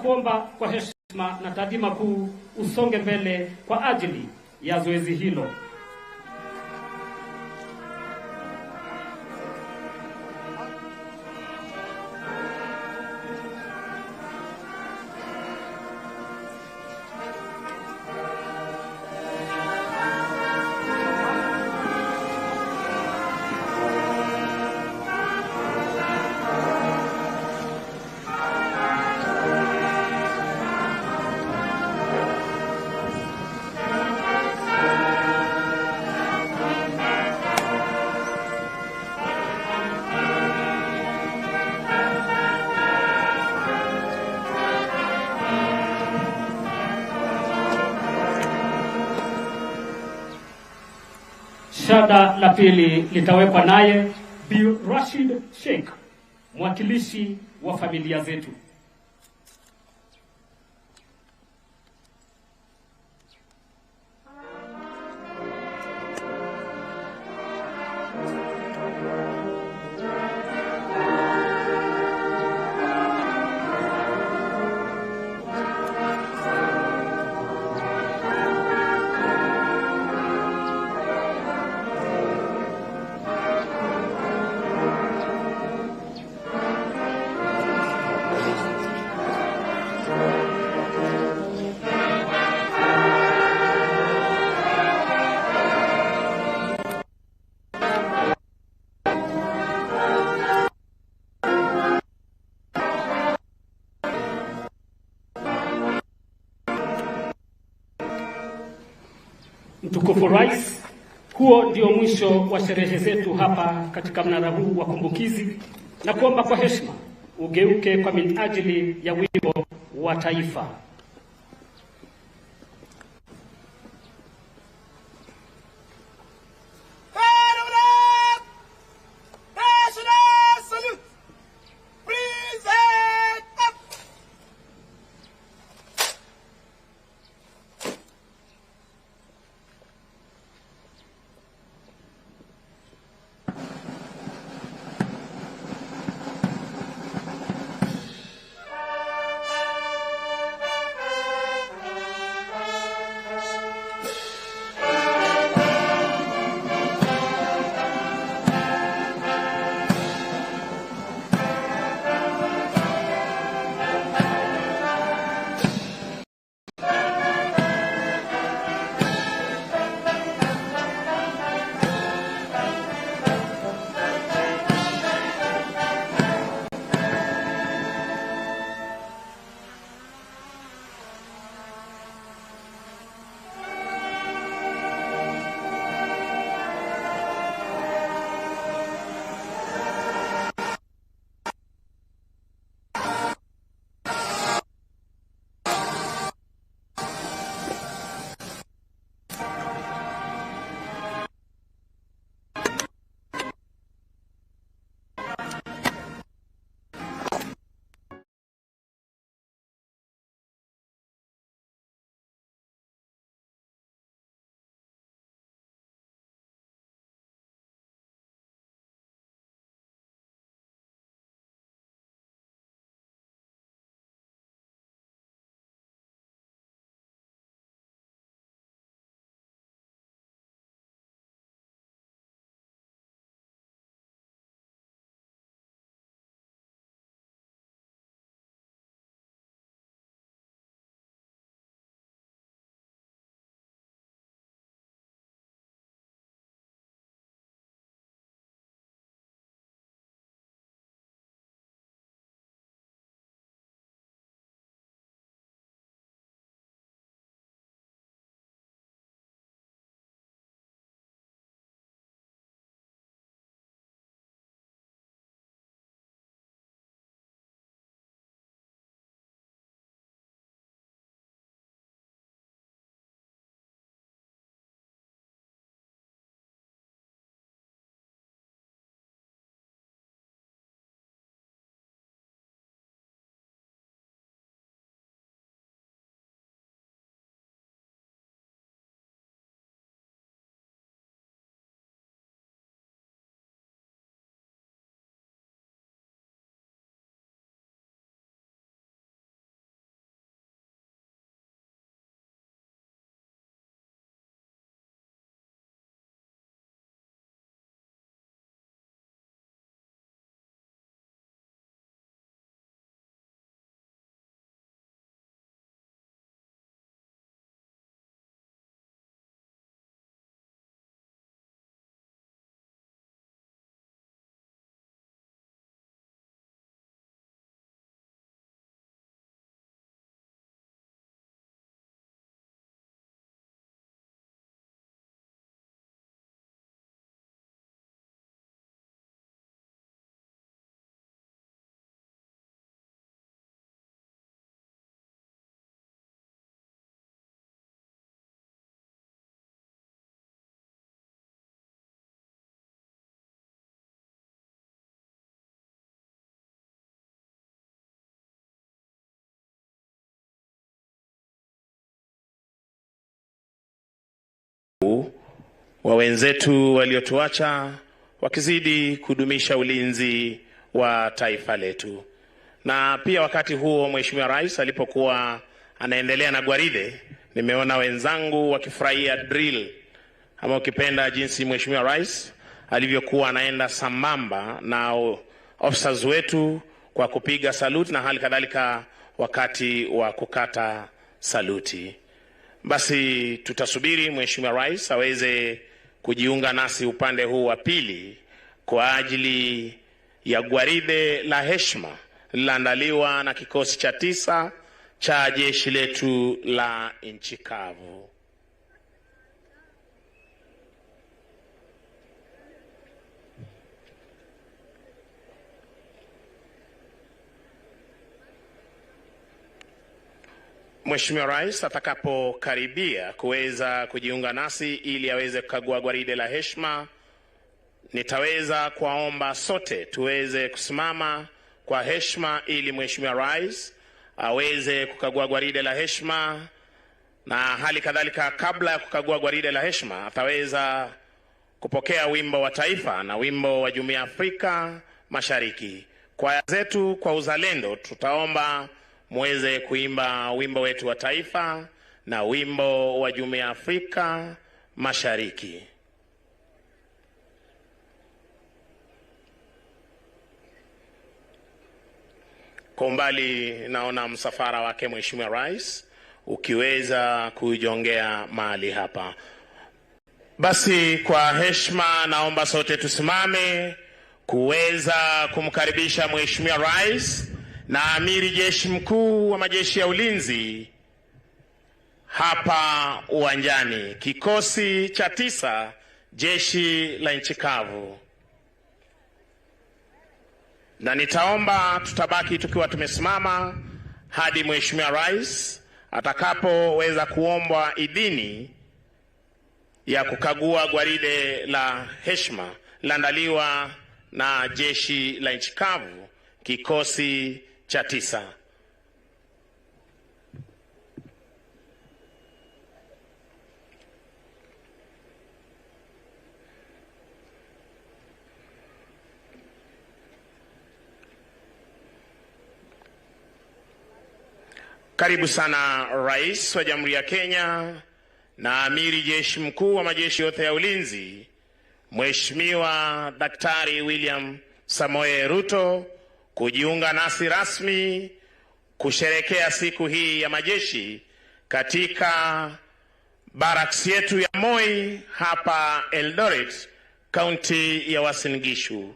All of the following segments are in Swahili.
kuomba kwa heshima na taadhima kuu usonge mbele kwa ajili ya zoezi hilo. Shada la pili litawekwa naye Bi Rashid Sheikh, mwakilishi wa familia zetu. Mtukufu Rais, huo ndio mwisho wa sherehe zetu hapa katika mnara huu wa kumbukizi, na kuomba kwa heshima ugeuke kwa minajili ya wimbo wa taifa. wa wenzetu waliotuacha, wakizidi kudumisha ulinzi wa taifa letu. Na pia wakati huo Mheshimiwa Rais alipokuwa anaendelea na gwaride, nimeona wenzangu wakifurahia drill, ama ukipenda jinsi Mheshimiwa Rais alivyokuwa anaenda sambamba na officers wetu kwa kupiga saluti na hali kadhalika wakati wa kukata saluti. Basi tutasubiri Mheshimiwa Rais aweze kujiunga nasi upande huu wa pili kwa ajili ya gwaride la heshima lililoandaliwa na kikosi cha 9 cha jeshi letu la nchi kavu. Mheshimiwa Rais atakapokaribia kuweza kujiunga nasi ili aweze kukagua gwaride la heshima, nitaweza kuwaomba sote tuweze kusimama kwa heshima ili Mheshimiwa Rais aweze kukagua gwaride la heshima, na hali kadhalika kabla ya kukagua gwaride la heshima ataweza kupokea wimbo wa taifa na wimbo wa Jumuiya ya Afrika Mashariki. Kwaya zetu kwa uzalendo tutaomba muweze kuimba wimbo wetu wa taifa na wimbo wa Jumuiya ya Afrika Mashariki. Kwa umbali naona msafara wake Mheshimiwa Rais ukiweza kujongea mahali hapa. Basi kwa heshima naomba sote tusimame kuweza kumkaribisha Mheshimiwa Rais na Amiri Jeshi Mkuu wa Majeshi ya Ulinzi hapa uwanjani, kikosi cha 9 jeshi la nchi kavu. Na nitaomba tutabaki tukiwa tumesimama hadi Mheshimiwa Rais atakapoweza kuombwa idhini ya kukagua gwaride la heshima laandaliwa na jeshi la nchi kavu, kikosi cha 9. Karibu sana Rais wa Jamhuri ya Kenya na Amiri Jeshi Mkuu wa Majeshi yote ya Ulinzi, Mheshimiwa Daktari William Samoei Ruto, kujiunga nasi rasmi kusherekea siku hii ya majeshi katika barracks yetu ya Moi hapa Eldoret, kaunti ya Uasin Gishu.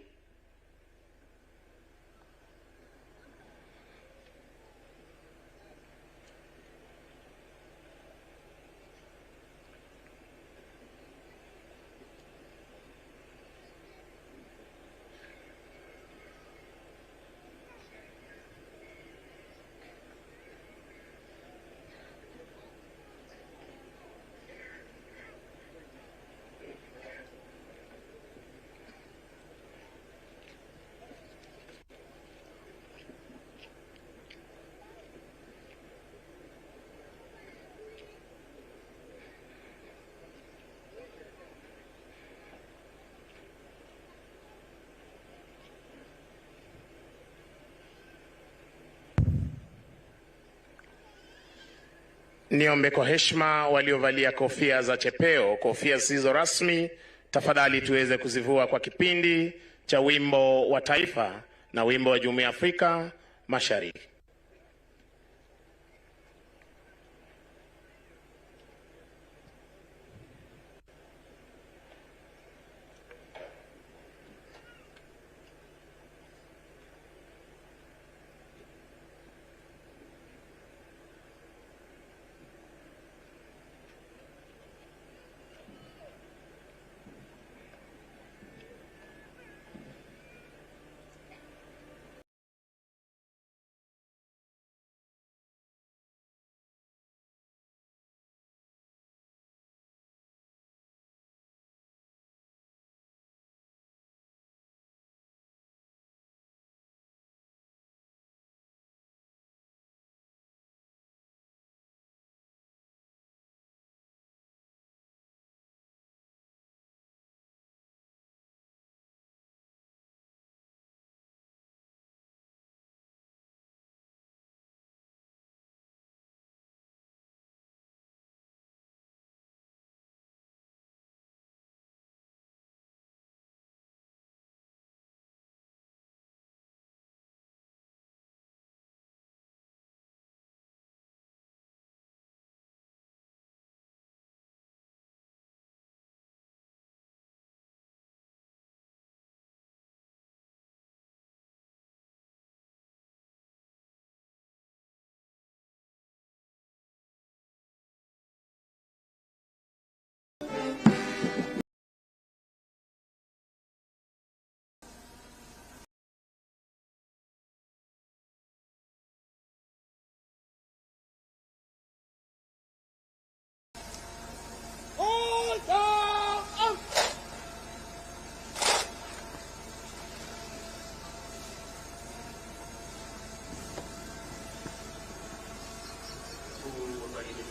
Niombe kwa heshima waliovalia kofia za chepeo, kofia zisizo rasmi, tafadhali tuweze kuzivua kwa kipindi cha wimbo wa taifa na wimbo wa Jumuiya ya Afrika Mashariki.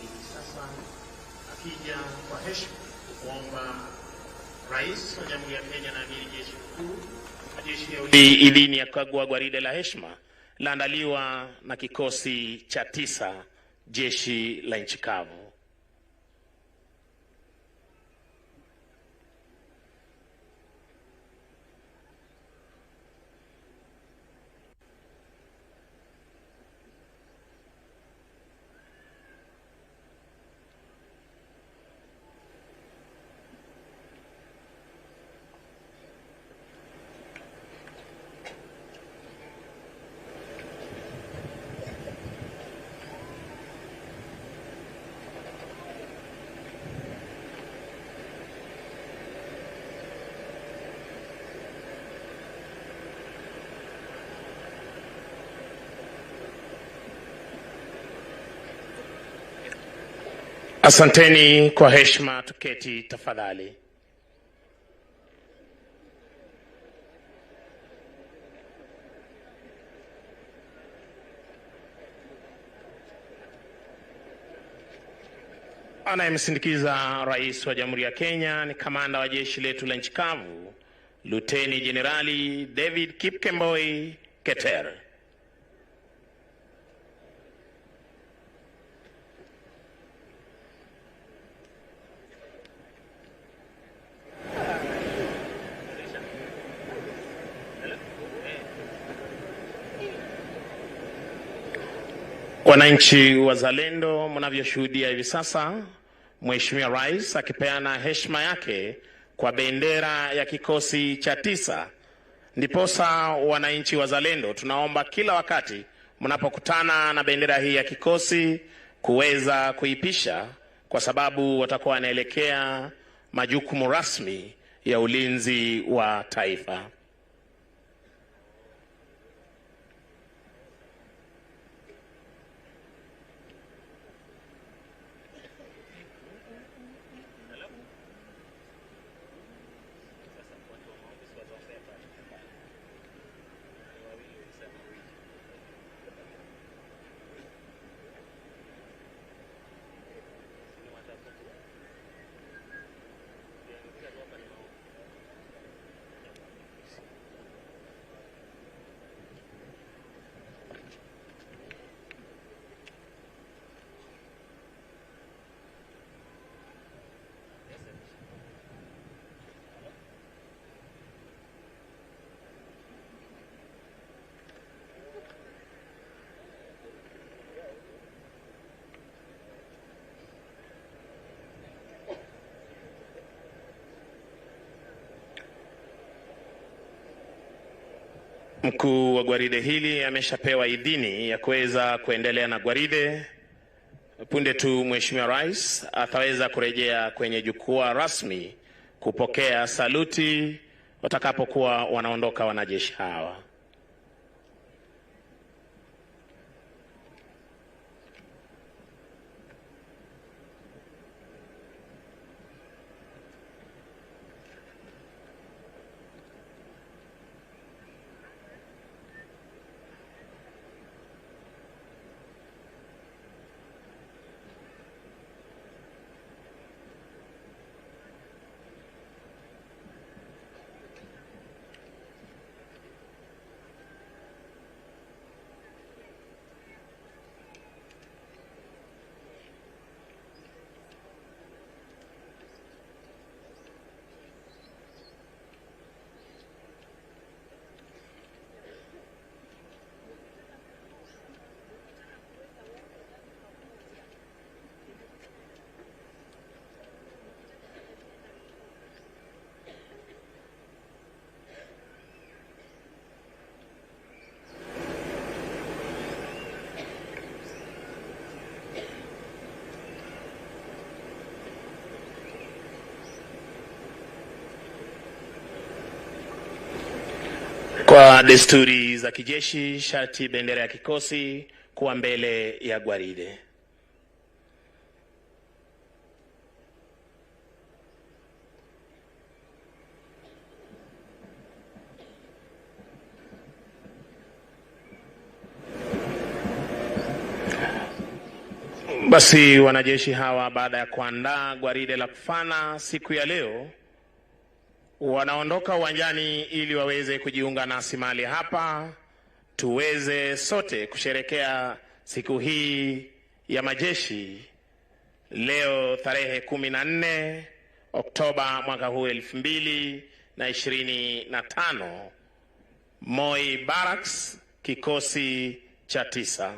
hivi sasa akija kwa heshima kuomba Rais wa Jamhuri ya Kenya na Amiri Jeshi Mkuu wa Jeshi la Ulinzi idhini ya kukagua gwaride la heshima laandaliwa na kikosi cha 9 jeshi la nchi kavu. Asanteni kwa heshima, tuketi tafadhali. Anayemsindikiza Rais wa Jamhuri ya Kenya ni kamanda wa jeshi letu la nchi kavu, Luteni Jenerali David Kipkemboi Keter. Wananchi wazalendo, mnavyoshuhudia hivi sasa Mheshimiwa Rais akipeana heshima yake kwa bendera ya kikosi cha 9. Ndiposa wananchi wazalendo, tunaomba kila wakati mnapokutana na bendera hii ya kikosi kuweza kuipisha, kwa sababu watakuwa wanaelekea majukumu rasmi ya ulinzi wa taifa. Mkuu wa gwaride hili ameshapewa idhini ya kuweza kuendelea na gwaride. Punde tu Mheshimiwa Rais ataweza kurejea kwenye jukwaa rasmi kupokea saluti watakapokuwa wanaondoka wanajeshi hawa. Kwa desturi za kijeshi, sharti bendera ya kikosi kuwa mbele ya gwaride. Basi wanajeshi hawa baada ya kuandaa gwaride la kufana siku ya leo, wanaondoka uwanjani ili waweze kujiunga nasi mahali hapa, tuweze sote kusherekea siku hii ya majeshi leo tarehe 14 Oktoba mwaka huu 2025, Moi Barracks, kikosi cha 9.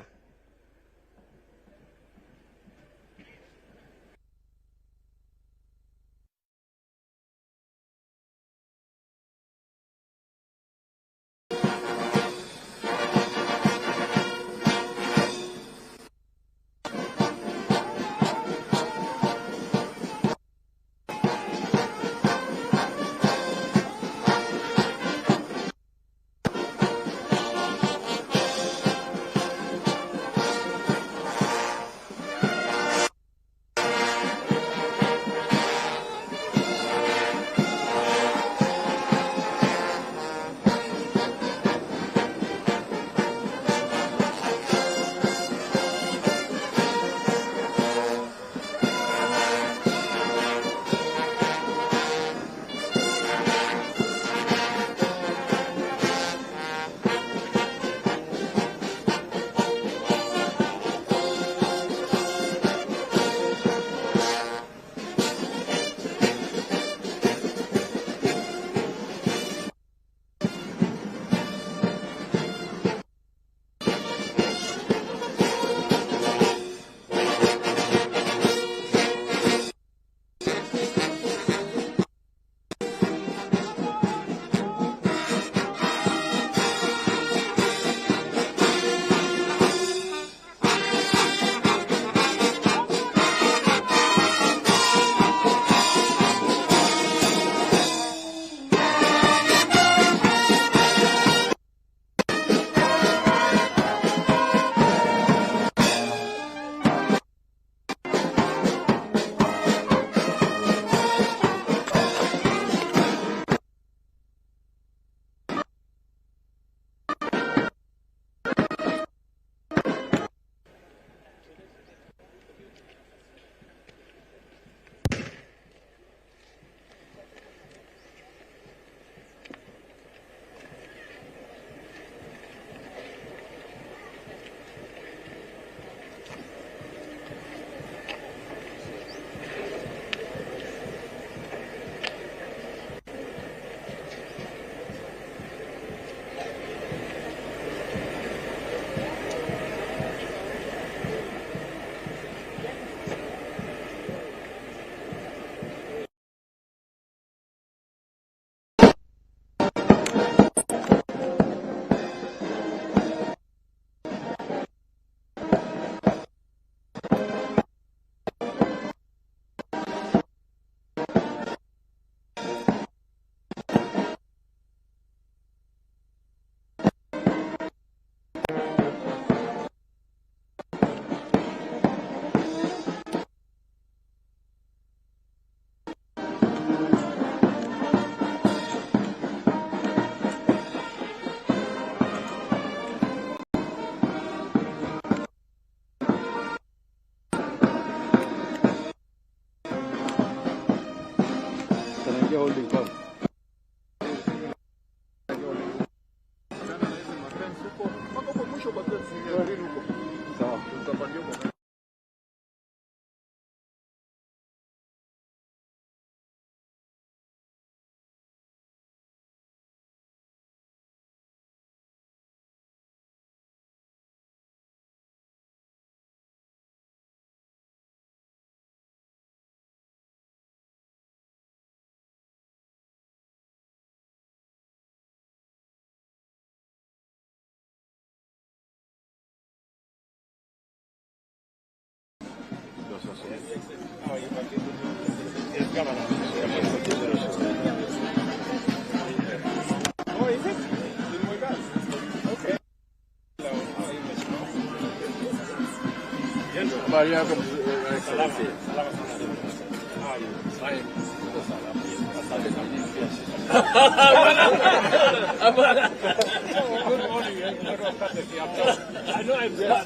Maria, Excellency. Salama.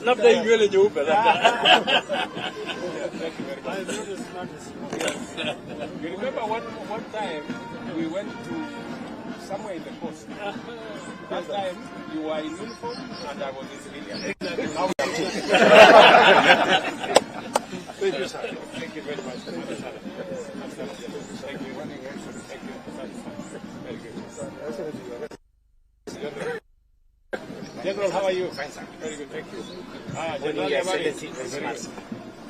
Labda hii nywele nyeupe labda. You remember one time we went to somewhere in the coast. That time you were in uniform and I was in civilian. Thank you, sir. Thank you very much. Thank you. Thank you. Very good. General, how are you? Fine, sir. Very good, thank you. General, very good.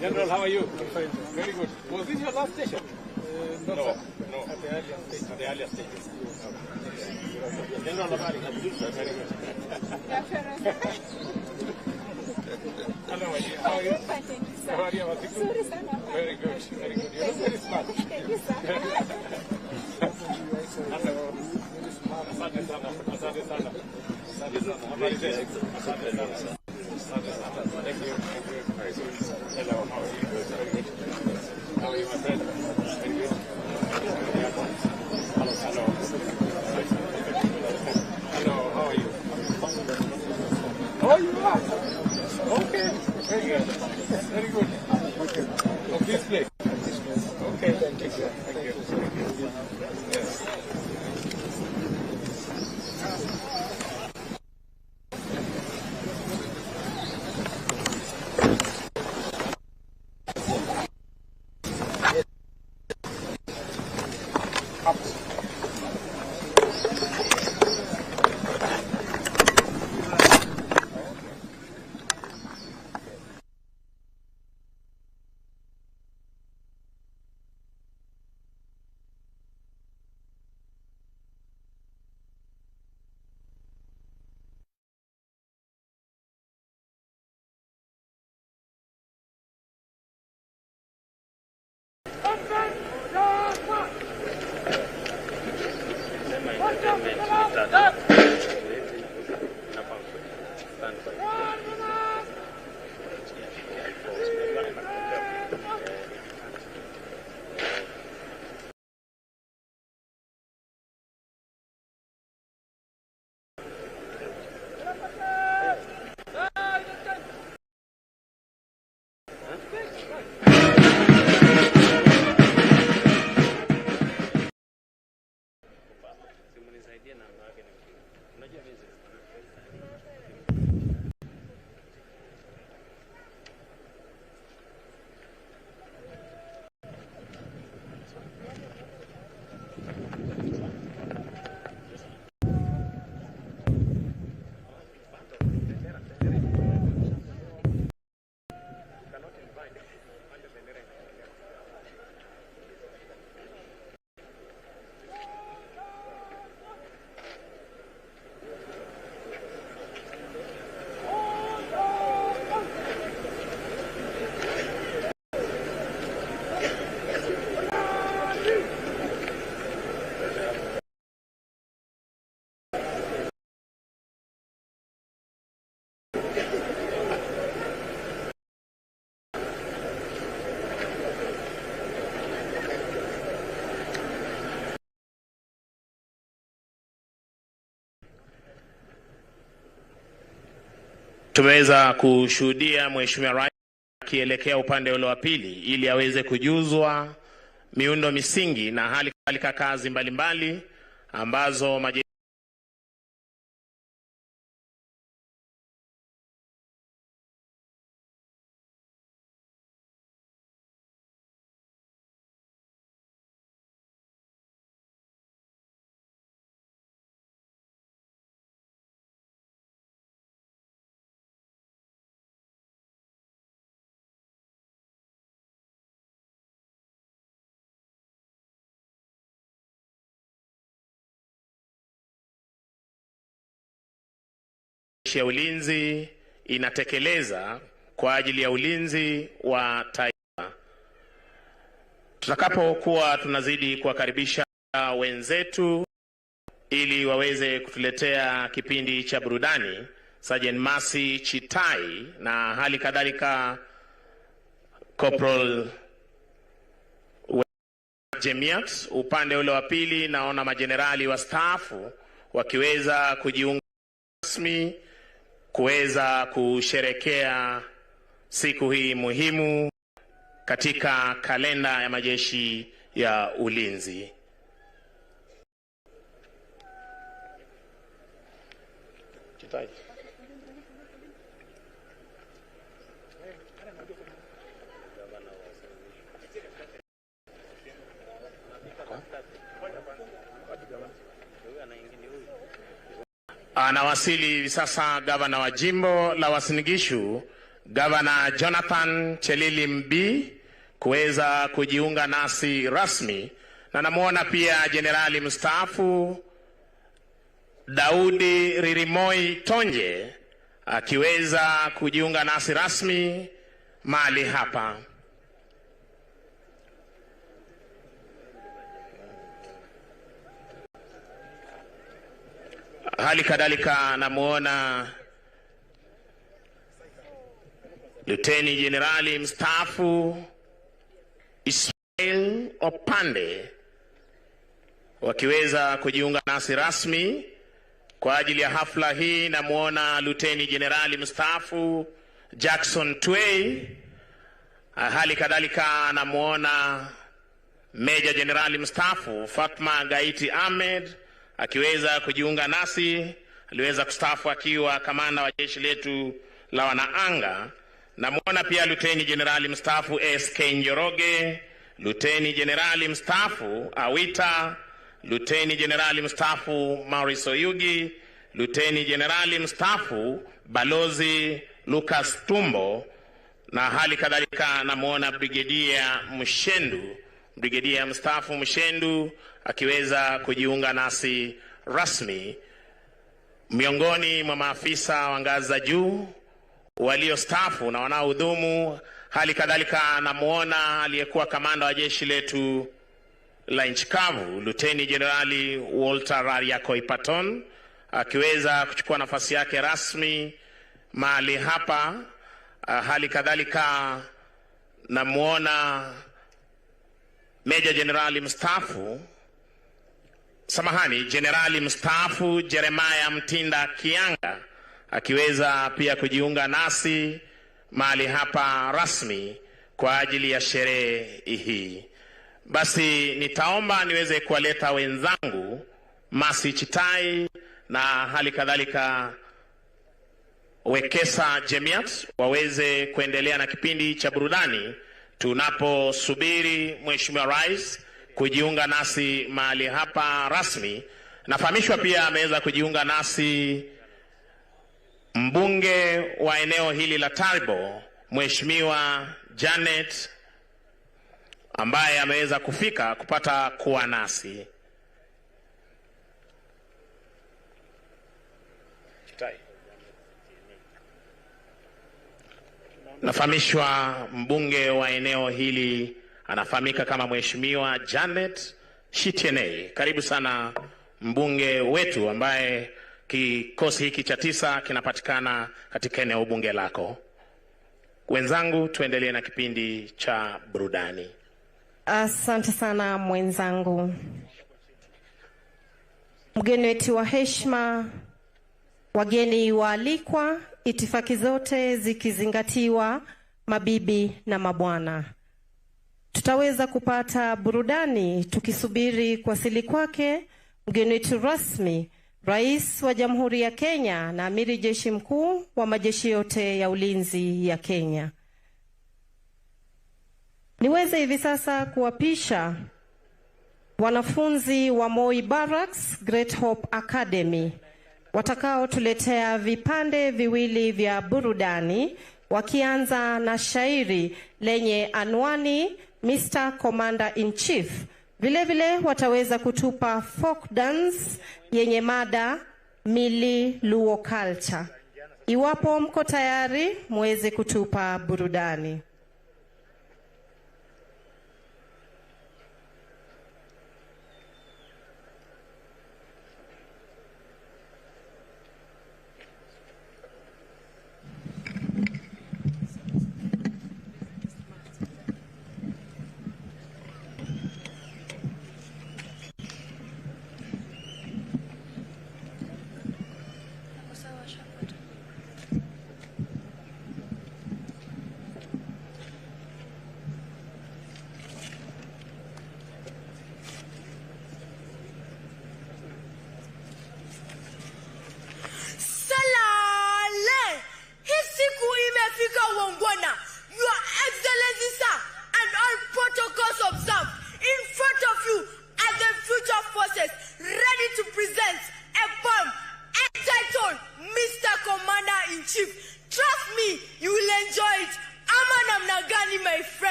General, how are you? Fine. Very good. Was this your last station? No. At the earlier stage. At the earlier stages. General, very good. Hello, how are you? How are you? Very good. Very good. You look very smart. Thank you, sir. Asante sana. Asante sana. Asante sana. Habari zenu? Asante sana. Asante sana. Thank you. Thank you. Very good. Hello, how are you? Very good. How are you, my friend? Very good. Hello, hello. Hello, how are you? Oh, you are? Okay. Very good. Very good. Of this place? Okay. Thank you. Thank you. Yes. Tumeweza kushuhudia Mheshimiwa Rais akielekea upande ule wa pili ili aweze kujuzwa miundo misingi na hali kadhalika kazi mbalimbali ambazo ya ulinzi inatekeleza kwa ajili ya ulinzi wa taifa. Tutakapokuwa tunazidi kuwakaribisha wenzetu ili waweze kutuletea kipindi cha burudani, Sergeant Masi Chitai na hali kadhalika Corporal Jemiat. Upande ule wa pili naona majenerali wastaafu wakiweza kujiunga rasmi kuweza kusherekea siku hii muhimu katika kalenda ya majeshi ya ulinzi. Anawasili hivi sasa gavana wa jimbo la Uasin Gishu, Gavana Jonathan Chelili Mbi, kuweza kujiunga nasi rasmi, na namuona pia jenerali mstaafu Daudi Ririmoi Tonje akiweza kujiunga nasi rasmi mahali hapa. Hali kadhalika namuona Luteni Jenerali mstaafu Ismail Opande wakiweza kujiunga nasi rasmi kwa ajili ya hafla hii. Namuona Luteni Jenerali mstaafu Jackson Tway. Hali kadhalika namuona Meja Jenerali mstaafu Fatma Gaiti Ahmed akiweza kujiunga nasi. Aliweza kustaafu akiwa kamanda wa jeshi letu la wanaanga. Namuona pia Luteni Jenerali mstaafu SK Njoroge, Luteni Jenerali mstaafu Awita, Luteni Jenerali mstaafu Maurice Oyugi, Luteni Jenerali mstaafu Balozi Lucas Tumbo, na hali kadhalika namuona Brigedia Mshendu, Brigedia mstaafu Mshendu akiweza kujiunga nasi rasmi. Miongoni mwa maafisa wa ngazi za juu waliostaafu na wanaohudumu, hali kadhalika namuona aliyekuwa kamanda wa jeshi letu la nchi kavu Luteni Jenerali Walter Rariako Patton akiweza kuchukua nafasi yake rasmi mahali hapa. Hali kadhalika namuona Meja Jenerali mstaafu Jenerali mstaafu Jeremiah Mtinda Kianga akiweza pia kujiunga nasi mahali hapa rasmi kwa ajili ya sherehe hii. Basi nitaomba niweze kuwaleta wenzangu Masi Chitai na hali kadhalika Wekesa Jemiat waweze kuendelea na kipindi cha burudani tunaposubiri Mheshimiwa Rais kujiunga nasi mahali hapa rasmi. Nafahamishwa pia ameweza kujiunga nasi mbunge wa eneo hili la Taribo, Mheshimiwa Janet, ambaye ameweza kufika kupata kuwa nasi. Nafahamishwa mbunge wa eneo hili anafahamika kama Mheshimiwa Janet Shitienei. Karibu sana mbunge wetu ambaye kikosi hiki cha 9 kinapatikana katika eneo bunge lako. Wenzangu, tuendelee na kipindi cha burudani. Asante sana mwenzangu. Mgeni wetu wa heshima, wageni waalikwa, itifaki zote zikizingatiwa, mabibi na mabwana, tutaweza kupata burudani tukisubiri kuwasili kwake mgeni wetu rasmi, Rais wa Jamhuri ya Kenya na Amiri Jeshi Mkuu wa majeshi yote ya ulinzi ya Kenya. Niweze hivi sasa kuwapisha wanafunzi wa Moi Barracks Great Hope Academy watakao tuletea vipande viwili vya burudani, wakianza na shairi lenye anwani Mr. Commander in Chief. Vile vile wataweza kutupa folk dance yenye mada Mili Luo Culture. Iwapo mko tayari, muweze kutupa burudani.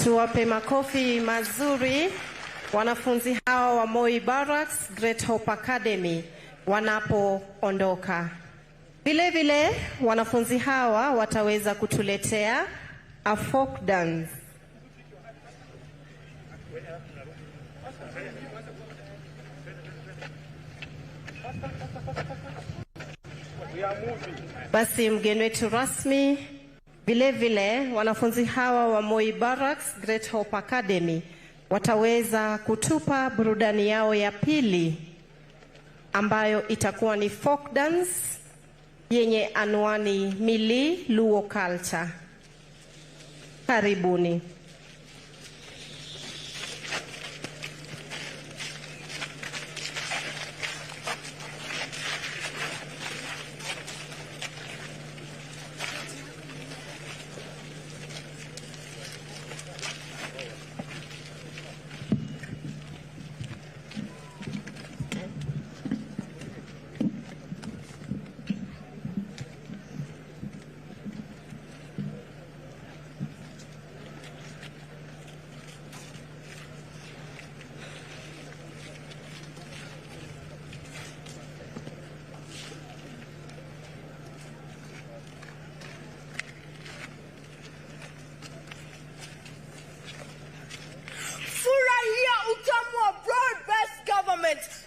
Tuwape makofi mazuri wanafunzi hawa wa Moi Barracks Great Hope Academy wanapoondoka. Vile vile wanafunzi hawa wataweza kutuletea a folk dance. Basi mgeni wetu rasmi, vile vile wanafunzi hawa wa Moi Barracks Great Hope Academy wataweza kutupa burudani yao ya pili ambayo itakuwa ni folk dance yenye anwani Mili Luo Culture. Karibuni.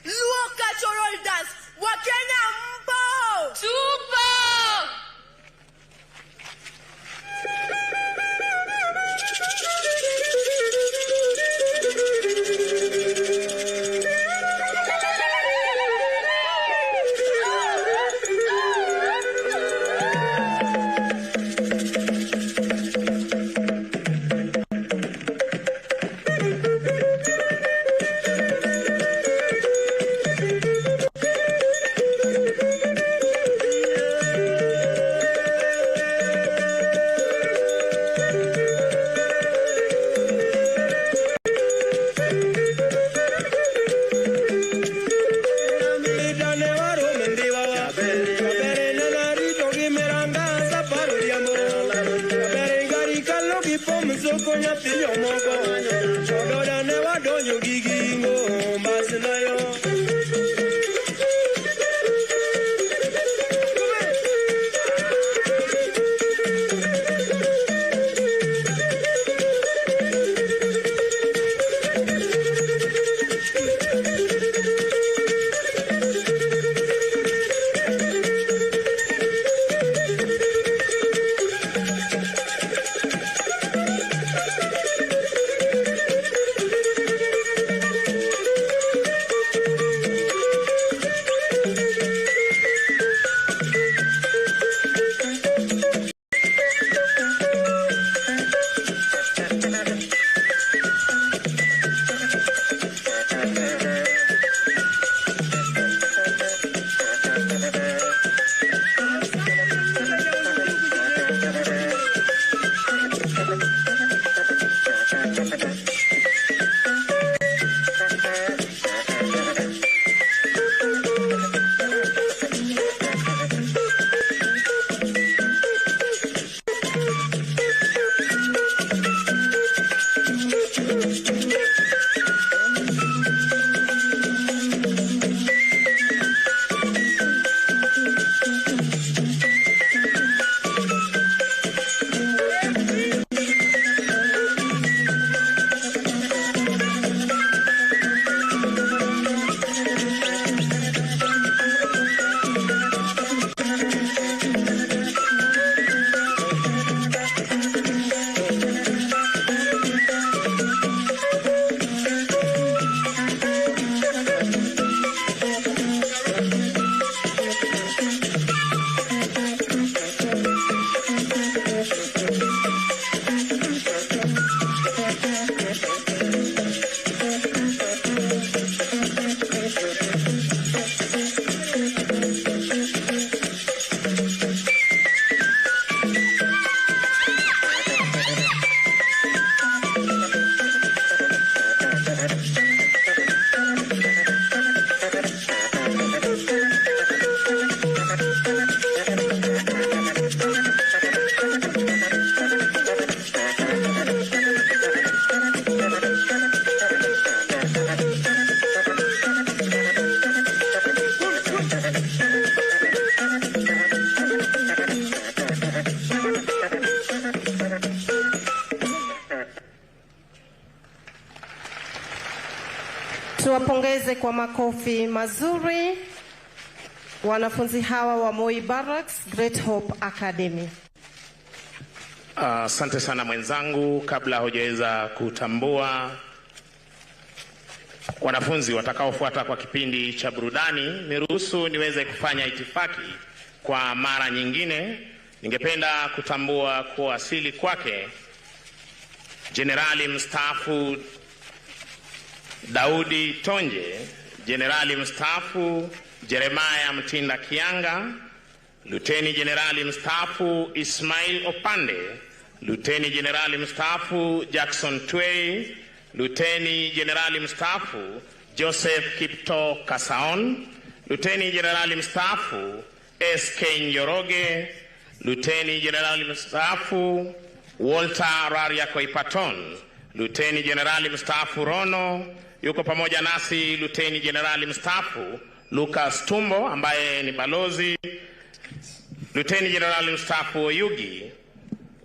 Luo cultural dance. Wakenya mpo? Tupo! Tuwapongeze kwa makofi mazuri wanafunzi hawa wa Moi Barracks Great Hope Academy. Asante sana mwenzangu. Kabla hujaweza kutambua wanafunzi watakaofuata kwa kipindi cha burudani, niruhusu niweze kufanya itifaki kwa mara nyingine. Ningependa kutambua kuwasili kwake Jenerali mstaafu Daudi Tonje, Jenerali mstaafu Jeremiah Mtinda Kianga, Luteni Jenerali mstaafu Ismail Opande, Luteni Jenerali mstaafu Jackson Twei, Luteni Jenerali mstaafu Joseph Kipto Kasaon, Luteni Jenerali mstaafu SK Njoroge, Luteni Jenerali mstaafu Walter Raria Koipaton, Luteni Jenerali mstaafu Rono, yuko pamoja nasi Luteni Jenerali mstaafu Lucas Tumbo ambaye ni balozi, Luteni Jenerali mstaafu Oyugi,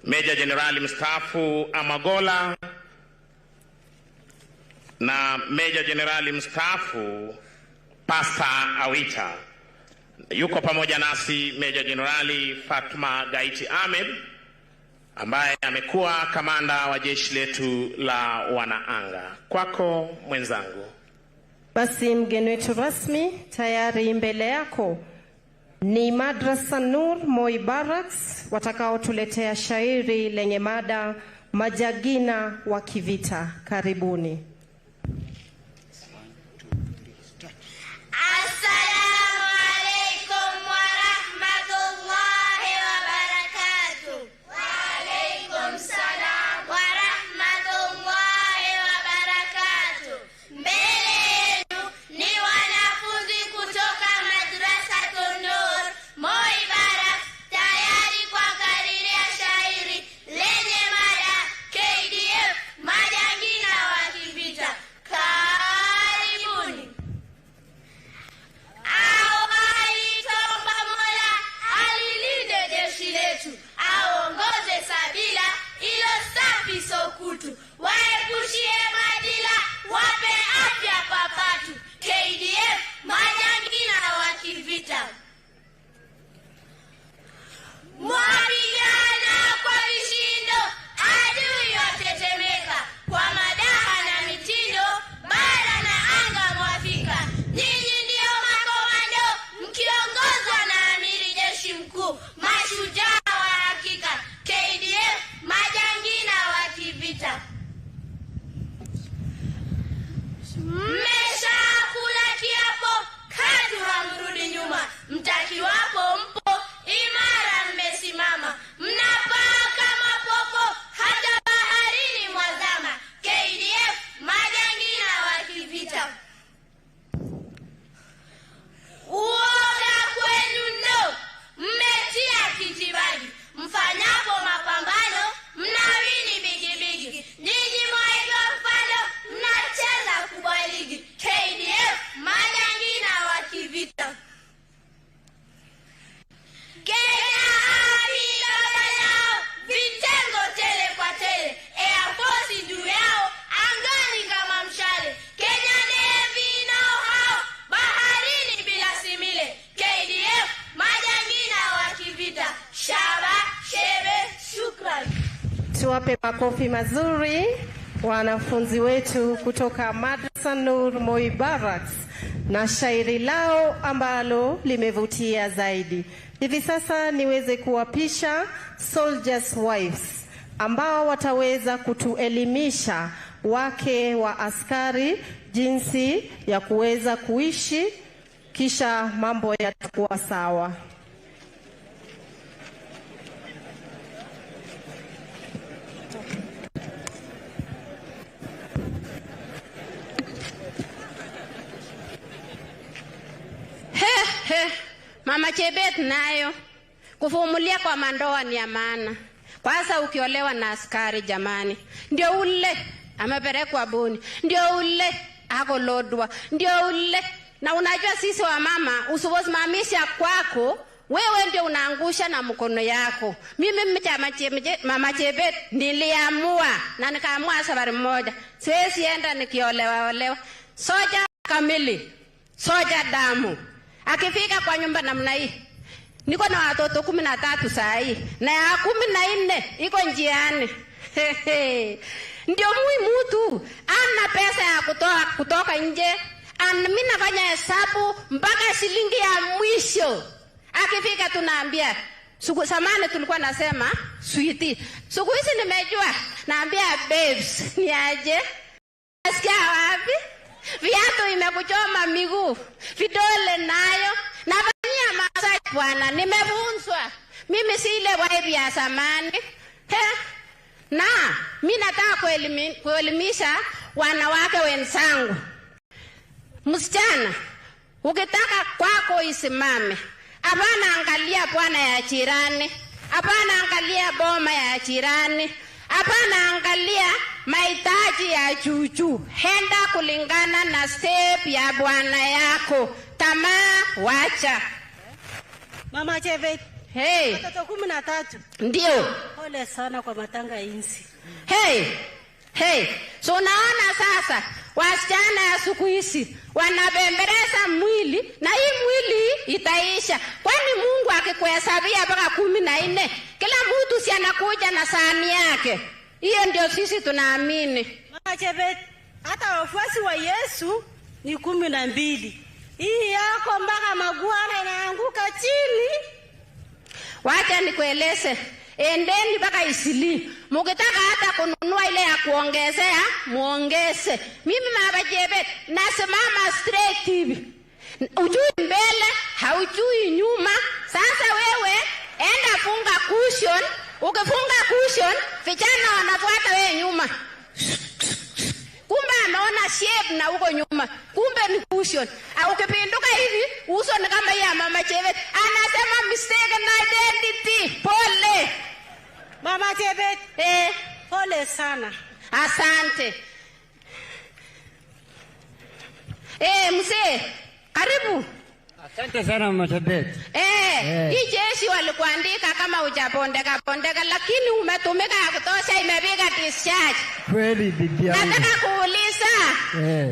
Meja Jenerali mstaafu Amagola na Meja Jenerali mstaafu Pastor Awita. Yuko pamoja nasi Meja Jenerali Fatma Gaiti Ahmed ambaye amekuwa kamanda wa jeshi letu la wanaanga. Kwako mwenzangu. Basi mgeni wetu rasmi, tayari mbele yako ni Madrasa Nur Moi Barracks watakaotuletea shairi lenye mada Majagina wa Kivita. Karibuni. Waepushie madila, wape afya papatu. KDF, majangina wa kivita. Mwapigana kwa vishindo, adui watetemeka. Kwa madaha na mitindo, bara na anga mwafika. Nyinyi ndio makomando, mkiongozwa na amiri jeshi mkuu. Mashujaa wa hakika. KDF, majangina wa kivita. Mmesha kula kiapo, katu hamrudi nyuma. Mtakiwapo mpo, imara mmesimama. Mnapaa kama popo, hata baharini mwazama. KDF, majangina wa kivita. Uoga kwenu no, mmetia kijibagi. Mfanyapo mapambano, mnawini bigibigi. Nyinyi mwaiga mfano, mnacheza kubwa ligi. KDF, majangina wa kivita. Kenya Army baba yao, vitengo tele kwa tele. Air Force juu yao, angani kama mshale. Kenya Navy nao hao, baharini bila simile. KDF, majangina wa kivita. Shaba, shebe, shukran. Tuwape makofi mazuri wanafunzi wetu kutoka Madrasa Nur Moi Barracks na shairi lao ambalo limevutia zaidi. Hivi sasa niweze kuwapisha Soldiers Wives ambao wataweza kutuelimisha wake wa askari jinsi ya kuweza kuishi, kisha mambo yatakuwa sawa. Mama Chebet nayo kuvumulia kwa mandoa ni amana. Kwanza ukiolewa na askari jamani, ndio ule amepelekwa buni, ndio ule akolodwa, ndio ule. Na unajua sisi wa mama usiposimamisha kwako, wewe ndio unaangusha na mkono yako. Mimi Mama Chebet niliamua na nikaamua safari moja, siwezi enda nikiolewa. soja kamili, soja damu. Akifika kwa nyumba namna hii, niko na watoto 13 saa hii, na ya 14 iko njiani. Ndio muhimu tu ana pesa ya kutoka nje. Mimi nafanya hesabu mpaka shilingi ya mwisho. Akifika tunaambia, samani tulikuwa nasema sweetie, siku hizi nimejua, naambia babes, ni aje? Nasikia wapi? Viatu imekuchoma miguu, vidole nayo, nafanyia massage bwana, nimefunzwa. Mimi si ile wife ya zamani. Na mimi nataka kuelimisha wanawake wenzangu. Msichana, ukitaka kwako isimame, hapana angalia bwana ya jirani, hapana angalia boma ya jirani, hapana angalia mahitaji ya juju. Henda kulingana na step ya bwana yako. Tamaa wacha. Mama Chebet. Hey. Watoto 13. Ndio. Pole sana kwa matanga insi. Hey. So naona sasa wasichana ya siku hizi wanabembeleza mwili, na hii mwili itaisha. Kwani Mungu akikuhesabia mpaka 14, kila mtu si anakuja na sahani yake. Hiyo ndio sisi tunaamini. Mama Chebet, hata wafuasi wa Yesu ni 12. Hii yako mpaka maguana inaanguka chini. Wacha nikueleze. Endeni mpaka Isili. Mukitaka hata kununua ile ya kuongezea, muongeze. Mimi Mama Chebet nasimama straight hivi. Ujui mbele, haujui nyuma. Sasa wewe enda funga cushion. Ukifunga cushion, vijana wanafuata wewe nyuma. Kumbe anaona shape na uko nyuma. Kumbe ni cushion. Ukipinduka hivi, uso ni kama ya Mama Chebet. Anasema mistaken identity. Pole. Mama Chebet. Pole sana. Asante. Mzee, karibu. Asante sana Mama Chebet. Hii jeshi walikuandika kama hujapondeka, lakini umetumika ya kutosha, imepiga discharge. Kweli bibi yangu. Nataka kuuliza,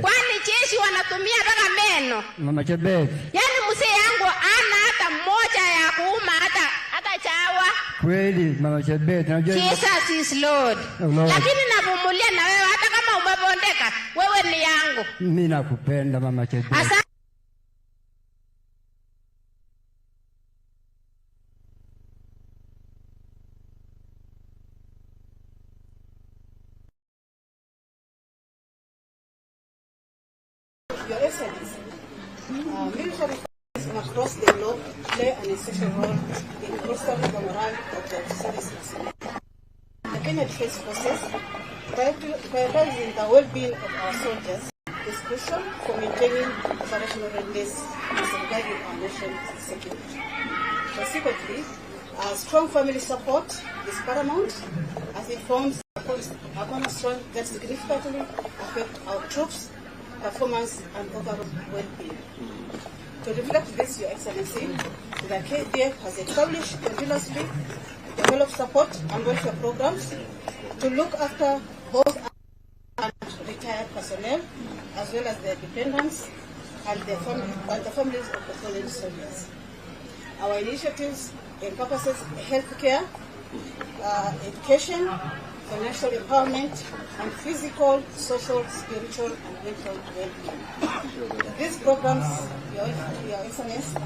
kwani jeshi wanatumia mpaka meno? Mama Chebet. Yaani mzee yangu ana hata moja ya kuuma hata chawa. Kweli Mama Chebet. Jesus is Lord. Lakini navumulia na wewe hata kama umepondeka, wewe ni yangu. Mimi nakupenda Mama Chebet. Asante. Your Excellency, military forces across the globe play an essential role in bolstering the morale of their services. The Kenya Defense Forces, prioritizing the well-being of our soldiers, is crucial for maintaining operational readiness and safeguarding our nation's security. Consequently, strong family support is paramount, as it forms a cornerstone that significantly affects our troops' performance and overall well-being. To reflect this, Your Excellency, the KDF has established continuously developed support and welfare programs to look after both and retired personnel, as well as their dependents and the families of the fallen soldiers. Our initiatives encompasses healthcare, education, financial empowerment, and physical, social, spiritual, and mental well-being. These programs, Your Excellency,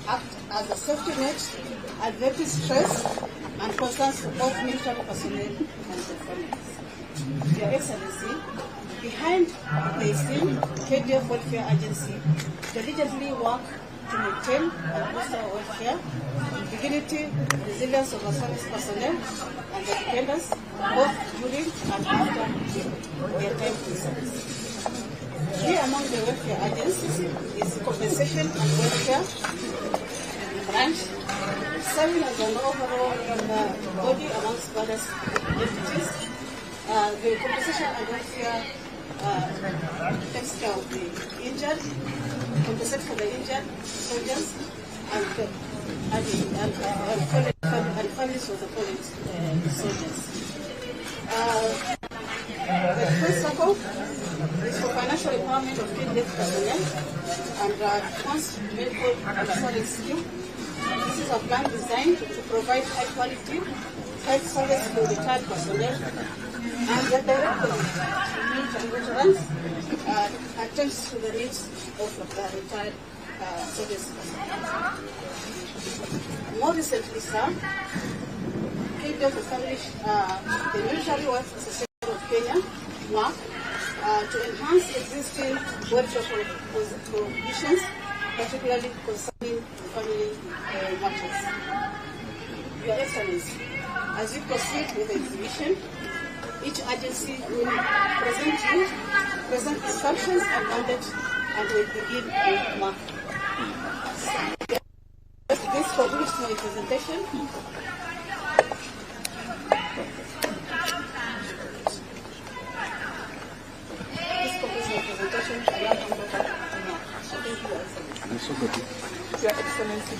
act as a safety net, advert stress and concerns for both military personnel and their families. Your Excellency, behind the scene, KDF Welfare Agency diligently work to maintain and boost our welfare, dignity, resilience of our service personnel and their dependents, both during and after their time in service. Here among the welfare agencies is compensation and welfare branch, serving as an overall body amongst various entities. The compensation and welfare takes care of the injured, compensate for the injured soldiers and families of the fallen soldiers. The first circle is for financial financial empowerment of KDF personnel and advanced medical insurance scheme. This is a plan designed to provide high-quality health service to retired personnel, and the director of military veterans attends to the needs of the retired service personnel. More recently, sir, KDF established the Military Works Association of Kenya, MAC, to enhance existing welfare provisions, particularly concerning family matters. Your Excellency, as you proceed with the exhibition, each agency will present its functions and mandate, and will begin with MAC. This concludes my presentation. Your Excellency.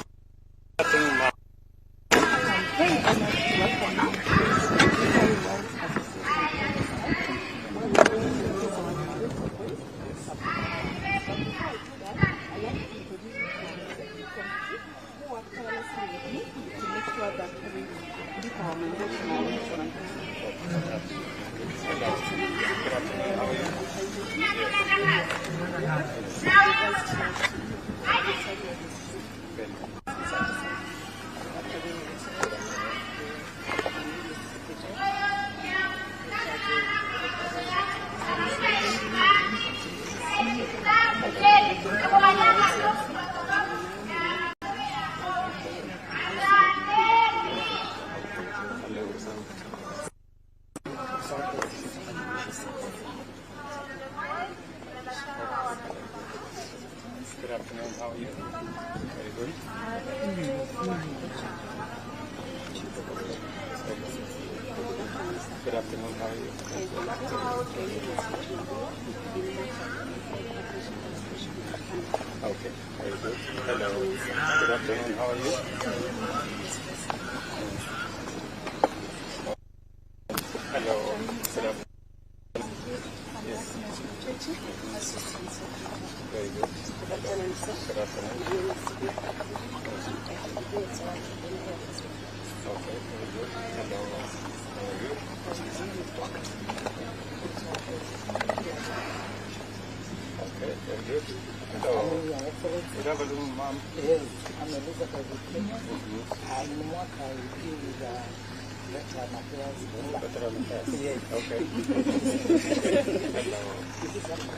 Good afternoon, how are you? Very good. Good afternoon, how are you? Okay, very good. Hello. Good afternoon, how are you? Hello. Good afternoon. Yes. Very good. Good afternoon, sir. Good afternoon. Okay, very good. Hello. How are you? Okay, very good. Hello. Good afternoon, ma'am. Yes, I'm Elizabeth Kenya. I'm mwaka ukiuza veteran affairs. Veteran affairs? Yes. Okay. Hello.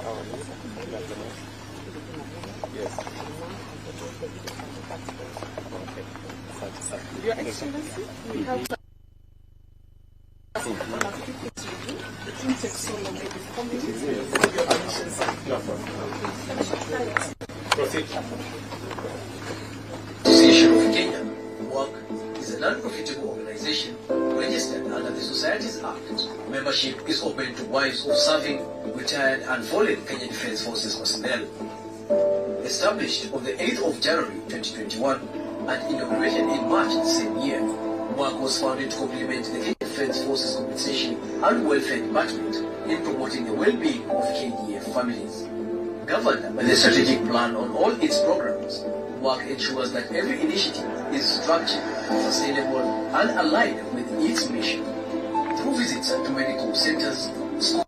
How are you? Good afternoon. Yes. Okay. Your Excellency, we have Association of Kenya, WORK, is a non-profitable organization registered under the Societies Act. Membership is open to wives of serving, retired and fallen Kenya Defence Forces personnel. Established on the 8th of January 2021 and inaugurated in March the same year, WORK was founded to complement the Kenya Defence Forces Compensation and Welfare Department in promoting the well-being of KDF families. Governed by the strategic plan on all its programs, WORK ensures that every initiative is structured, sustainable, and aligned with its mission. Through visits to medical centers, school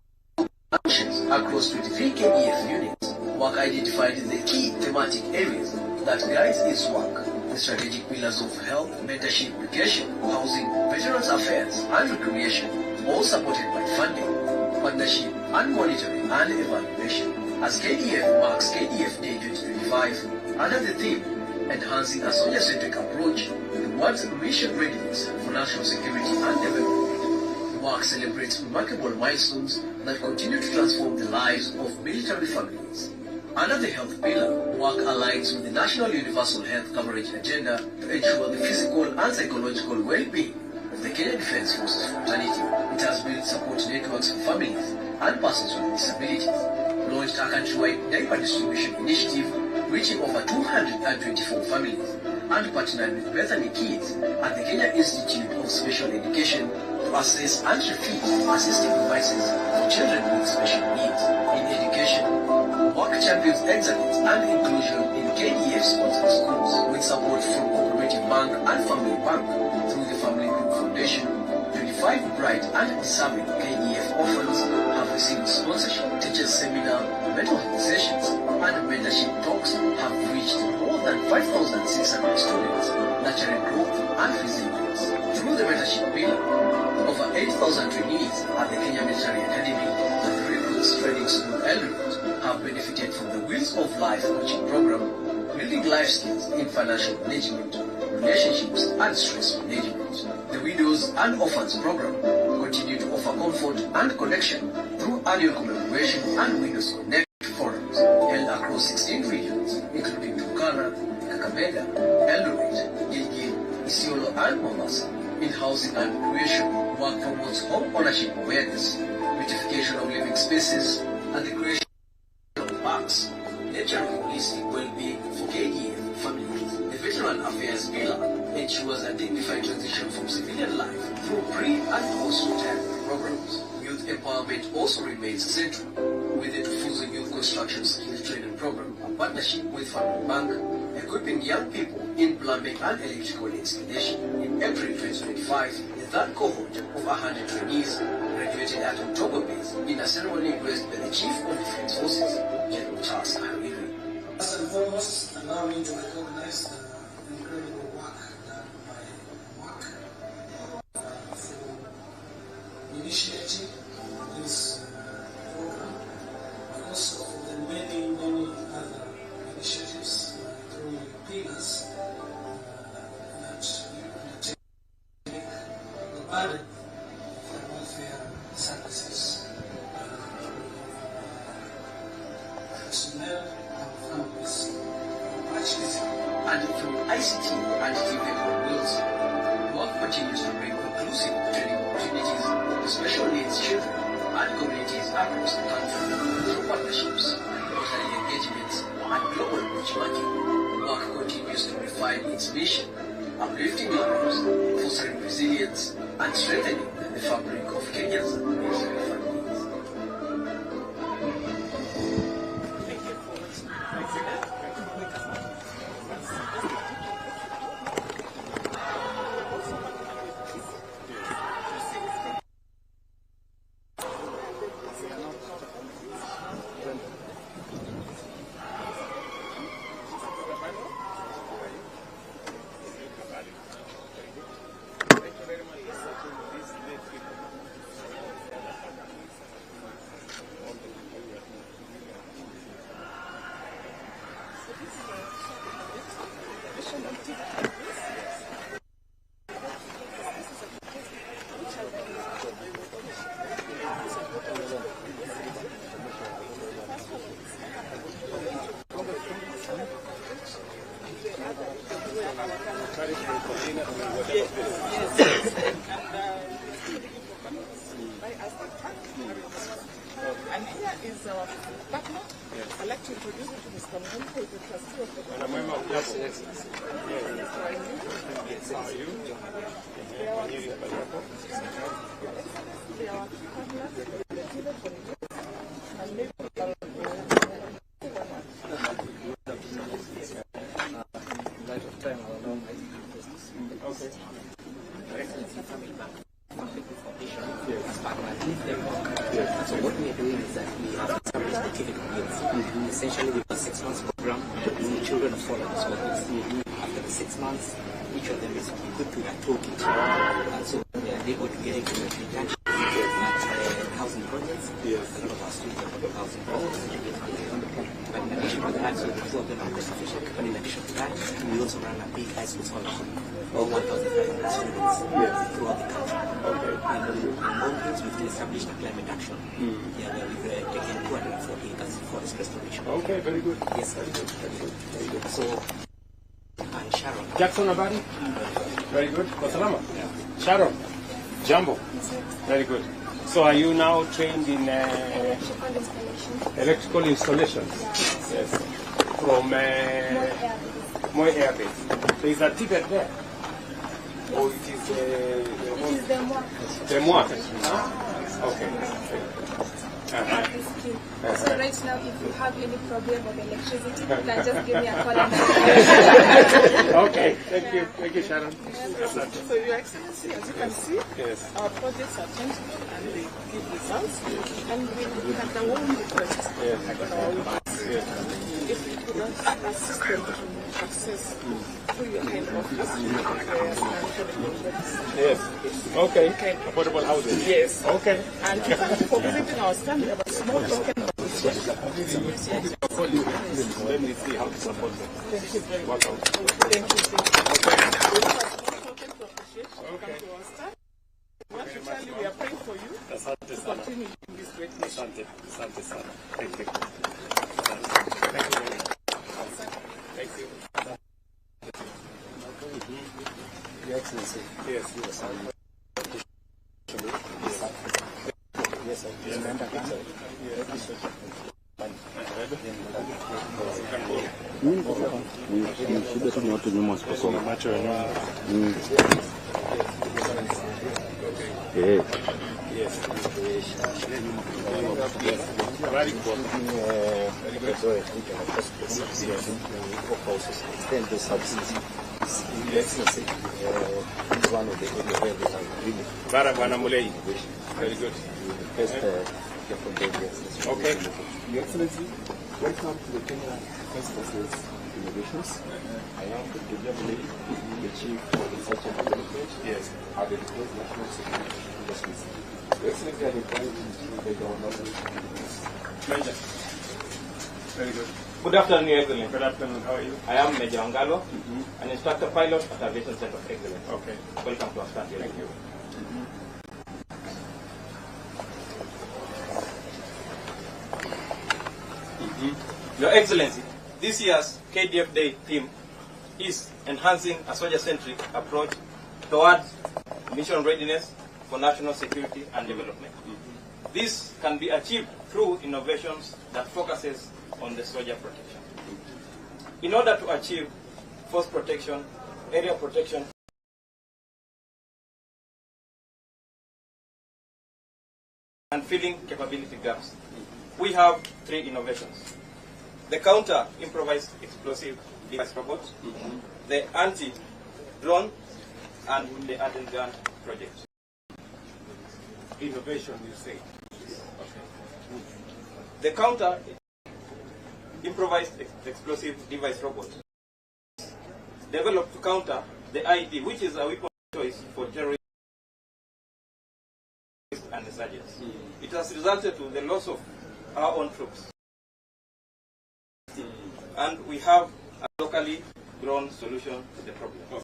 functions across 23 KDF units, WORK identified the key thematic areas that guides its work. The strategic pillars of health, mentorship, education, housing, veterans affairs, and recreation, all supported by funding, partnership, and monitoring and evaluation. As KDF marks KDF Day 2025, under the theme, Enhancing a Soldier-Centric Approach towards Mission Readiness for National Security and Development, WORK celebrates remarkable milestones that continue to transform the lives of military families. Under the health pillar, WORK aligns with the National Universal Health Coverage Agenda to ensure the physical and psychological well-being of the Kenya Defence Forces fraternity. It has built support networks for families and persons with disabilities, launched a countrywide diaper distribution initiative reaching over 224 families, and partnered with Bethany Kids at the Kenya Institute of Special Education to assess and refit assistive devices for children with special needs. In education, champions excellence and inclusion in KDF sponsored schools with support from Cooperative Bank and Family Bank through the Family Group Foundation. 25 bright and deserving KDF orphans have received sponsorship, teachers seminar, mental health sessions, and mentorship talks have reached more than 5,600 students, nurturing growth and resilience. Through the mentorship pillar, over 8,000 trainees at the Kenya Military Academy and the Recruits Training School Eldoret have benefited from the Wheels of Life coaching program, building life skills in financial management, relationships, and stress management. The Widows and Orphans program continue to offer comfort and connection through annual commemoration and Widows Connect forums held across 16 regions, including Turkana, Kakamega, Eldoret, Gilgil, Isiolo, and Mombasa. In housing and recreation, work promotes home ownership awareness, beautification of living spaces, and the creation of parks, nurturing holistic well-being for KDF families. The Veteran Affairs Pillar ensures a dignified transition from civilian life through pre- and post-retirement programs. Youth empowerment also remains central, with the Tufuzo Youth Construction Skills Training Program, a partnership with Family Bank, equipping young people in plumbing and electrical installation. In April 2025, the third cohort of 100 trainees graduated at October base in a ceremony graced by the Chief of Defense Forces, General Charles Kahiri. First and foremost, allow me to recognize the incredible work done by WAC for initiating this program, but also the many other initiatives through pillars that you undertake the burden for welfare services personnel and families much easier. And through ICT and TV wheels, work continues to bring inclusive training opportunities to special needs children and communities across the country. Through partnerships, rotary engagements, and global benchmarking, work continues to refine its mission, uplifting lives, fostering resilience, and strengthening the fabric of Kenya's military families. And here is our partner. I'd like to introduce you to Mr. Mumbo, who is the trustee of the And a member of the board. How are you? They are our partners, and maybe light of time, I'll know my okay. So what we are doing is that we have established the activity wheels. Essentially, we have a 6 months program with the children of foreign schools. After the 6 months, each of them is equipped with a toolkit, and so they are able to get into internship at housing projects. A lot of our students are doing housing projects. But in addition to that, so the two of them are cost efficient. But in addition to that, we also run a big high school scholarship of 1,500 students throughout the country. In Mountains, we've established a climate action. Yeah, where we've taken 240 acres forest restoration. Okay, very good. Yes, very good. Very good. So, and Sharon. Jackson Abadi? Very good. Salama? Sharon? Jambo? Very good. So are you now trained in electrical installations? Yes. From Moi Air Base. So is that ticket there? Or it is the moi. The moi? Okay. have this scheme. So right now, if you have any problem with electricity, you can just give me a call. Okay, thank you, Sharon. So, Your Excellency, as you can see, our projects are tangible and they give results. And we have the one request if you could assist them to access through your head office. Yes. Okay. Affordable housing. Yes. Okay. And for visiting our stand, we have a small token. Let me see how to support them. Thank you very much. Welcome. Thank you. Okay. We want to tell you we are praying for you to continue in this great mission. Thank you. Thank you. Your Excellency. Yes. Yes, shida tu ni watu nyuma wasiposoma macho ya nyuma. Yes. One of the area where they have really very good. Okay. Your Excellency, welcome to the Kenya First Forces Innovations. I am the KDF lady, the Chief of Research and Development. Yes. At the National Security Industries. Your Excellency, I invite you to the government. Major. Very good. Good afternoon, Your Excellency. Good afternoon. How are you? I am Major Angalo, an instructor pilot at Aviation Center of Excellence. Okay. Welcome to our stand. Thank you. Your Excellency, this year's KDF Day theme is enhancing a soldier-centric approach towards mission readiness for national security and development. This can be achieved through innovations that focuses on the soldier protection. In order to achieve force protection, area protection, and filling capability gaps, we have 3 innovations. The counter improvised explosive device robot, the anti-drone, and the hardened gun project. Innovation, you say? Okay. The counter improvised explosive device robot developed to counter the IED, which is a weapon of choice for terrorists and insurgents. It has resulted to the loss of our own troops. And we have a locally grown solution to the problem.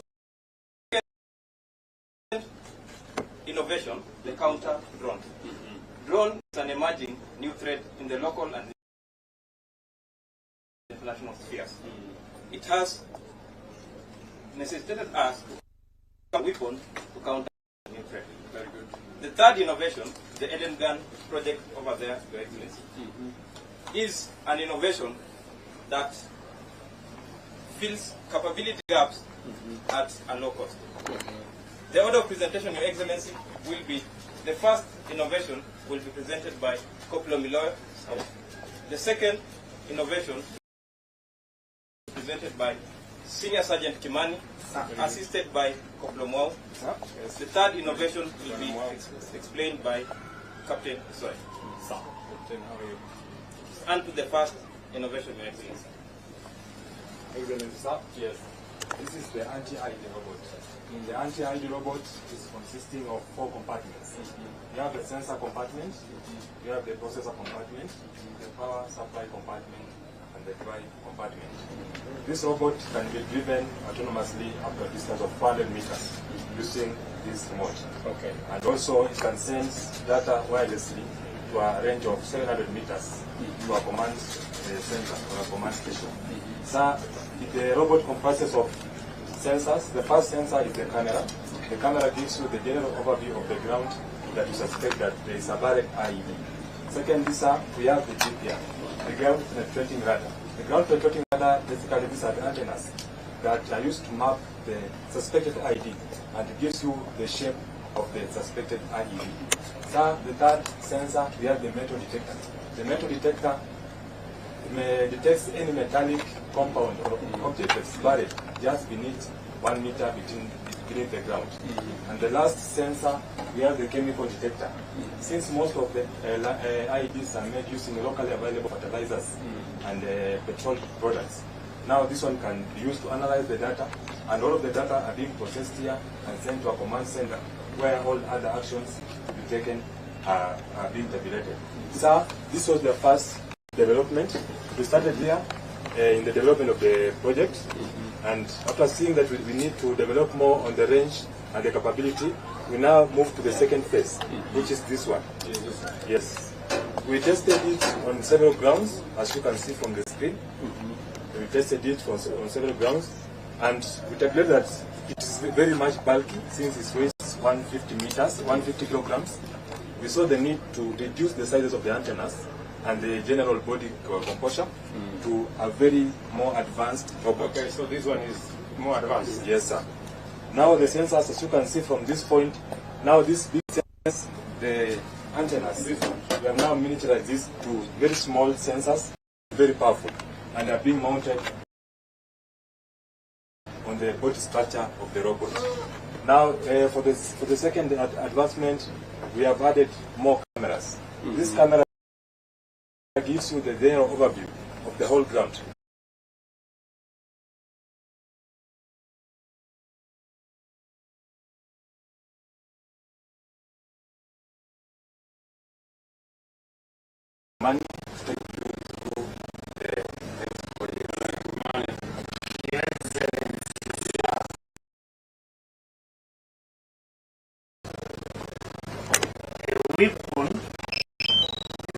Innovation, the counter drone. Drone is an emerging new threat in the local and international spheres. It has necessitated us to have a weapon to counter the new threat. Very good. The third innovation, the Eden Gun project over there, Your Excellency, is an innovation that fills capability gaps at a low cost. The order of presentation, Your Excellency, will be the first innovation will be presented by Koplo Miloy. The second innovation presented by Senior Sergeant Kimani, assisted by Koplo Mwau. The third innovation will be explained by Captain Soy. And to the first innovation, Your Excellency. Excellency, sir. Yes. This is the anti-ID robot. The anti-ID robot is consisting of 4 compartments. You have the sensor compartment, you have the processor compartment, the power supply compartment, and the drive compartment. This robot can be driven autonomously up to a distance of 400 meters using this remote. Okay. And also it can sense data wirelessly to a range of 700 meters to a command center or a command station. So the robot comprises of sensors. The first sensor is the camera. The camera gives you the general overview of the ground that you suspect that there is a direct IED. Second, we have the GPR, the ground penetrating radar. The ground penetrating radar, basically these are the antennas that are used to map the suspected ID, and it gives you the shape of the suspected IED. So the third sensor, we have the metal detector. The metal detector detects any metallic compound or object that's buried just beneath 1 meter beneath the ground. And the last sensor, we have the chemical detector. Since most of the IEDs are made using locally available fertilizers and petrol products, now this one can be used to analyze the data, and all of the data are being processed here and sent to a command center where all other actions to be taken are being tabulated. So this was the first development. We started here in the development of the project, and after seeing that we need to develop more on the range and the capability, we now move to the second phase, which is this one. Yes. We tested it on several grounds, as you can see from the screen. We tested it on several grounds, and we tabulated that it is very much bulky since it weighs 150 meters, 150 kilograms. We saw the need to reduce the sizes of the antennas and the general body composure to a very more advanced robot. Okay, so this one is more advanced. Yes, sir. Now the sensors, as you can see from this point, now this big sensors, the antennas, we have now miniaturized these to very small sensors, very powerful, and are being mounted on the body structure of the robot. Now, for the second advancement, we have added more cameras. This camera gives you the general overview of the whole ground. Weapon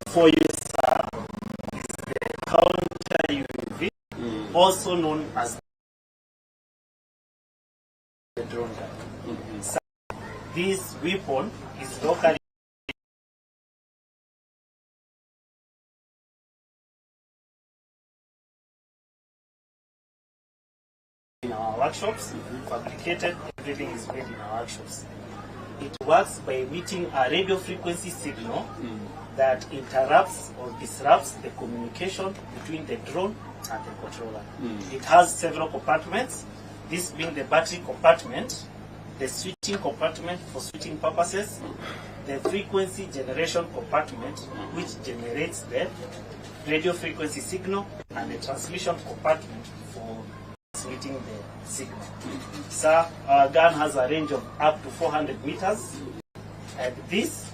for use is the counter UAV, also known as the drone gun. So this weapon is locally in our workshops, fabricated, everything is made in our workshops. It works by emitting a radio frequency signal that interrupts or disrupts the communication between the drone and the controller. It has several compartments, this being the battery compartment, the switching compartment for switching purposes, the frequency generation compartment which generates the radio frequency signal, and the transmission compartment for transmitting the signal. So our gun has a range of up to 400 meters, and this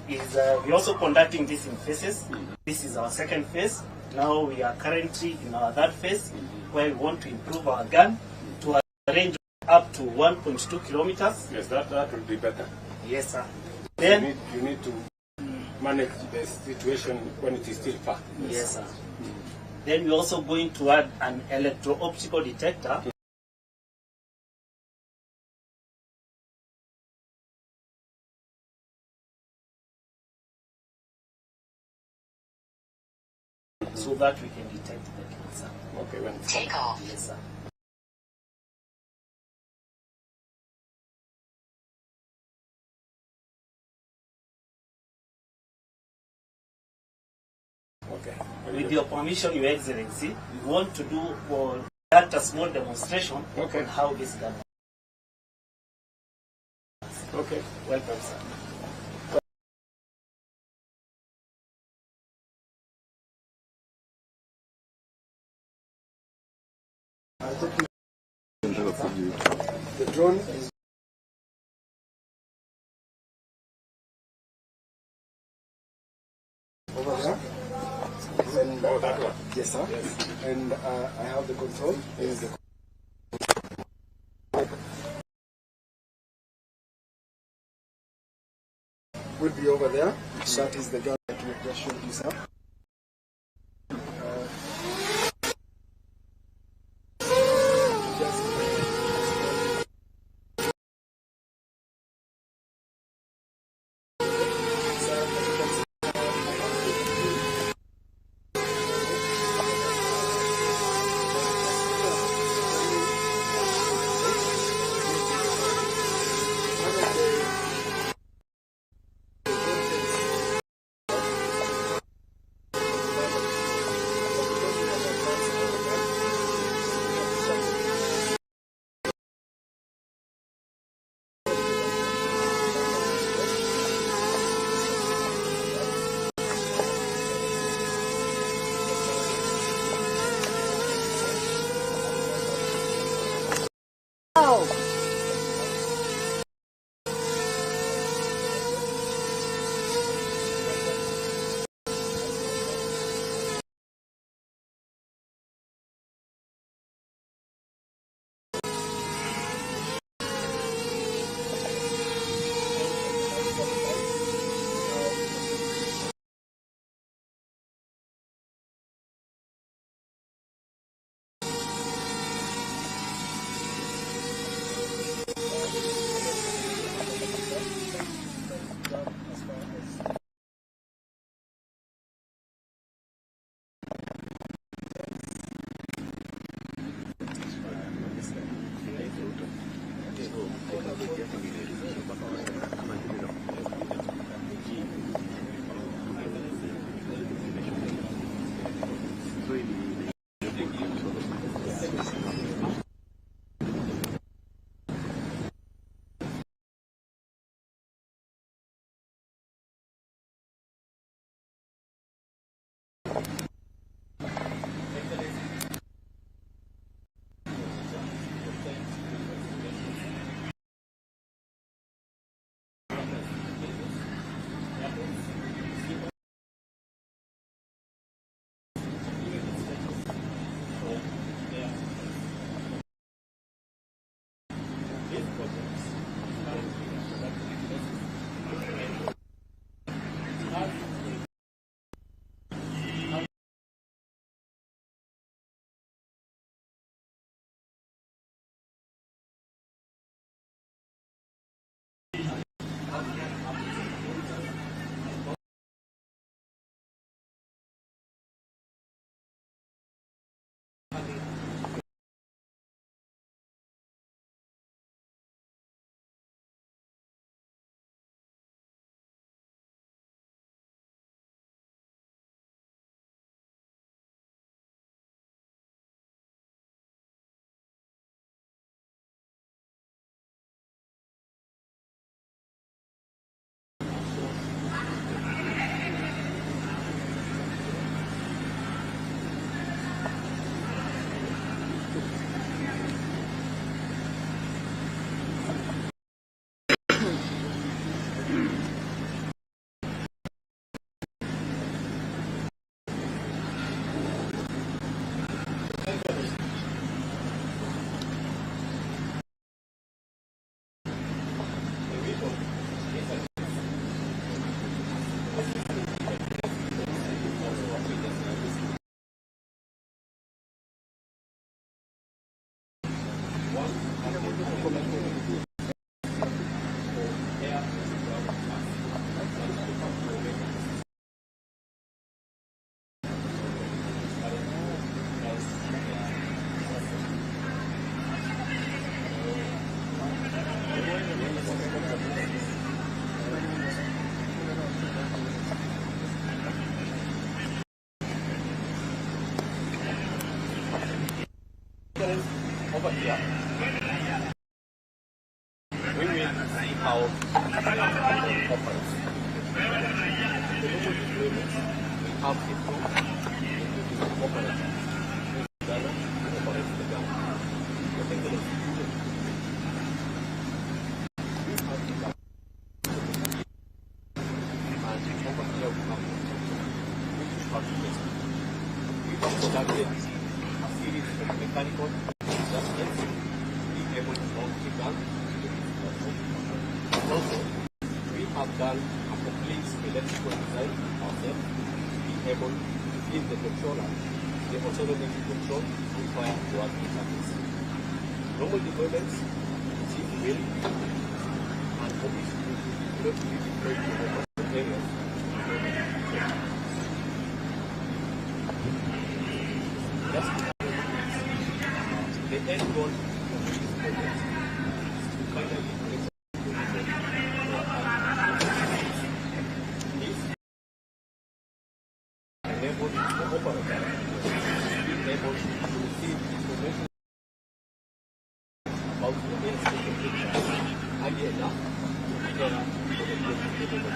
is, we're also conducting this in phases. This is our second phase. Now we are currently in our third phase, where we want to improve our gun to a range of up to 1.2 kilometers. Yes, that will be better. Yes, sir. Then you need to manage the situation when it is still far. Yes, sir. Then we're also going to add an electro-optical detector. So that we can detect the cancer. Okay, when take off. Yes, sir. Okay. With your permission, Your Excellency, we want to do or conduct a small demonstration on how this done. Okay. Welcome, sir. The drone is over there. And, that one? Yes, sir. Yes. And I have the control. There is the would be over there. That is the gun that we just showed you, sir. over here, we will see how it operates. The normal deployments, we have people including operators. Ghana operates the gun. The technology. We have the gun. And over here we have we also conducted a series of mechanical adjustments to be able to mount the gun to the platform. Also, we have done a complete electrical design ourselves to be able to give the controller the autonomous control required to work in service. Normal deployments, see will and obviously will be deployed to open areas. The end goal of this project is to finally enable the operator to be able to receive information about the main state of the car early enough to prepare for the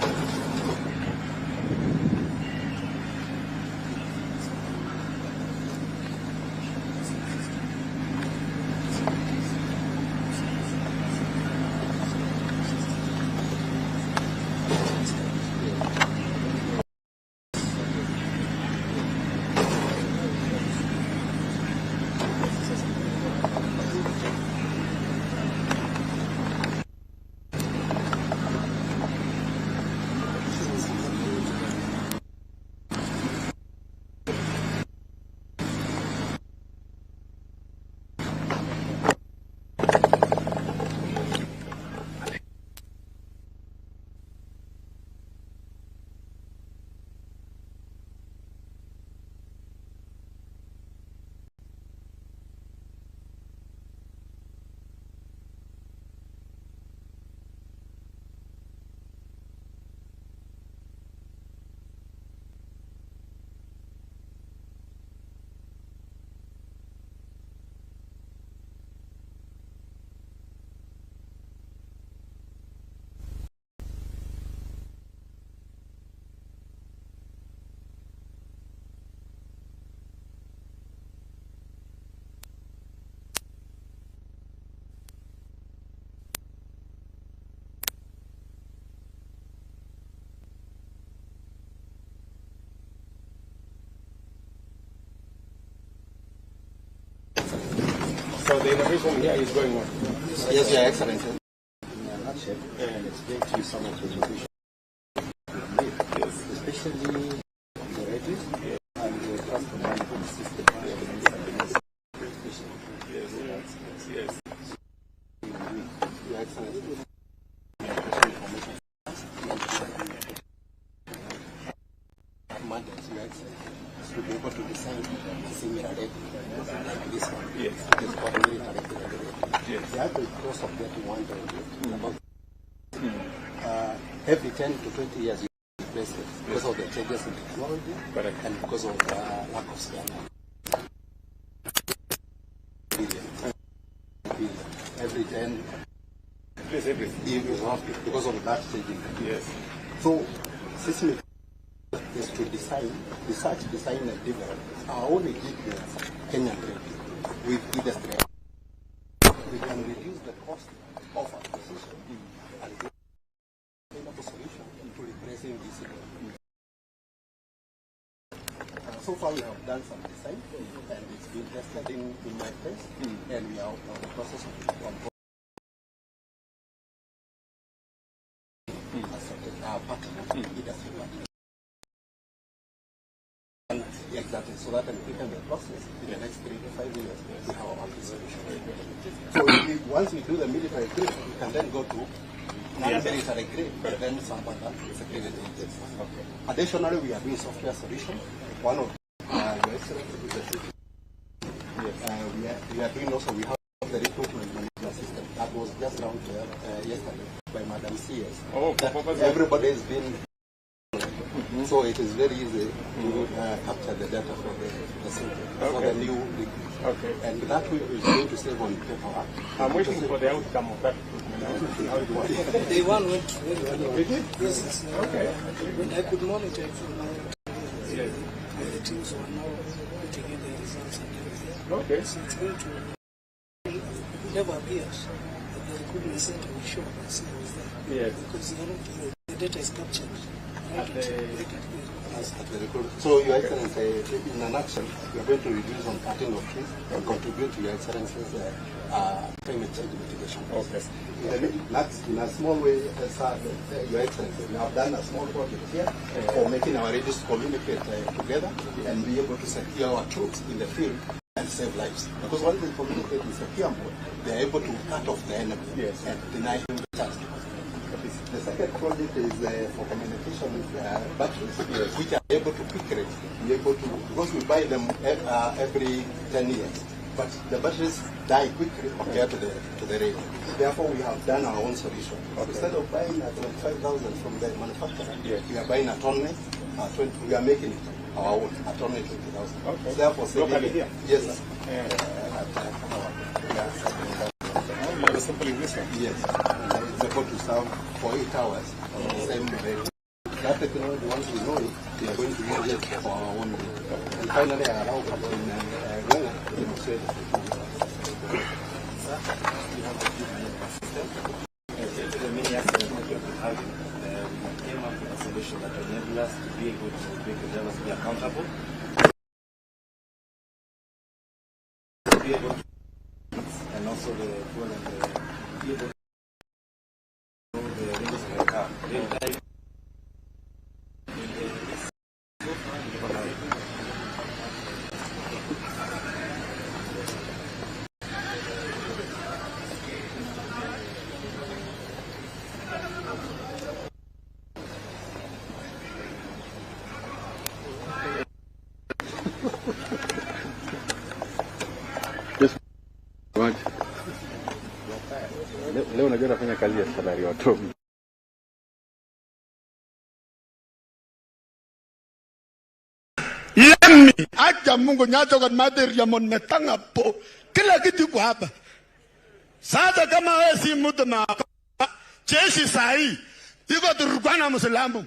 So the innovation here is going on. Yes, Your Excellency. In a nutshell, and explain to you some of the innovation we have made, especially the radius and the transport management system. Yes. Your Excellency. Mandate, Your Excellency, to be able to design similar like this one. Yes. It's probably yes. The average cost of getting one about every 10 to 20 years you replace it because of the changes in technology. Correct. And because of lack of spare. Every 10 replace everything because of that changing. Yes. So system is to design, research, design and develop our own equipment, Kenyan radio, with industry. We can reduce the cost of acquisition and give a sustainable solution to replacing this equipment. So far we have done some design and it's been tested in my place and we are on the process of our partner, industry partner. Exactly, so that we can the process in the next 3 to 5 years we have our solution. So once we do the military grade, we can then go to non-military grade, and then some other security agents. Okay. Additionally, we are doing software solution. One of your Excellency is the system. Yes. We are doing also, we have the recruitment management system that was just launched yesterday by Madam CS. Oh, everybody has been So it is very easy to capture the data from the center. For the new rig. Okay. And that way is going to save on paperwork. I'm waiting for the outcome of that. How it works. Day one went very well. Did it? Yes. Okay. When I could monitor it from my the teams who are now putting in the results and everything. Okay. So it's going to never appears. The recruitment center will show and see who is there. Yes. Because the data is captured. So, Your Excellency, in a nutshell, we are going to reduce on cutting of trees and contribute to Your Excellency's climate change mitigation process. In a small way, Your Excellency, we have done a small project here for making our radios communicate together and be able to secure our troops in the field and save lives. Because once they communicate in secure mode, they are able to cut off the enemy and deny him the chance. The second project is for communication with batteries, which are able to quickly be able to, because we buy them every 10 years, but the batteries die quickly compared to the radio. Therefore, we have done our own solution. Instead of buying 25,000 from the manufacturer, we are buying a tonne, we are making it our own, a tonne 20,000. Okay. Therefore, locally here? Yes, sir. Simple in this one? Yes. It's able to serve for 8 hours on the same radio. That technology, once we know it, we are going to use it for our own radio. And finally, I allow Captain Ganga to demonstrate the The many aspects that we have, we came up with a solution that enables us to be able to make the drivers be accountable. Be able to, and also the fuel and the be able to know the ranges of the car. Leo najua nafanya kazi ya salari watu. Yemi, acha Mungu nyato kwa maderi ya monetanga po. Kila kitu kwa hapa. Sasa kama wewe si mtu jeshi sahi, iko Turkana Muislamu.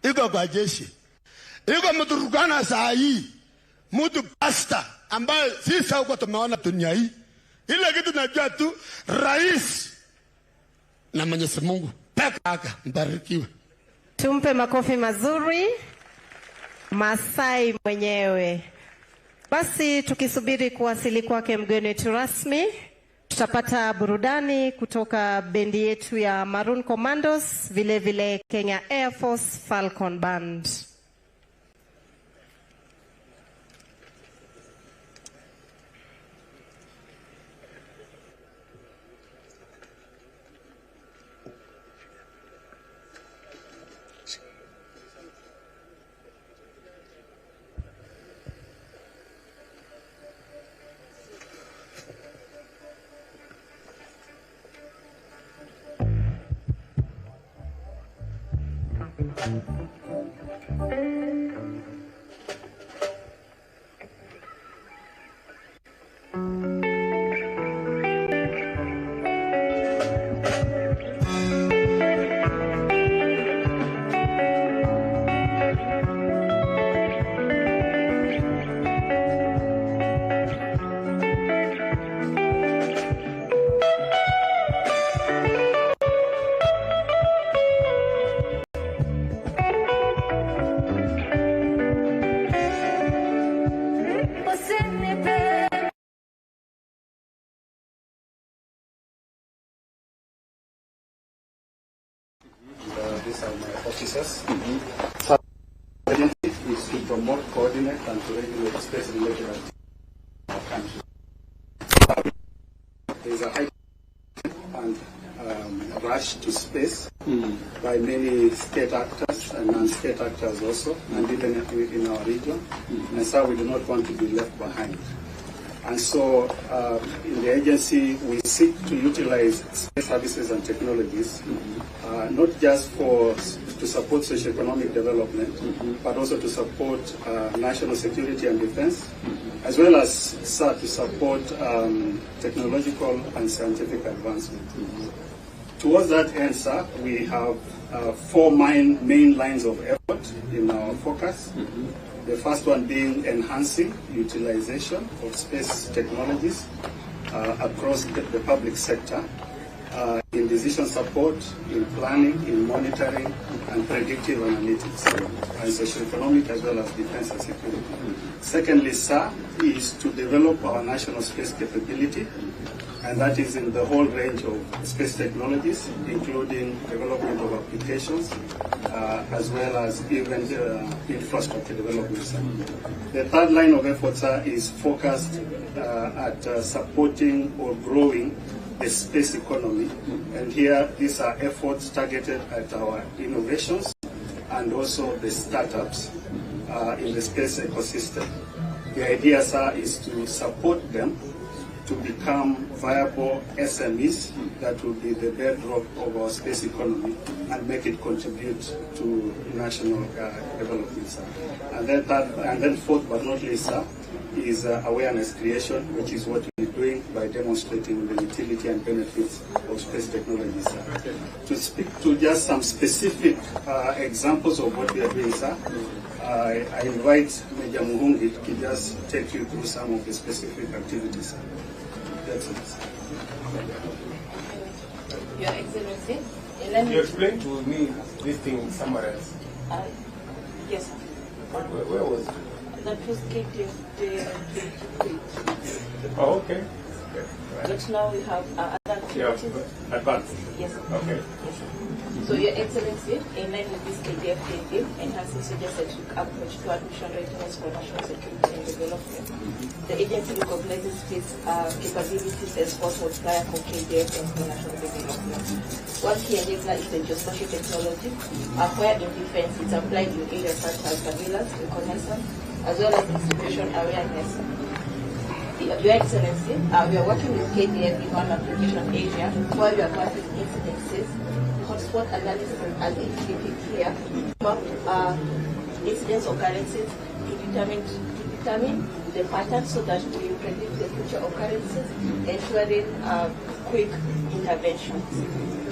Iko kwa jeshi. Iko Mturkana sahi, mtu pasta ambaye sisi huko tumeona dunia hii. Ile kitu najua tu rais na Mwenyezi Mungu peke yake mbarikiwe. Tumpe makofi mazuri Masai mwenyewe. Basi tukisubiri kuwasili kwake mgeni wetu rasmi, tutapata burudani kutoka bendi yetu ya Maroon Commandos, vile vile Kenya Air Force Falcon Band. These are my officers. So, the objective is to promote, coordinate, and to regulate space-related activities in our country. There is a high and rush to space by many state actors and non-state actors also, and even in our region. And so we do not want to be left behind. And so in the agency, we seek to utilize space services and technologies, not just for to support socio-economic development, but also to support national security and defense, as well as, sir, to support technological and scientific advancement. Towards that end, sir, we have 4 main lines of effort in our focus. The first one being enhancing utilization of space technologies across the public sector, in decision support, in planning, in monitoring, and predictive analytics, and socio-economic as well as defense and security. Secondly, sir, is to develop our national space capability, and that is in the whole range of space technologies, including development of applications, as well as even infrastructure development. The third line of effort, sir, is focused at supporting or growing the space economy, and here these are efforts targeted at our innovations and also the startups in the space ecosystem. The idea, sir, is to support them to become viable SMEs that will be the bedrock of our space economy and make it contribute to national development, sir. And then fourth but not least, sir, is awareness creation, which is what we're doing by demonstrating the utility and benefits of space technology, sir. To speak to just some specific examples of what we are doing, sir, I invite Major Muhungi to just take you through some of the specific activities, sir. Your Excellency, Can you explain to me this thing summarized? Yes, sir. Where was it? That was KDF Day 23. Oh, okay. But now we have other activities. Advanced? Yes, sir. Okay. Yes, sir. So, Your Excellency, in line with this KDF Day theme, enhancing soldier-centric approach to admission readiness for national security and development, the agency recognizes its capabilities as force multiplier for KDF and for national development. One key enabler is the geospatial technology, where in defense it's applied in areas such as surveillance, reconnaissance, as well as institution awareness. Your Excellency, we are working with KDF in one application area where we are mapping incidences, hotspot analysis, and keeping clear incidence occurrences to determine the pattern so that we predict the future occurrences, ensuring quick interventions.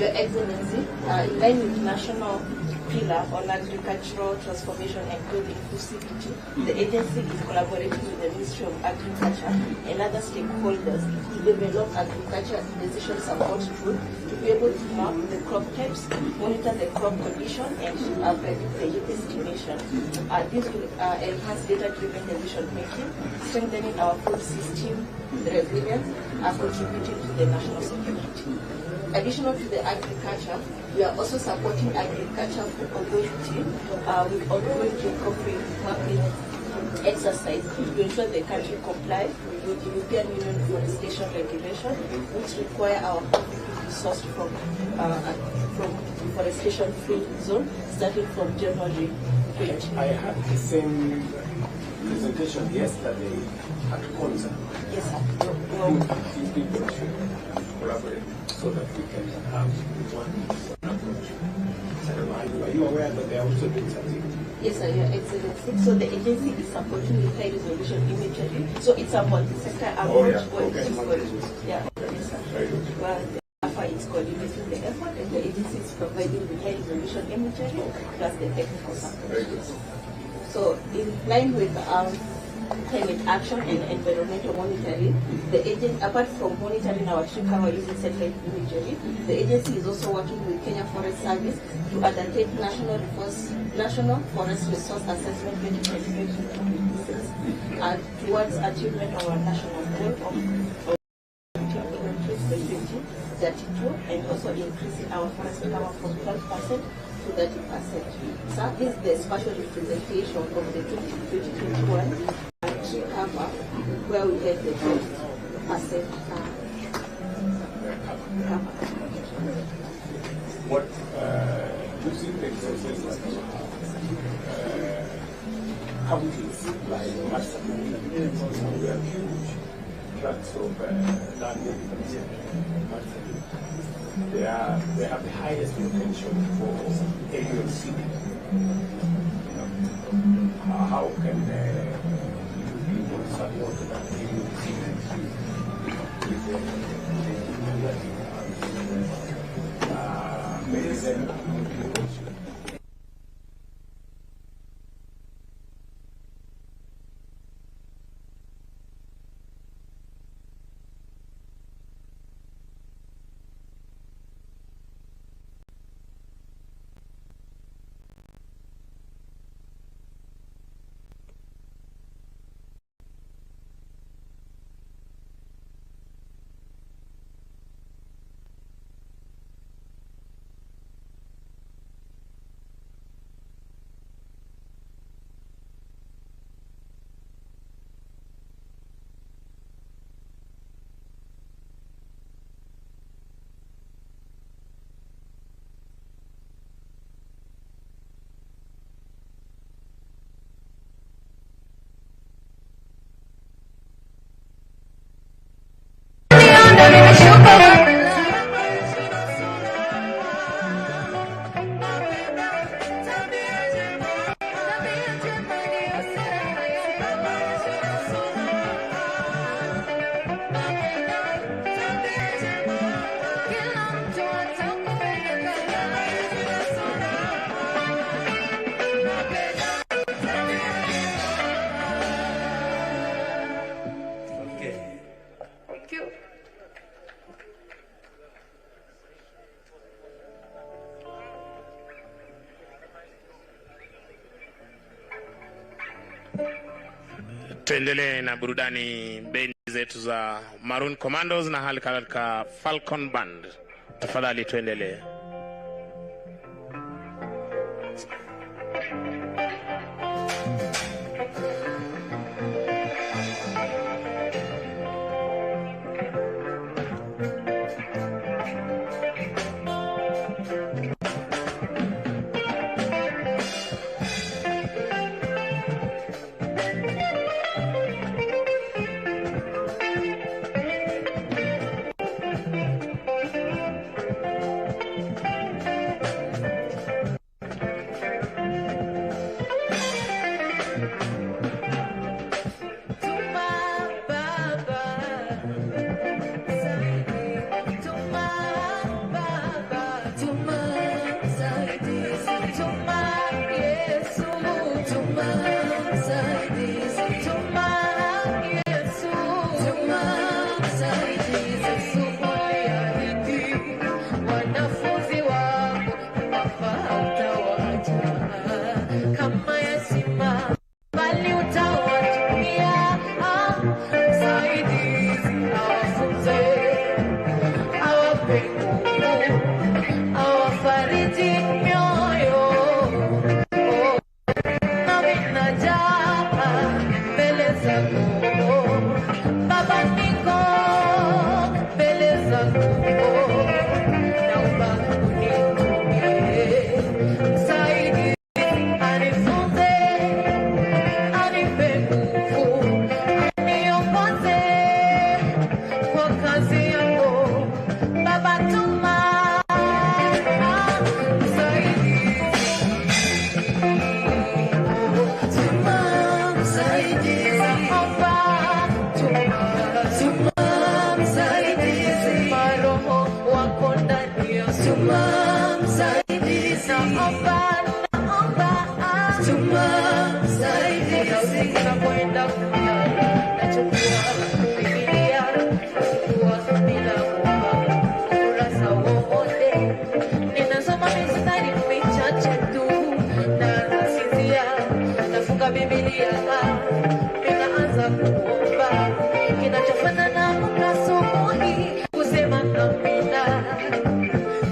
Your Excellency, in line with national pillar on agricultural transformation and growth inclusivity, the agency is collaborating with the Ministry of Agriculture and other stakeholders to develop agriculture decision support tool to be able to map the crop types, monitor the crop condition, and predict the yield estimation. This will enhance data-driven decision making, strengthening our food system resilience, and contributing to the national security. Additional to the agriculture, we are also supporting agriculture food authority with ongoing geographic mapping exercise to ensure the country complies with the European Union forestation regulation, which require our food to be sourced from deforestation-free zone starting from January 20. I had the same presentation yesterday at Konza. Yes, sir. These people should collaborate so that we can have one approach. Are you aware that they are also doing something? Yes, sir, Your Excellency. So the agency is supporting with high resolution imagery. So it's a multi-sector approach. Yes, sir. Very good. Well, the AFA is coordinating the effort, and the agency is providing the high resolution imagery plus the technical support. Very good. So in line with climate action and environmental monitoring, the agency, apart from monitoring our tree cover using satellite imagery, the agency is also working with Kenya Forest Service to undertake National Forest Resource Assessment 2025-2026 towards achievement of our national goal of increase by 2032 and also increasing our forest cover from 12% to 30%. So this is the spatial representation of the 2021 tree cover, where we had the 12% cover. What using the resources like counties like Marsabit, we are huge. that sort of land they have the highest potential for aerial seeding. How can people support that aerial seeding Tuendelee na burudani bendi zetu za Maroon Commandos na hali kadhalika Falcon Band. Tafadhali tuendelee.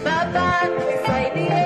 Baba nisaidie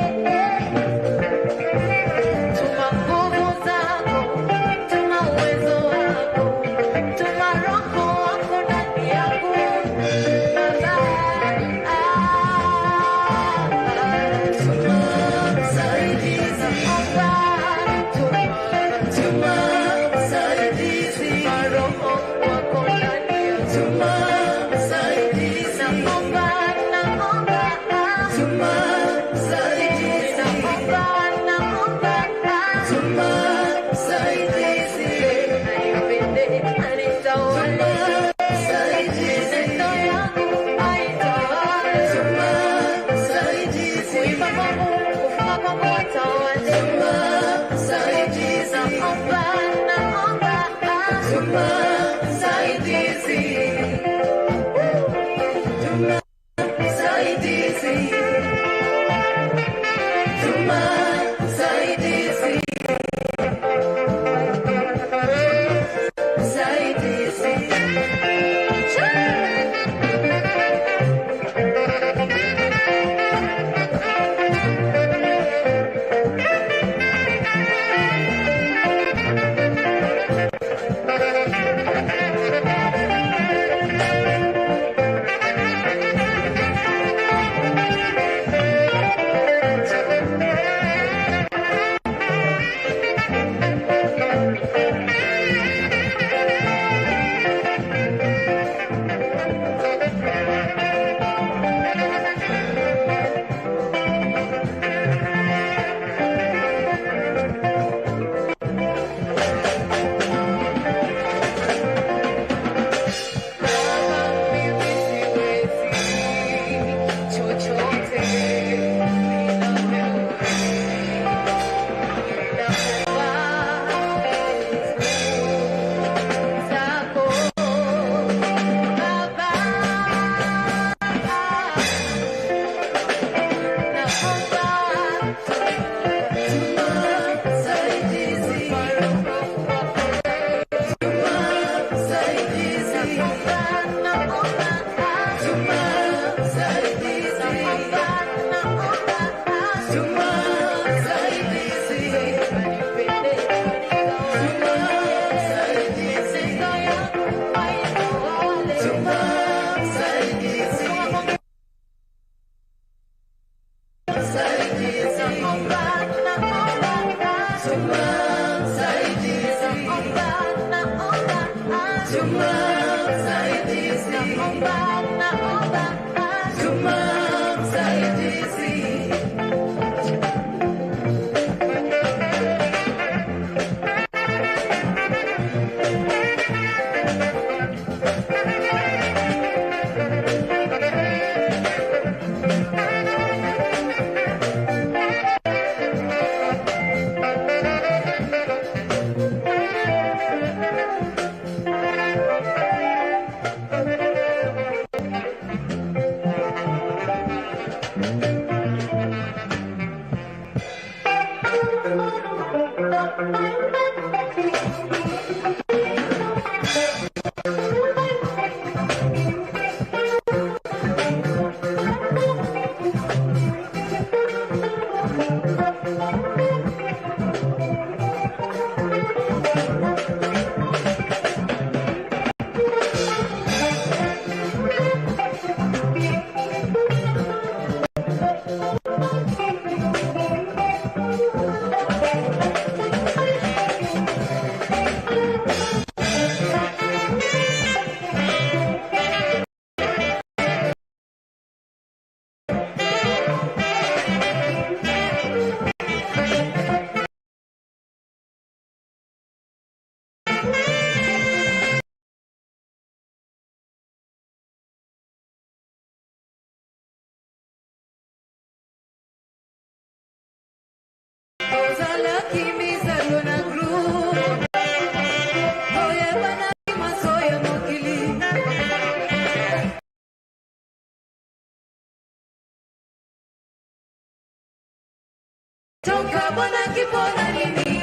Toka bwana kipona nini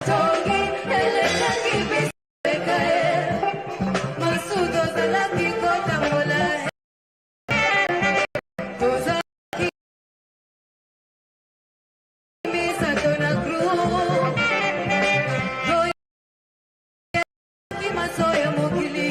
Tongi ele tangi biseka Masudo zalaki kota mola Toza Misa tona gru Goya Kimasoya mokili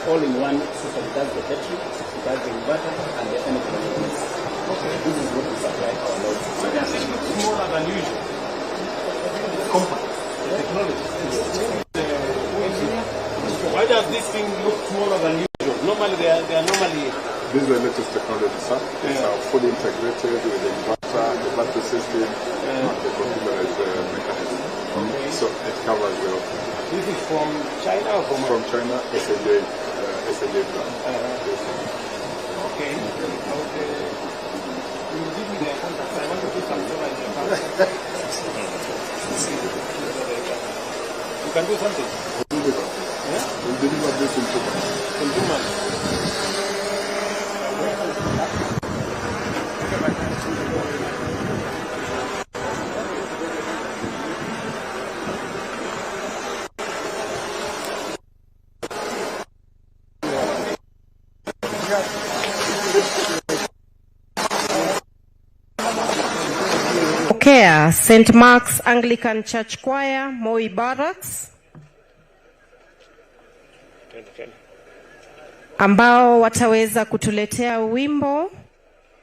all-in-one system. It has the battery, it has the inverter, and the energy controls. Okay. This is what we supply our loads. So they are saying it's smaller than usual. It's compact. The technology. Why they does this thing look smaller than usual? Normally, they are normally... This is the latest technology, sir. It's fully integrated with the inverter, the battery system, and the computerized mechanism. Okay. So it covers the whole thing. This is from China or from China, SAJ brand. Okay. You will give me the contact. I want to put some solar in the house. You can do something. We'll deliver. Yeah? We'll deliver this in 2 months. In 2 months. Care, St. Mark's Anglican Church Choir, Moi Barracks, ambao wataweza kutuletea wimbo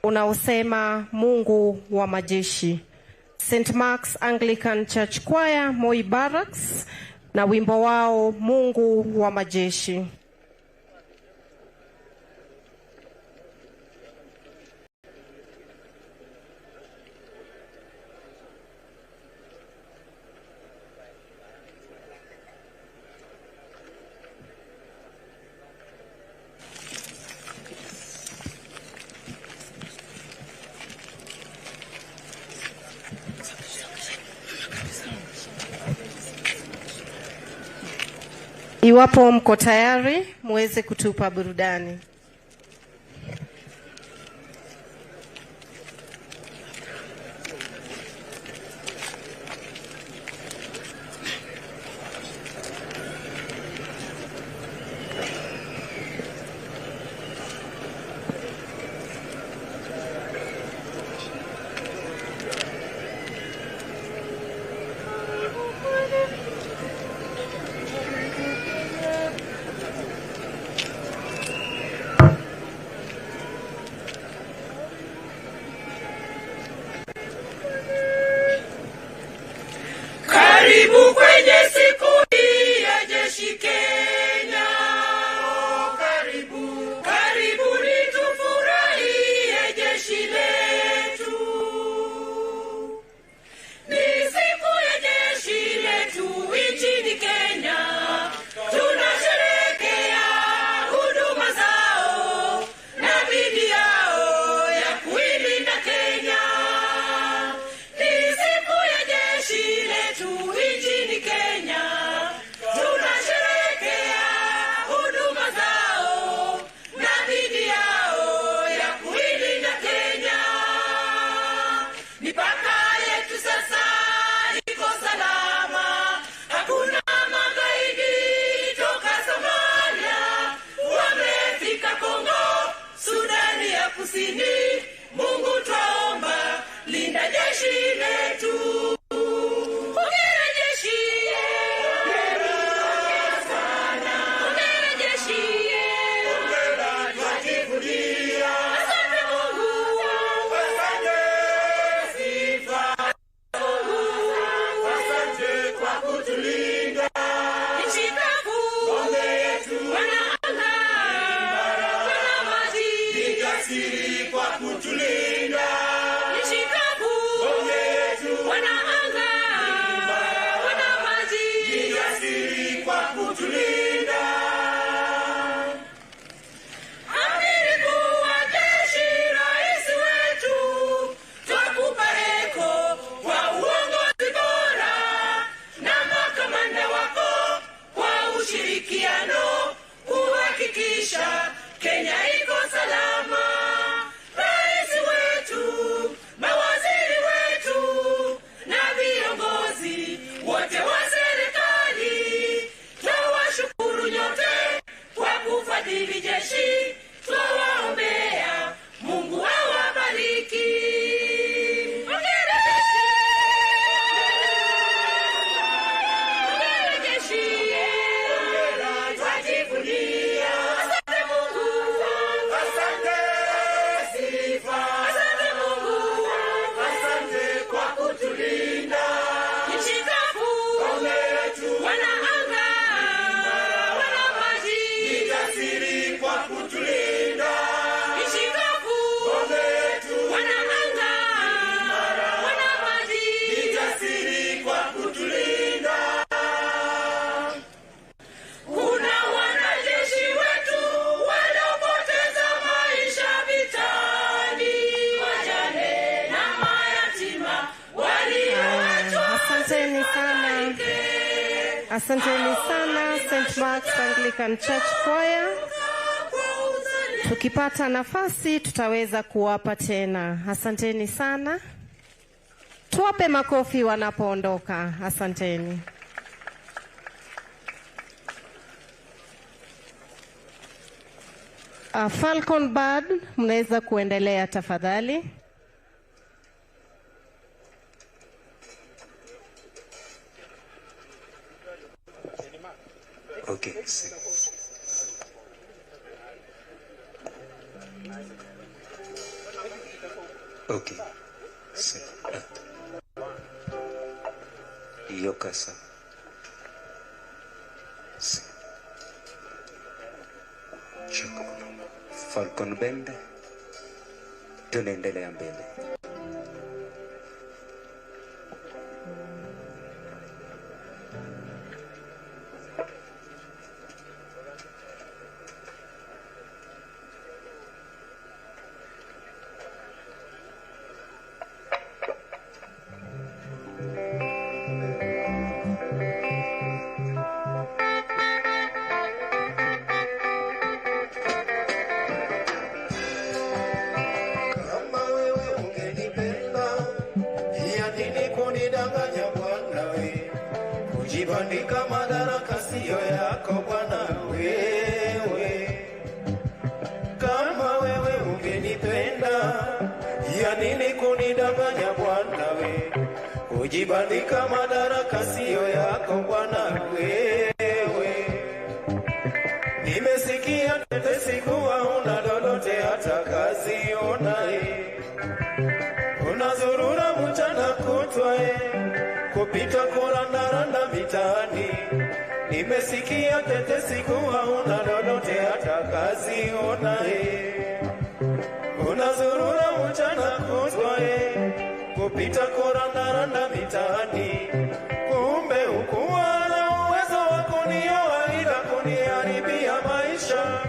unaosema Mungu wa majeshi. St. Mark's Anglican Church Choir, Moi Barracks, na wimbo wao Mungu wa majeshi. Iwapo mko tayari, muweze kutupa burudani. Karibu kwenye siku hii ya jeshi Kenya. Karibu, karibuni tufurahie jeshi letu. Ni siku ya jeshi letu nchini Kenya. Tunasherehekea huduma zao na bidii yao ya kuilinda Kenya. Ni siku ya jeshi letu nchini Kenya. Tunasherehekea huduma zao na bidii yao ya kuilinda Kenya. Mipaka yetu sasa iko salama. Hakuna magaidi toka Somalia wamefika Kongo, Sudani ya Kusini. Mungu twaomba, linda jeshi letu. Hongera jeshi, hongera sana. Hongera jeshi, hongera twajivunia. Asante Mungu, asante sifa. Mungu, asante kwa kutulinda. Nchi kavu, ngome yetu, wana anga, wana maji, ni jasiri kwa kutulinda. Nchi kavu, ngome yetu, wana anga, wana maji, ni jasiri kwa kutulinda. Amiri kuu wa jeshi, rais wetu, twakupa heko kwa uongozi bora na makamanda wako kwa ushirikiano kuhakikisha Kenya iko salama. Rais wetu, mawaziri wetu na viongozi wote wa serikali, twawashukuru nyote kwa kufadhili jeshi. Twawaombea Mungu awabariki. Hongera jeshi, hongera jeshi, hongera twajivunia. Asante Mungu, asante sifa. Asante Mungu, asante kwa kutulinda. Nchi kavu, ngome yetu, wana anga, wana maji, kutulinda. Nchi kavu, ng'ombe yetu, wana anga, wana maji, ni jasiri kwa kutulinda. Kuna wanajeshi wetu waliopoteza maisha vitani, wajane na mayatima walioachwa. Asanteni sana. Asanteni sana St. Mark's Anglican Church Choir. Tukipata nafasi tutaweza kuwapa tena. Asanteni sana. Tuwape makofi wanapoondoka. Asanteni. Falcon Bird, mnaweza kuendelea tafadhali. Okay. Okay. Yokasa. Falcon Band. Tunaendelea mbele. Kujibandika madaraka siyo yako bwana wewe. Kama wewe ungenipenda, ya nini kunidanganya bwana we? Kujibandika madaraka siyo yako bwana wewe. Nimesikia tetesi kuwa una lolote hata kazi unaye. Unazurura mchana kutwa kupita kurandaranda mitaani. Nimesikia tetesi kuwa una lolote hata kazi unaye. Unazurura mchana kutwa kupita kurandaranda mitaani. Kumbe ukuwa na uwezo wa kunioa ila kuniharibia maisha.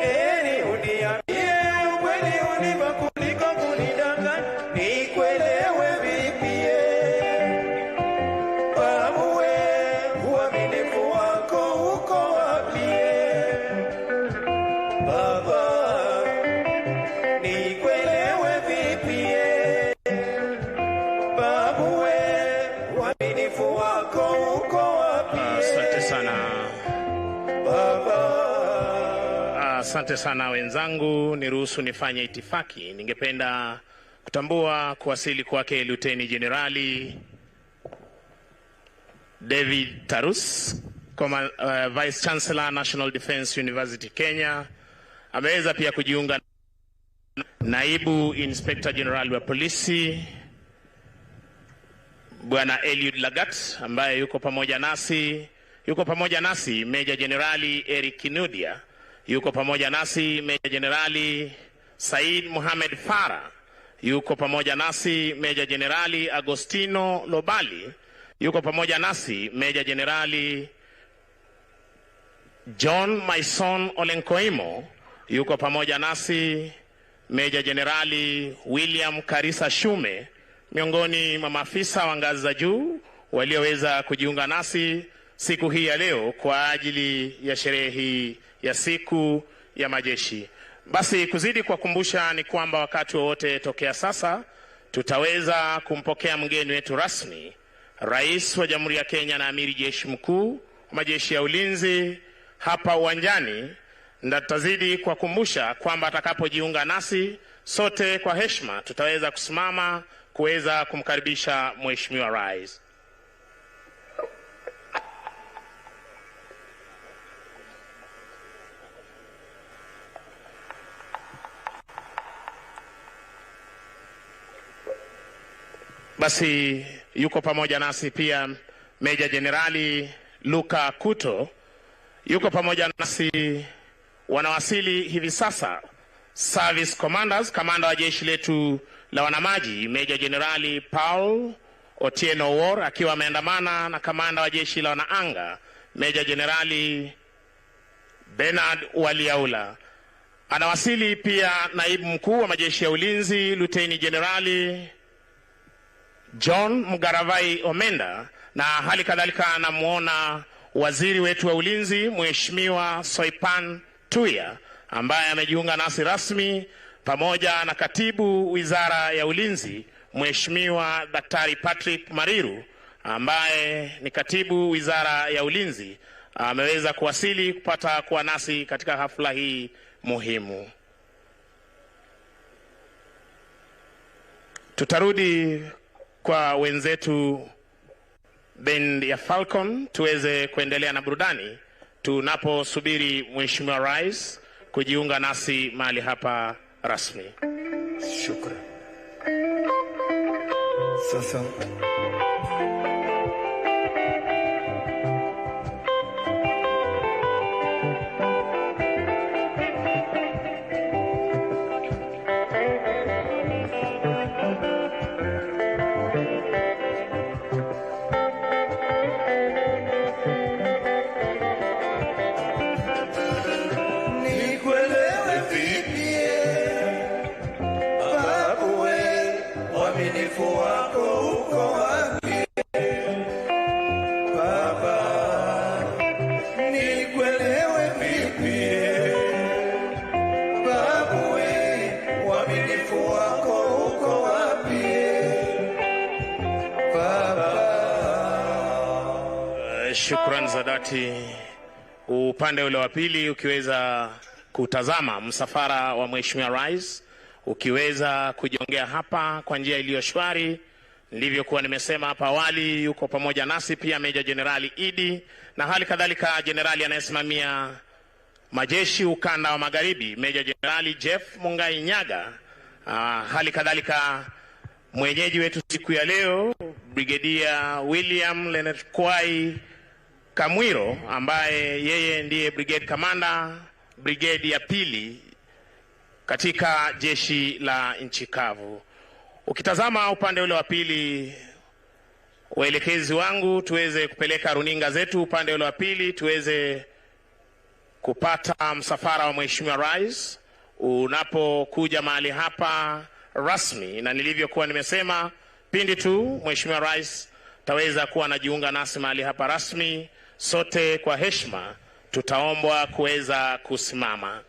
Heri uniambie ukweli unipa kuliko kunidanganya. Nikuelewe vipi babu we, uaminifu wako uko wapi baba? Nikuelewe vipi babu we, uaminifu wako uko wapi? Asante sana baba. Asante sana wenzangu, niruhusu nifanye itifaki. Ningependa kutambua kuwasili kwake Luteni Generali David Tarus, Vice Chancellor National Defence University Kenya. Ameweza pia kujiunga Naibu Inspector General wa Polisi Bwana Eliud Lagat ambaye yuko pamoja nasi Meja Generali Eric Kinudia, yuko pamoja nasi Meja Generali Said Mohamed Farah, yuko pamoja nasi Meja Generali Agostino Lobali, yuko pamoja nasi Meja Generali John Maison Olenkoimo, yuko pamoja nasi Meja Generali William Karisa Shume, miongoni mwa maafisa wa ngazi za juu walioweza kujiunga nasi siku hii ya leo kwa ajili ya sherehe hii ya siku ya majeshi. Basi kuzidi kuwakumbusha ni kwamba wakati wowote tokea sasa tutaweza kumpokea mgeni wetu rasmi, Rais wa Jamhuri ya Kenya na Amiri Jeshi Mkuu wa Majeshi ya Ulinzi hapa uwanjani, na tutazidi kuwakumbusha kwamba atakapojiunga nasi sote kwa heshima tutaweza kusimama kuweza kumkaribisha Mheshimiwa Rais. Basi yuko pamoja nasi pia Meja Generali Luka Kuto, yuko pamoja nasi wanawasili hivi sasa service commanders, kamanda wa jeshi letu la wanamaji Meja Jenerali Paul Otieno War akiwa ameandamana na kamanda wa jeshi la wanaanga Meja Jenerali Bernard Waliaula. Anawasili pia naibu mkuu wa majeshi ya ulinzi Luteni Jenerali John Mugaravai Omenda, na hali kadhalika anamuona waziri wetu wa ulinzi Mheshimiwa Soipan Tuya ambaye amejiunga nasi rasmi, pamoja na katibu wizara ya ulinzi Mheshimiwa Daktari Patrick Mariru ambaye ni katibu wizara ya ulinzi, ameweza kuwasili kupata kuwa nasi katika hafla hii muhimu. Tutarudi kwa wenzetu band ya Falcon tuweze kuendelea na burudani tunaposubiri Mheshimiwa Rais kujiunga nasi mahali hapa rasmi. Shukran. Sasa Shukran za dhati. Upande ule wa pili ukiweza kutazama msafara wa Mheshimiwa Rais, ukiweza kujiongea hapa kwa njia iliyo shwari. Nilivyokuwa nimesema hapa awali, yuko pamoja nasi pia Meja Jenerali Idi na hali kadhalika jenerali anayesimamia majeshi ukanda wa magharibi Meja Jenerali Jeff Mungai Nyaga. Hali kadhalika mwenyeji wetu siku ya leo Brigedia William Leonard Kwai Kamwiro ambaye yeye ndiye brigade commander brigade ya pili katika jeshi la nchi kavu. Ukitazama upande ule wa pili, waelekezi wangu tuweze kupeleka runinga zetu upande ule wa pili tuweze kupata msafara wa Mheshimiwa Rais unapokuja mahali hapa rasmi, na nilivyokuwa nimesema pindi tu Mheshimiwa Rais taweza kuwa anajiunga nasi mahali hapa rasmi, sote kwa heshima tutaombwa kuweza kusimama.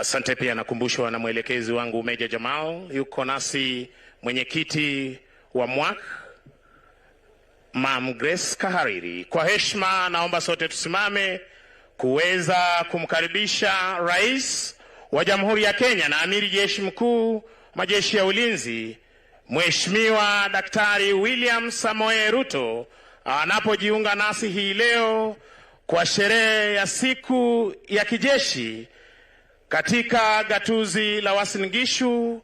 Asante. Pia nakumbushwa na mwelekezi wangu Meja Jamal, yuko nasi mwenyekiti wa MWAC Mam Grace Kahariri. Kwa heshima naomba sote tusimame kuweza kumkaribisha Rais wa Jamhuri ya Kenya na Amiri Jeshi Mkuu Majeshi ya Ulinzi Mheshimiwa Daktari William Samoei Ruto anapojiunga nasi hii leo kwa sherehe ya siku ya kijeshi katika gatuzi la Uasin Gishu,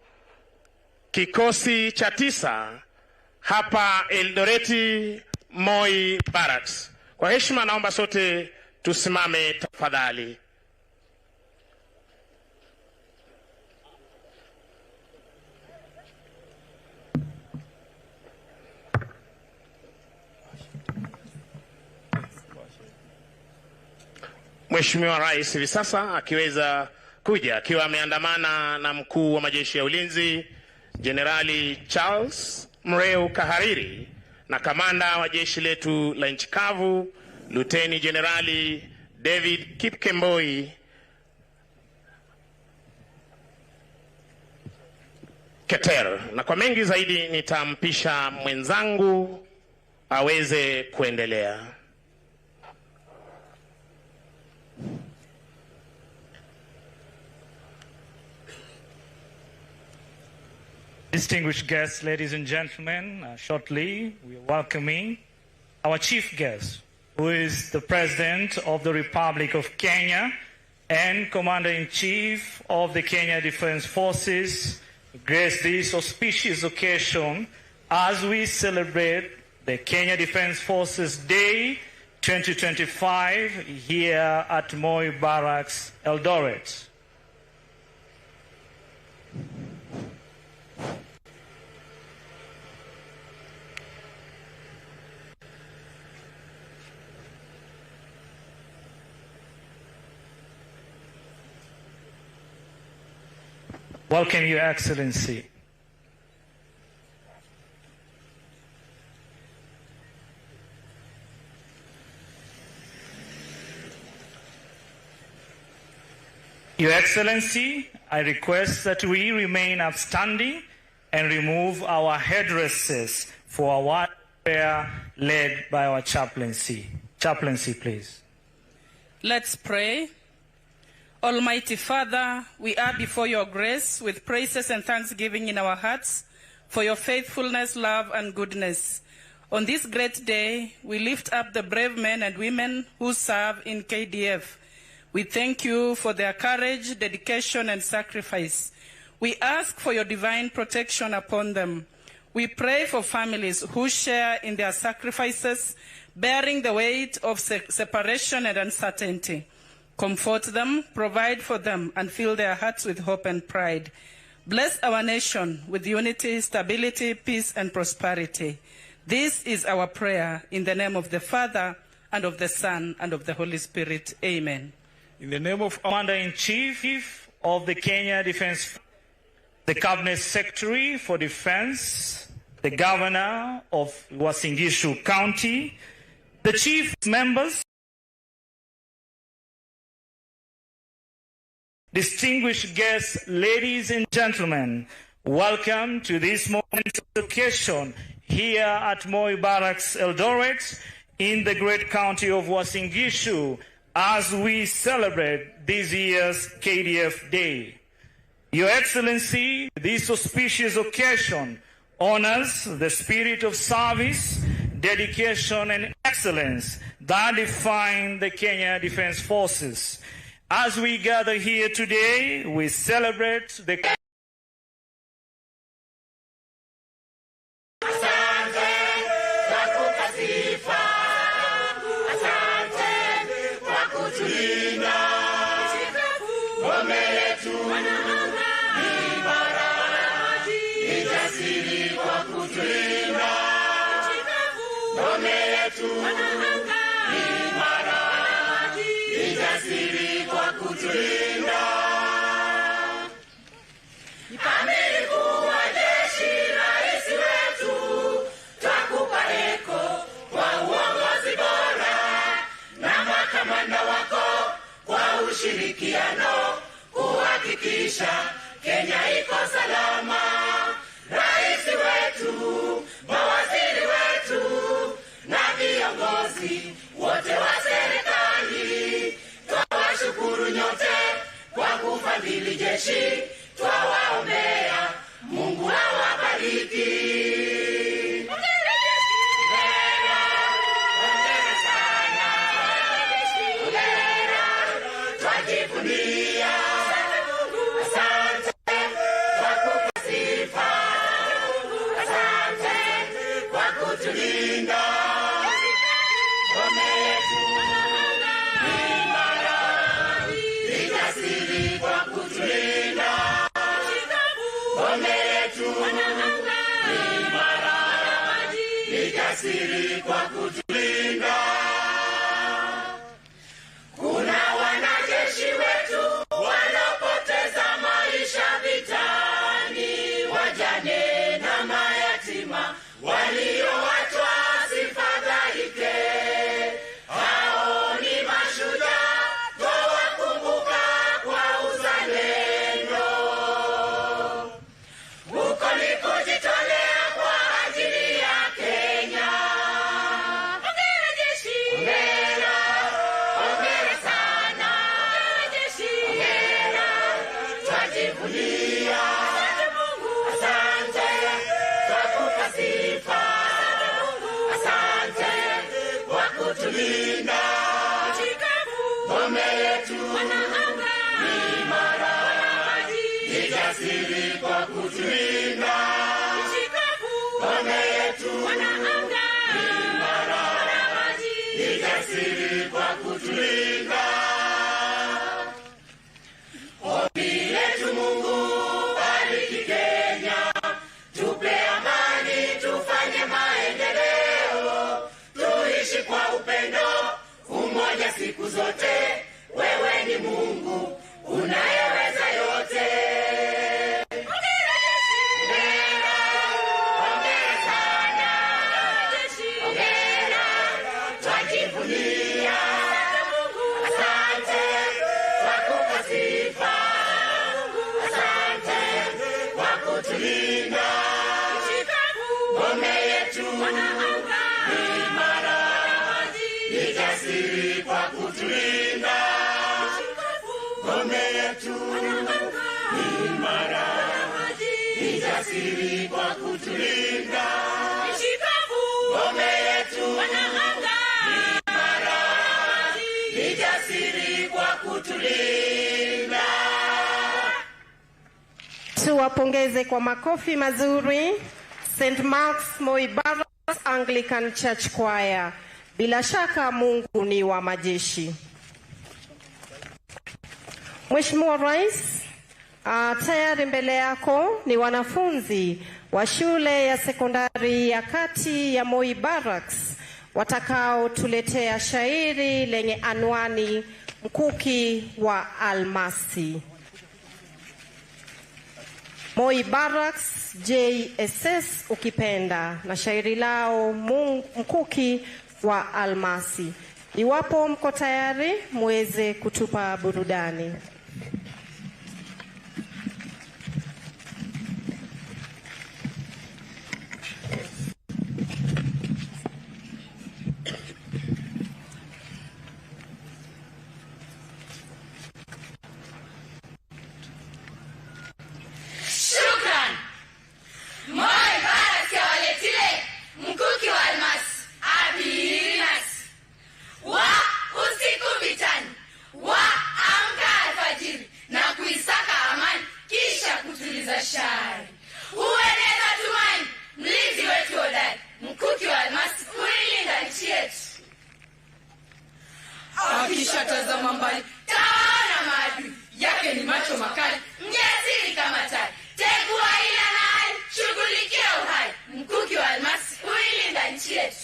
kikosi cha 9 hapa Eldoreti Moi Barracks. Kwa heshima naomba sote tusimame tafadhali. Mheshimiwa Rais hivi sasa akiweza kuja akiwa ameandamana na mkuu wa majeshi ya ulinzi Jenerali Charles Mreu Kahariri na kamanda wa jeshi letu la nchi kavu Luteni Jenerali David Kipkemboi Keter. Na kwa mengi zaidi nitampisha mwenzangu aweze kuendelea. Distinguished guests, ladies and gentlemen, shortly we are welcoming our chief guest, who is the President of the Republic of Kenya and Commander-in-Chief of the Kenya Defense Forces, grace this auspicious occasion as we celebrate the Kenya Defense Forces Day 2025 here at Moi Barracks, Eldoret. Welcome, Your Excellency. Your Excellency, I request that we remain upstanding and remove our headdresses for our prayer led by our chaplaincy. Chaplaincy, please. Let's pray. Almighty Father, we are before your grace with praises and thanksgiving in our hearts for your faithfulness, love, and goodness. On this great day, we lift up the brave men and women who serve in KDF. We thank you for their courage, dedication, and sacrifice. We ask for your divine protection upon them. We pray for families who share in their sacrifices, bearing the weight of separation and uncertainty. Comfort them, provide for them, and fill their hearts with hope and pride. Bless our nation with unity, stability, peace, and prosperity. This is our prayer in the name of the Father, and of the Son, and of the Holy Spirit. Amen. In the name of Commander-in-Chief of the Kenya Defense, the Cabinet Secretary for Defense, the Governor of Uasin Gishu County, the Chief Members, distinguished guests, ladies and gentlemen, welcome to this momentous occasion here at Moi Barracks, Eldoret, in the great county of Uasin Gishu, as we celebrate this year's KDF Day. Your Excellency, this auspicious occasion honors the spirit of service, dedication, and excellence that define the Kenya Defense Forces. As we gather here today, we celebrate the ushirikiano kuhakikisha Kenya iko salama. Rais wetu, mawaziri wetu na viongozi wote wa serikali, twawashukuru nyote kwa kufadhili jeshi, twawaombea Mungu awabariki. Kuna wanajeshi wetu wanapoteza maisha vitani, wajane na mayatima walioachwa wasifadhaike. Hao ni mashujaa, twawakumbuka kwa uzalendo. Huko ni kujitolea kwa ajili ya Kenya. kutulinda. Nchi kavu, ngome yetu, wanaanga, imara, wana maji, ni jasiri kwa kutulinda. Ombi letu Mungu, bariki Kenya, tupe amani, tufanye maendeleo, tuishi kwa upendo, umoja siku zote. Wewe ni Mungu unayeweza yote. Jasiri kwa kutulinda. Nchi kavu, ngome yetu, wanaanga, imara, ni jasiri kwa kutulinda. Tuwapongeze kwa makofi mazuri St. Mark's Moi Barracks Anglican Church Choir. Bila shaka Mungu ni wa majeshi. Mheshimiwa Rais, tayari mbele yako ni wanafunzi wa shule ya sekondari ya kati ya Moi Barracks watakao tuletea shairi lenye anwani Mkuki wa Almasi. Moi Barracks JSS ukipenda, na shairi lao Mkuki wa Almasi. Iwapo mko tayari muweze kutupa burudani. Shukran. Moi Barracks ya waletile mkuki wa almasi abirinas. Wa usiku vitani, wa amka alfajiri na kuisaka amani kisha kutuliza shari. Ueneza tumaini, mlinzi wetu hodari, mkuki wa almasi kuilinda nchi yetu. Akisha tazama mbali, tawaona maadui yake ni macho makali, mjasiri kama tai. Tegua ila na hali, shughulikia uhai, mkuki wa almasi kuilinda nchi yetu.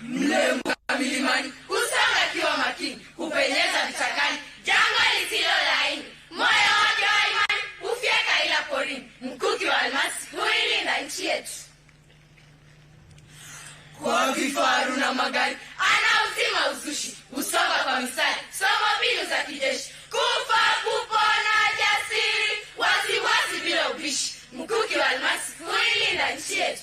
Mlembo milimani, usanga kiwa makini, kupenyeza vichakani, jangwa lisilo laini. Moyo wake wa imani, ufyeka ila porini, mkuki wa almasi kuilinda nchi yetu. Kwa vifaru na magari, anauzima uzushi, usonga kwa misali, somo mbinu za kijeshi. Kufa kupona jasiri, wasiwasi bila ubishi, mkuki wa almasi kuilinda nchi yetu.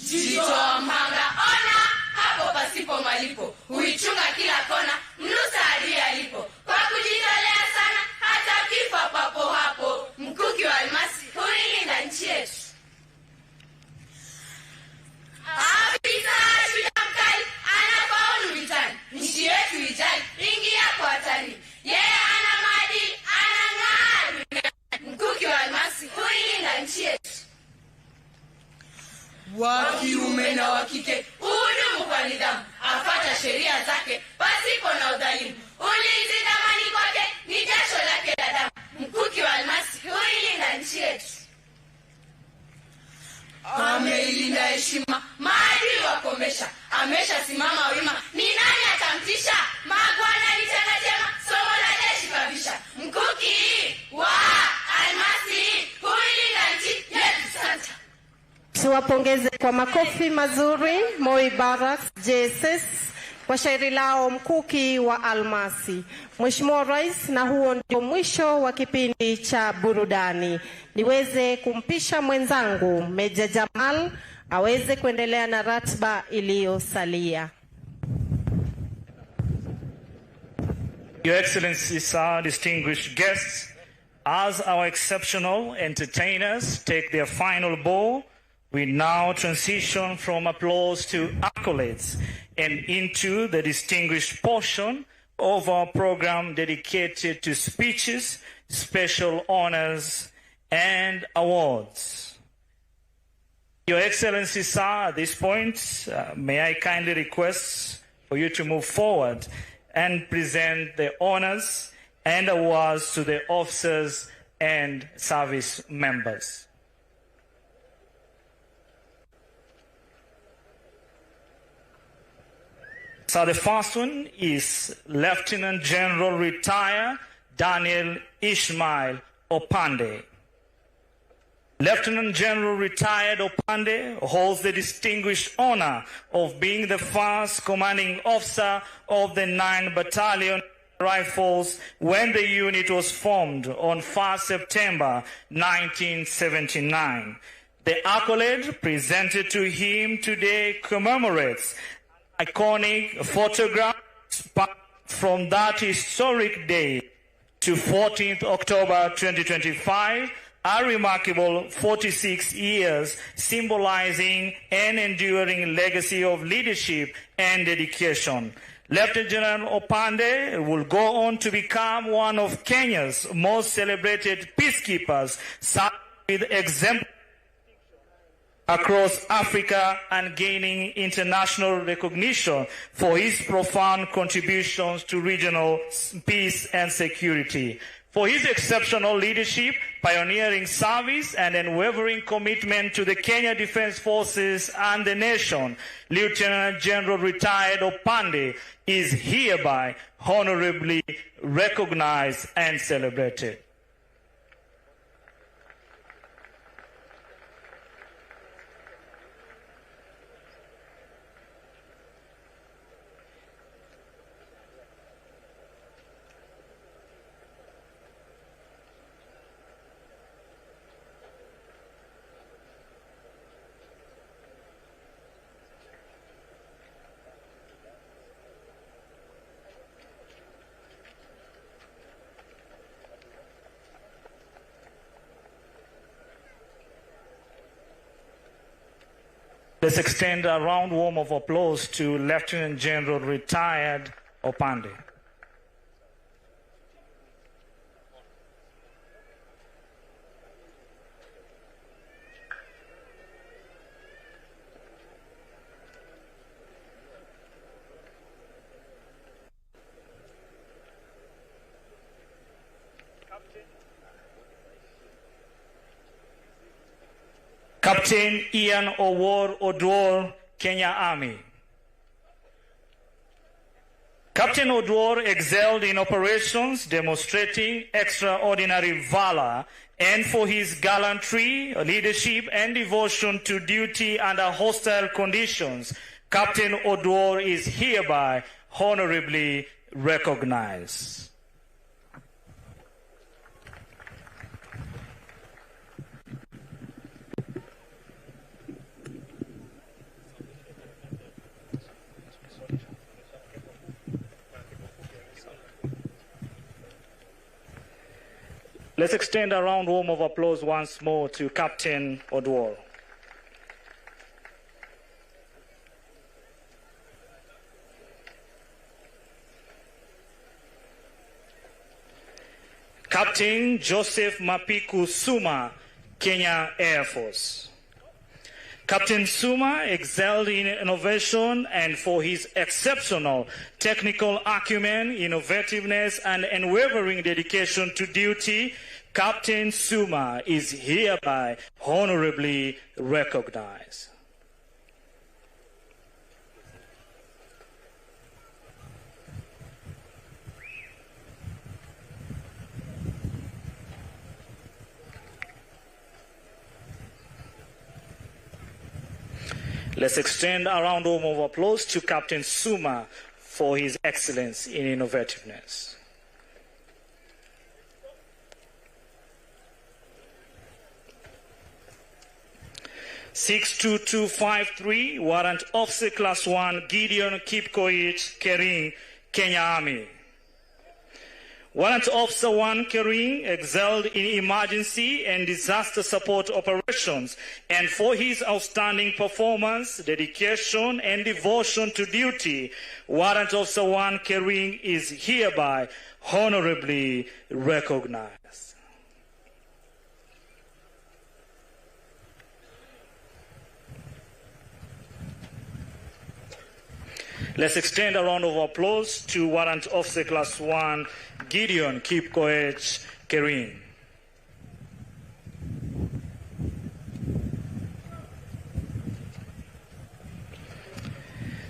Jitoa mhanga, ona hapo pasipo malipo, huichunga kila kona, mnusa hadi alipo. Kwa kujitolea sana, hata kifa papo hapo, mkuki wa almasi huilinda nchi yetu. Afisa shujaa mkali, anafaulu vitani, nchi yetu ijali, ingia kwa hatari. Yeye ana maadili, anang'aa duniani, mkuki wa almasi huilinda nchi yetu. Wa kiume na wa kike, uhudumu kwa nidhamu, afata sheria zake pasipo na udhalimu. Ulinzi damani kwake ni jasho lake la damu, mkuki wa almasi huilinda nchi yetu. Ameilinda heshima, maadili wakomesha, amesha simama wima, ni nani atamtisha? Magwana ni tena jema, somo la jeshi kabisha, mkuki wa almasi huilinda nchi yetu. Santa. Tuwapongeze kwa makofi mazuri Moi Barracks JSS kwa shairi lao Mkuki wa Almasi. Mheshimiwa Rais, na huo ndio mwisho wa kipindi cha burudani. Niweze kumpisha mwenzangu Meja Jamal aweze kuendelea na ratiba iliyosalia. Your Excellency, sir, distinguished guests, as our exceptional entertainers take their final bow, we now transition from applause to accolades and into the distinguished portion of our program dedicated to speeches special honors, and awards. Your Excellency, sir, at this point, may I kindly request for you to move forward and present the honors and awards to the officers and service members. So the first one is Lieutenant General Retired Daniel Ishmael Opande. Lieutenant General Retired Opande holds the distinguished honor of being the first commanding officer of the 9th Battalion Rifles when the unit was formed on 1st September 1979. The accolade presented to him today commemorates an iconic photograph from that historic day to 14th October 2025, a remarkable 46 years symbolizing an enduring legacy of leadership and dedication. Lieutenant General Opande will go on to become one of Kenya's most celebrated peacekeepers, with exemplary across Africa and gaining international recognition for his profound contributions to regional peace and security. For his exceptional leadership, pioneering service, and unwavering commitment to the Kenya Defense Forces and the nation, Lieutenant General Retired Opande is hereby honorably recognized and celebrated. Let's extend a round warm of applause to Lieutenant General Retired Opande. Captain Ian Owor Odwor, Kenya Army. Captain Odwor excelled in operations, demonstrating extraordinary valor, and for his gallantry, leadership, and devotion to duty under hostile conditions, Captain Odwor is hereby honorably recognized. Let's extend a round warm of applause once more to Captain Odwor. Captain Joseph Mapiku Suma, Kenya Air Force. Captain Suma excelled in innovation and for his exceptional technical acumen, innovativeness, and unwavering dedication to duty, Captain Suma is hereby honorably recognized. Let's extend a round of applause to Captain Suma for his excellence in innovativeness. (62253) Warrant Officer Class 1 Gideon Kipkoech Kering, Kenya Army. Warrant Officer 1 Kering excelled in emergency and disaster support operations, and for his outstanding performance, dedication, and devotion to duty, Warrant Officer 1 Kering is hereby honorably recognized. Let's extend a round of applause to Warrant Officer Class 1 Gideon Kipkoech Kering.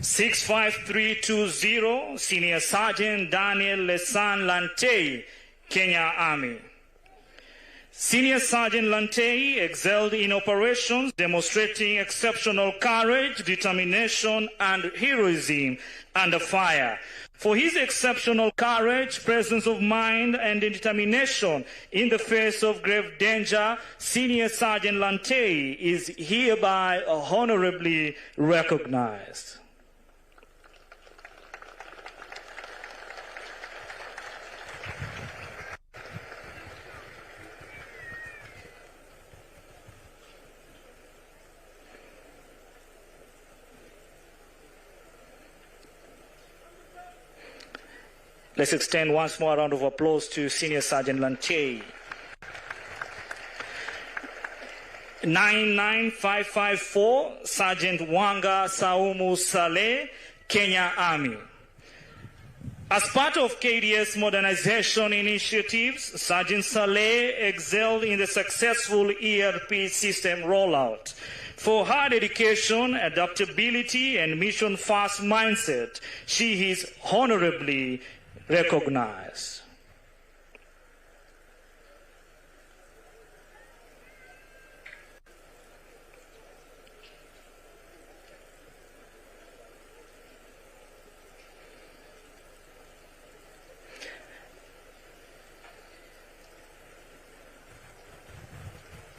(65320) Senior Sergeant Daniel Lesan Lantei, Kenya Army. Senior Sergeant Lantei excelled in operations, demonstrating exceptional courage, determination, and heroism under fire. For his exceptional courage, presence of mind, and determination in the face of grave danger, Senior Sergeant Lantei is hereby honorably recognized. Let's extend once more a round of applause to Senior Sergeant Lantei. 99554, Sergeant Wanga Saumu Saleh, Kenya Army. As part of KDF's modernization initiatives, Sergeant Saleh excelled in the successful ERP system rollout. For her dedication, adaptability, and mission-first mindset, she is honorably recognized.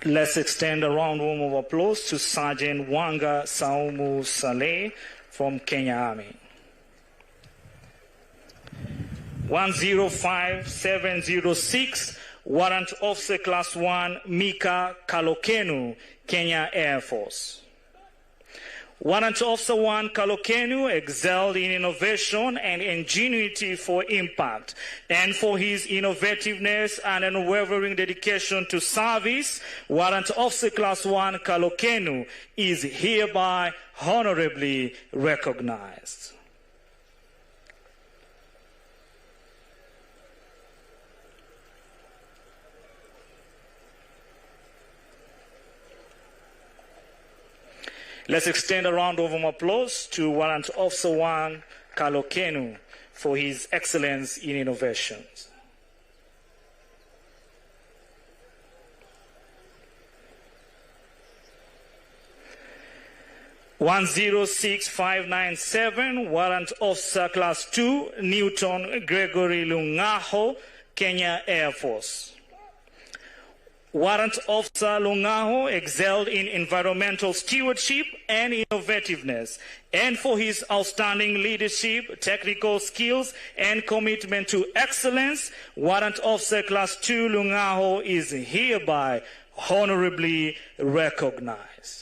Let's extend a round of applause to Sergeant Wanga Saumu Saleh from Kenya Army. 105706, Warrant Officer Class 1 Mika Kalokenu, Kenya Air Force. Warrant Officer 1 Kalokenu excelled in innovation and ingenuity for impact, and for his innovativeness and unwavering dedication to service, Warrant Officer Class 1 Kalokenu is hereby honorably recognized. Let's extend a round of applause to Warrant Officer 1 Kalokenu for his excellence in innovations. (106597), Warrant Officer Class 2 Newton Gregory Lungaho, Kenya Air Force. Warrant Officer Lungaho excelled in environmental stewardship and innovativeness, and for his outstanding leadership, technical skills, and commitment to excellence, Warrant Officer Class 2 Lungaho is hereby honorably recognized.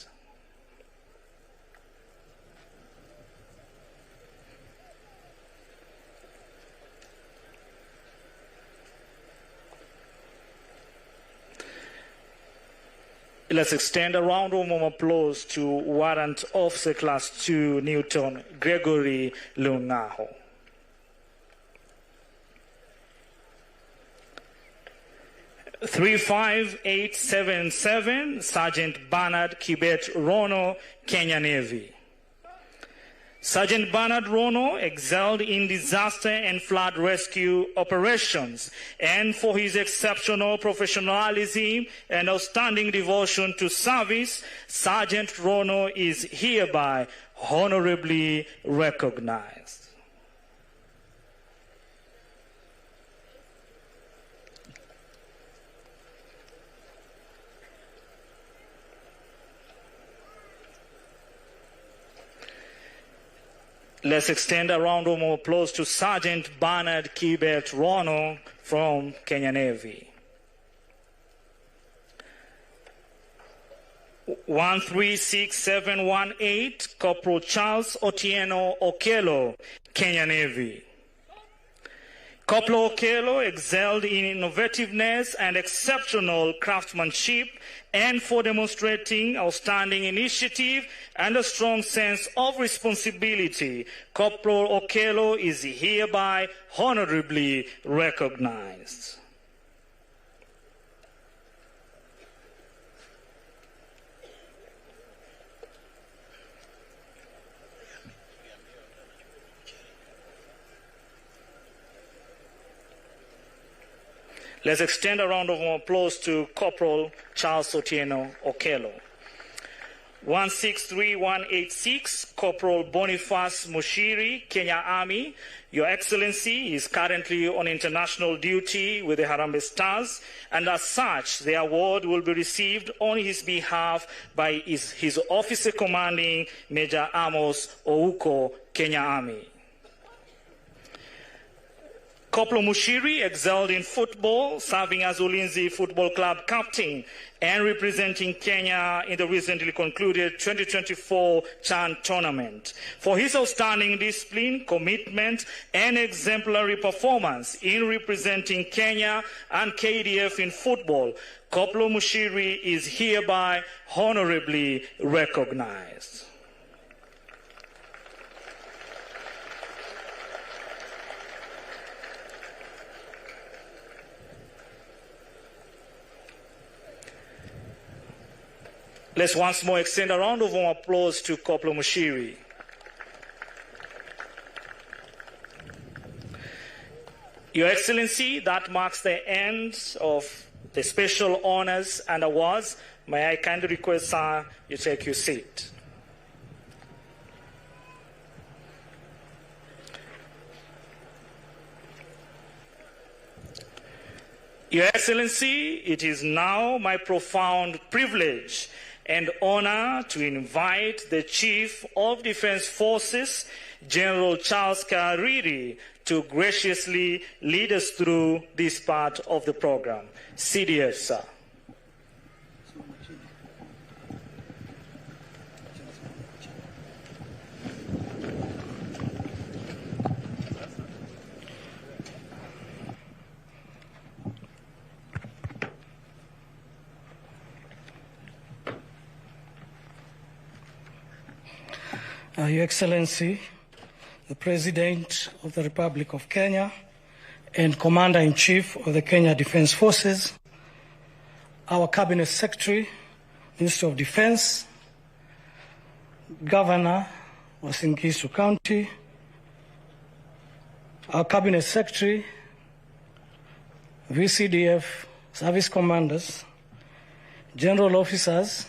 Let's extend a round of applause to Warrant Officer Class 2 Newton Gregory Lungaho. (35877), Sergeant Bernard Kibet Rono, Kenya Navy. Sergeant Bernard Rono excelled in disaster and flood rescue operations, and for his exceptional professionalism and outstanding devotion to service, Sergeant Rono is hereby honorably recognized. Let's extend a round of applause to Sergeant Bernard Kibet Rono from Kenya Navy. 136718, Corporal Charles Otieno Okello, Kenya Navy. Corporal Okello excelled in innovativeness and exceptional craftsmanship, and for demonstrating outstanding initiative and a strong sense of responsibility, Corporal Okello is hereby honorably recognized. Let's extend a round of applause to Corporal Charles Otieno Okello. 163186, Corporal Boniface Mushiri, Kenya Army. Your Excellency is currently on international duty with the Harambee Stars, and as such, the award will be received on his behalf by his officer commanding, Major Amos Ouko, Kenya Army. Corporal Mushiri excelled in football, serving as Ulinzi Football Club captain and representing Kenya in the recently concluded 2024 CHAN tournament. For his outstanding discipline, commitment, and exemplary performance in representing Kenya and KDF in football, Corporal Mushiri is hereby honorably recognized. Let's once more extend a round of warm applause to Corporal Mushiri. Your Excellency, that marks the end of the special honors and awards. May I kindly request, sir, you take your seat. Your Excellency, it is now my profound privilege and honor to invite the Chief of Defense Forces, General Charles Kariri, to graciously lead us through this part of the program. CDF, sir. Your Excellency, the President of the Republic of Kenya and Commander-in-Chief of the Kenya Defense Forces, our Cabinet Secretary, Minister of Defense, Governor of Gishu County, our Cabinet Secretary, VCDF service commanders, general officers,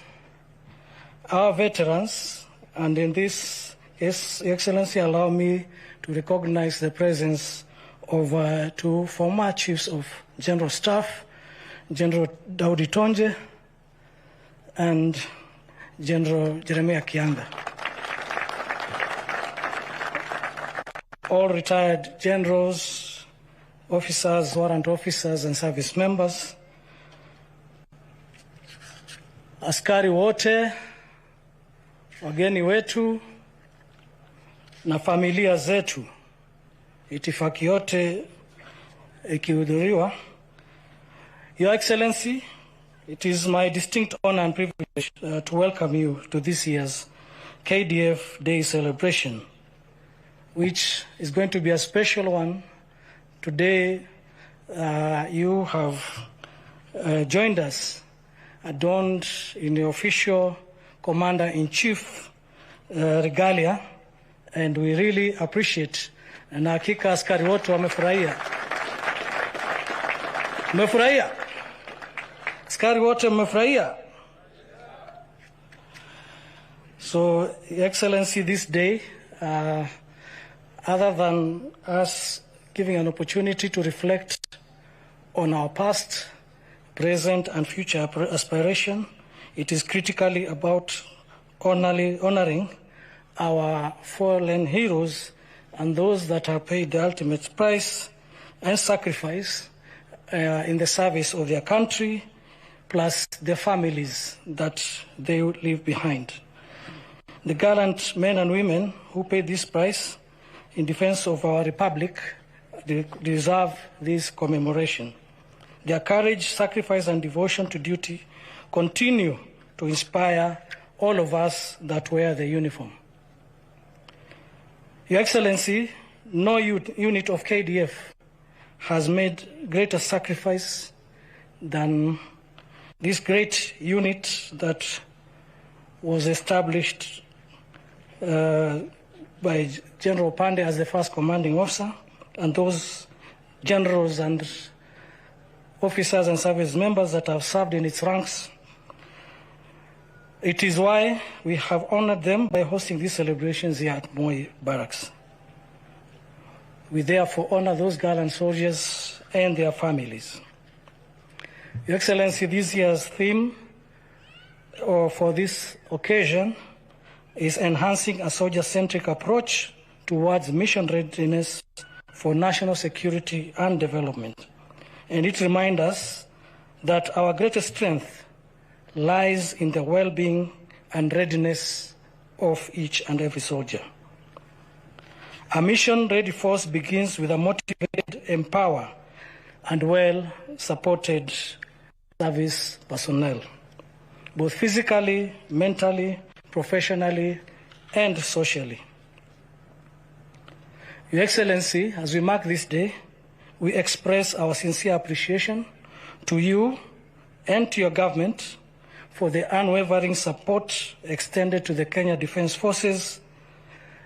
our veterans, and in this case, Your Excellency, allow me to recognize the presence of two former Chiefs of General Staff, General Daudi Tonje and General Jeremiah Kianga. All retired generals, officers, warrant officers, and service members, askari wote, wageni wetu na familia zetu, itifaki yote ikihudhuriwa. Your Excellency, it is my distinct honor and privilege to welcome you to this year's KDF Day celebration, which is going to be a special one. Today, you have joined us, adorned in the official Commander-in-Chief regalia, and we really appreciate. Na hakika askari wote wamefurahia. Mmefurahia? Askari wote mmefurahia? So, Your Excellency, this day, other than us giving an opportunity to reflect on our past, present, and future aspiration, it is critically about honoring our fallen heroes and those that have paid the ultimate price and sacrifice in the service of their country, plus the families that they leave behind. The gallant men and women who paid this price in defense of our republic deserve this commemoration. Their courage, sacrifice, and devotion to duty continue to inspire all of us that wear the uniform. Your Excellency, no unit of KDF has made greater sacrifice than this great unit that was established by General Pandey as the first commanding officer, and those generals and officers and service members that have served in its ranks. It is why we have honored them by hosting these celebrations here at Moi Barracks. We therefore honor those gallant soldiers and their families. Your Excellency, this year's theme for this occasion is enhancing a soldier-centric approach towards mission readiness for national security and development. And it reminds us that our greatest strength lies in the well-being and readiness of each and every soldier. A mission-ready force begins with a motivated, empowered, and well-supported service personnel, both physically, mentally, professionally, and socially. Your Excellency, as we mark this day, we express our sincere appreciation to you and to your government for the unwavering support extended to the Kenya Defence Forces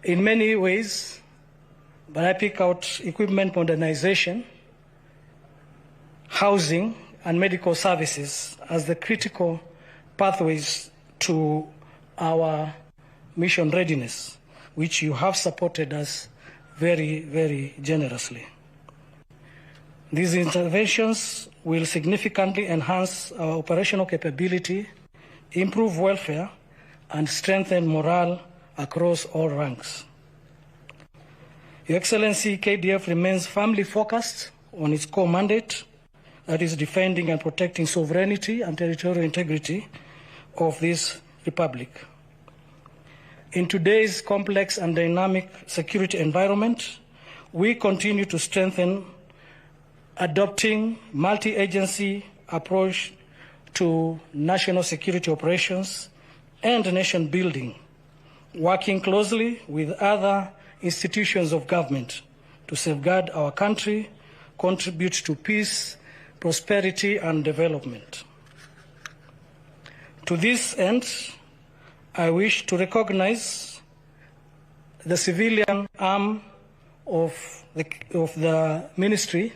in many ways, but I pick out equipment modernization, housing, and medical services as the critical pathways to our mission readiness, which you have supported us very, very generously. These interventions will significantly enhance our operational capability, improve welfare, and strengthen morale across all ranks. Your Excellency, KDF remains firmly focused on its core mandate, that is defending and protecting sovereignty and territorial integrity of this republic. In today's complex and dynamic security environment, we continue to strengthen adopting multi-agency approach to national security operations and nation building, working closely with other institutions of government to safeguard our country, contribute to peace, prosperity, and development. To this end, I wish to recognize the civilian arm of the ministry,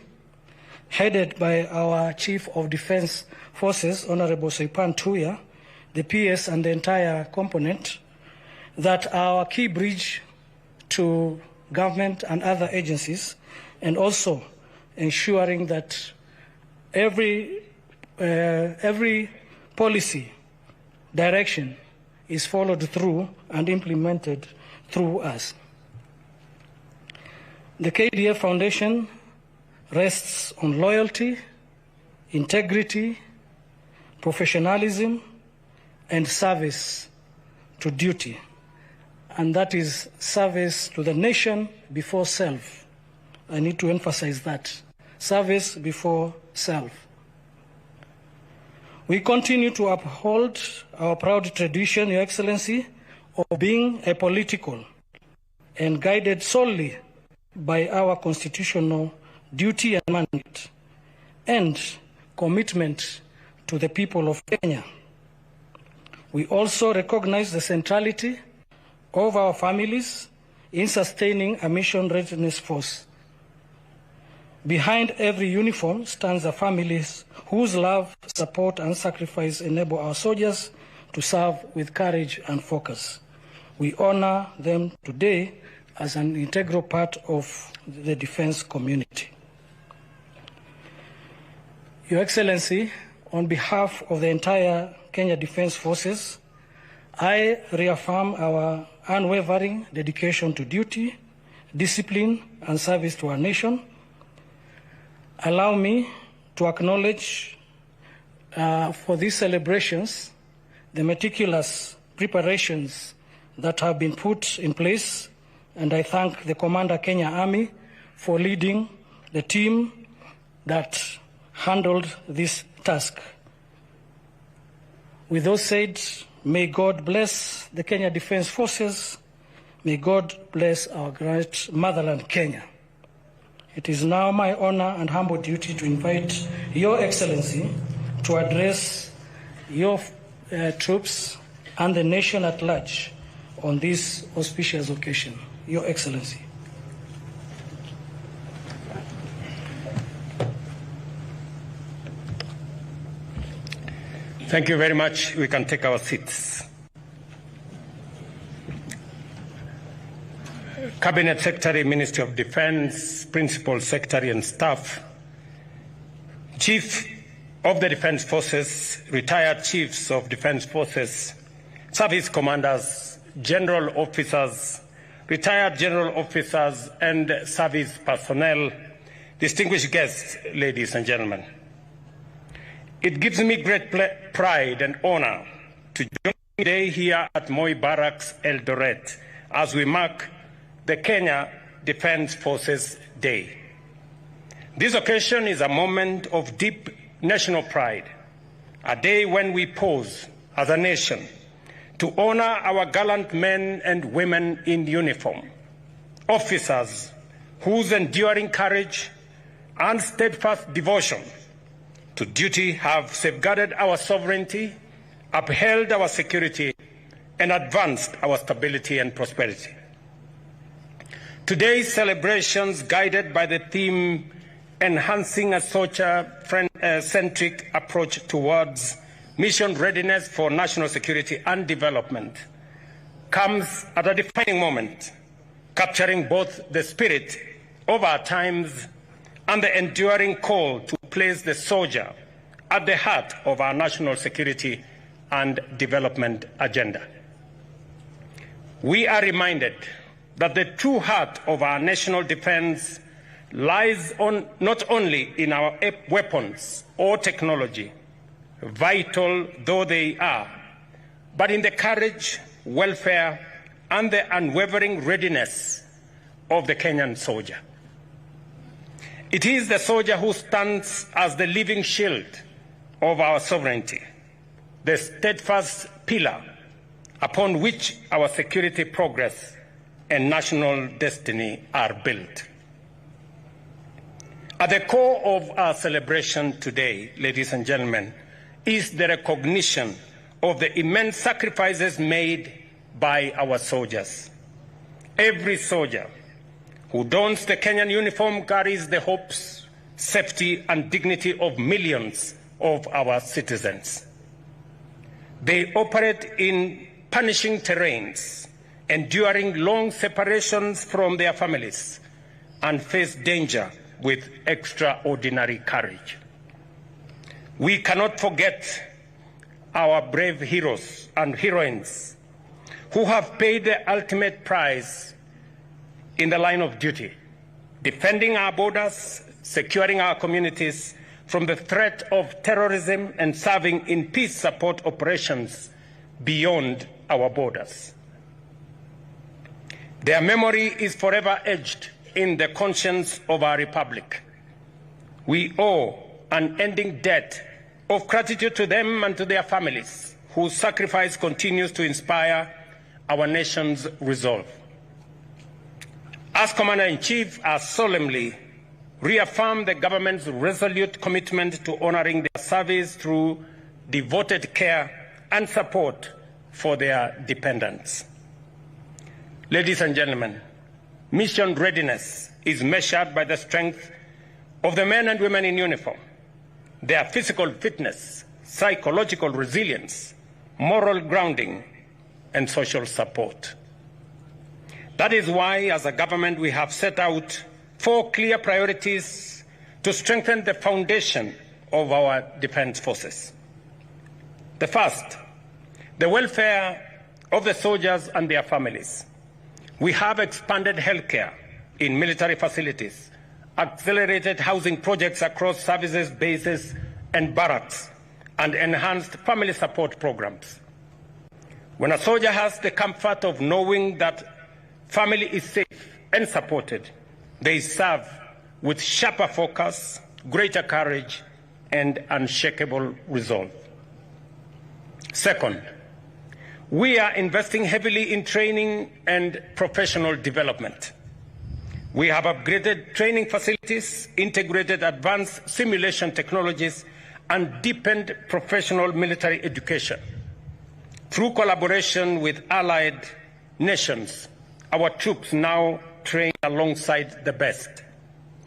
headed by our Chief of Defense Forces, Honorable Saipan Tuya, the PS and the entire component, that are our key bridge to government and other agencies, and also ensuring that every policy direction is followed through and implemented through us. The KDF Foundation rests on loyalty, integrity, professionalism, and service to duty. And that is service to the nation before self. I need to emphasize that. Service before self. We continue to uphold our proud tradition, Your Excellency, of being apolitical and guided solely by our constitutional duty and mandate, and commitment to the people of Kenya. We also recognize the centrality of our families in sustaining a mission readiness force. Behind every uniform stands the families whose love, support, and sacrifice enable our soldiers to serve with courage and focus. We honor them today as an integral part of the defense community. Your Excellency, on behalf of the entire Kenya Defence Forces, I reaffirm our unwavering dedication to duty, discipline, and service to our nation. Allow me to acknowledge for these celebrations the meticulous preparations that have been put in place, and I thank the Commander Kenya Army for leading the team that handled this task. With those said, may God bless the Kenya Defence Forces. May God bless our great motherland, Kenya. It is now my honor and humble duty to invite Your Excellency to address your troops and the nation at large on this auspicious occasion. Your Excellency. Thank you very much. We can take our seats. Cabinet Secretary, Ministry of Defense, Principal Secretary and Staff, Chief of the Defense Forces, retired Chiefs of Defense Forces, Service Commanders, General Officers, retired General Officers and Service Personnel, distinguished guests, ladies and gentlemen. It gives me great pride and honor to join today here at Moi Barracks, Eldoret, as we mark the Kenya Defence Forces Day. This occasion is a moment of deep national pride, a day when we pause as a nation to honor our gallant men and women in uniform, officers whose enduring courage and steadfast devotion to duty have safeguarded our sovereignty, upheld our security, and advanced our stability and prosperity. Today's celebrations, guided by the theme enhancing a soldier-centric approach towards mission readiness for national security and development, comes at a defining moment, capturing both the spirit of our times and the enduring call to place the soldier at the heart of our national security and development agenda. We are reminded that the true heart of our national defense lies not only in our weapons or technology, vital though they are, but in the courage, welfare, and the unwavering readiness of the Kenyan soldier. It is the soldier who stands as the living shield of our sovereignty, the steadfast pillar upon which our security progress and national destiny are built. At the core of our celebration today, ladies and gentlemen, is the recognition of the immense sacrifices made by our soldiers. Every soldier who dons the Kenyan uniform carries the hopes, safety, and dignity of millions of our citizens. They operate in punishing terrains, enduring long separations from their families, and face danger with extraordinary courage. We cannot forget our brave heroes and heroines who have paid the ultimate price in the line of duty, defending our borders, securing our communities from the threat of terrorism, and serving in peace support operations beyond our borders. Their memory is forever etched in the conscience of our republic. We owe an unending debt of gratitude to them and to their families, whose sacrifice continues to inspire our nation's resolve. As Commander-in-Chief, I solemnly reaffirm the government's resolute commitment to honoring their service through devoted care and support for their dependents. Ladies and gentlemen, mission readiness is measured by the strength of the men and women in uniform, their physical fitness, psychological resilience, moral grounding, and social support. That is why, as a government, we have set out 4 clear priorities to strengthen the foundation of our defense forces. The first, the welfare of the soldiers and their families. We have expanded healthcare in military facilities accelerated housing projects across services, bases, and barracks, and enhanced family support programs. When a soldier has the comfort of knowing that family is safe and supported, they serve with sharper focus, greater courage, and unshakable resolve. Second, we are investing heavily in training and professional development. We have upgraded training facilities, integrated advanced simulation technologies, and deepened professional military education. Through collaboration with allied nations, our troops now train alongside the best,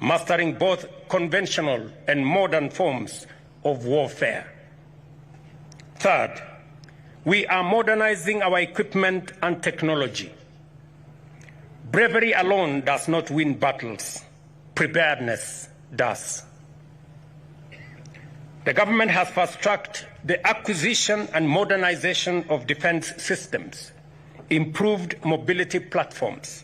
mastering both conventional and modern forms of warfare. Third, we are modernizing our equipment and technology. Bravery alone does not win battles. Preparedness does. The government has fast-tracked the acquisition and modernization of defense systems, improved mobility platforms,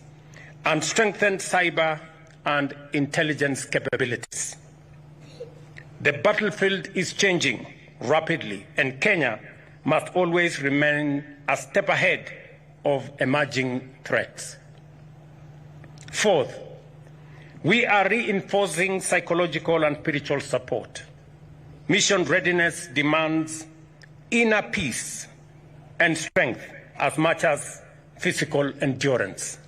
and strengthened cyber and intelligence capabilities. The battlefield is changing rapidly, and Kenya must always remain a step ahead of emerging threats. Fourth, we are reinforcing psychological and spiritual support. Mission readiness demands inner peace and strength as much as physical endurance.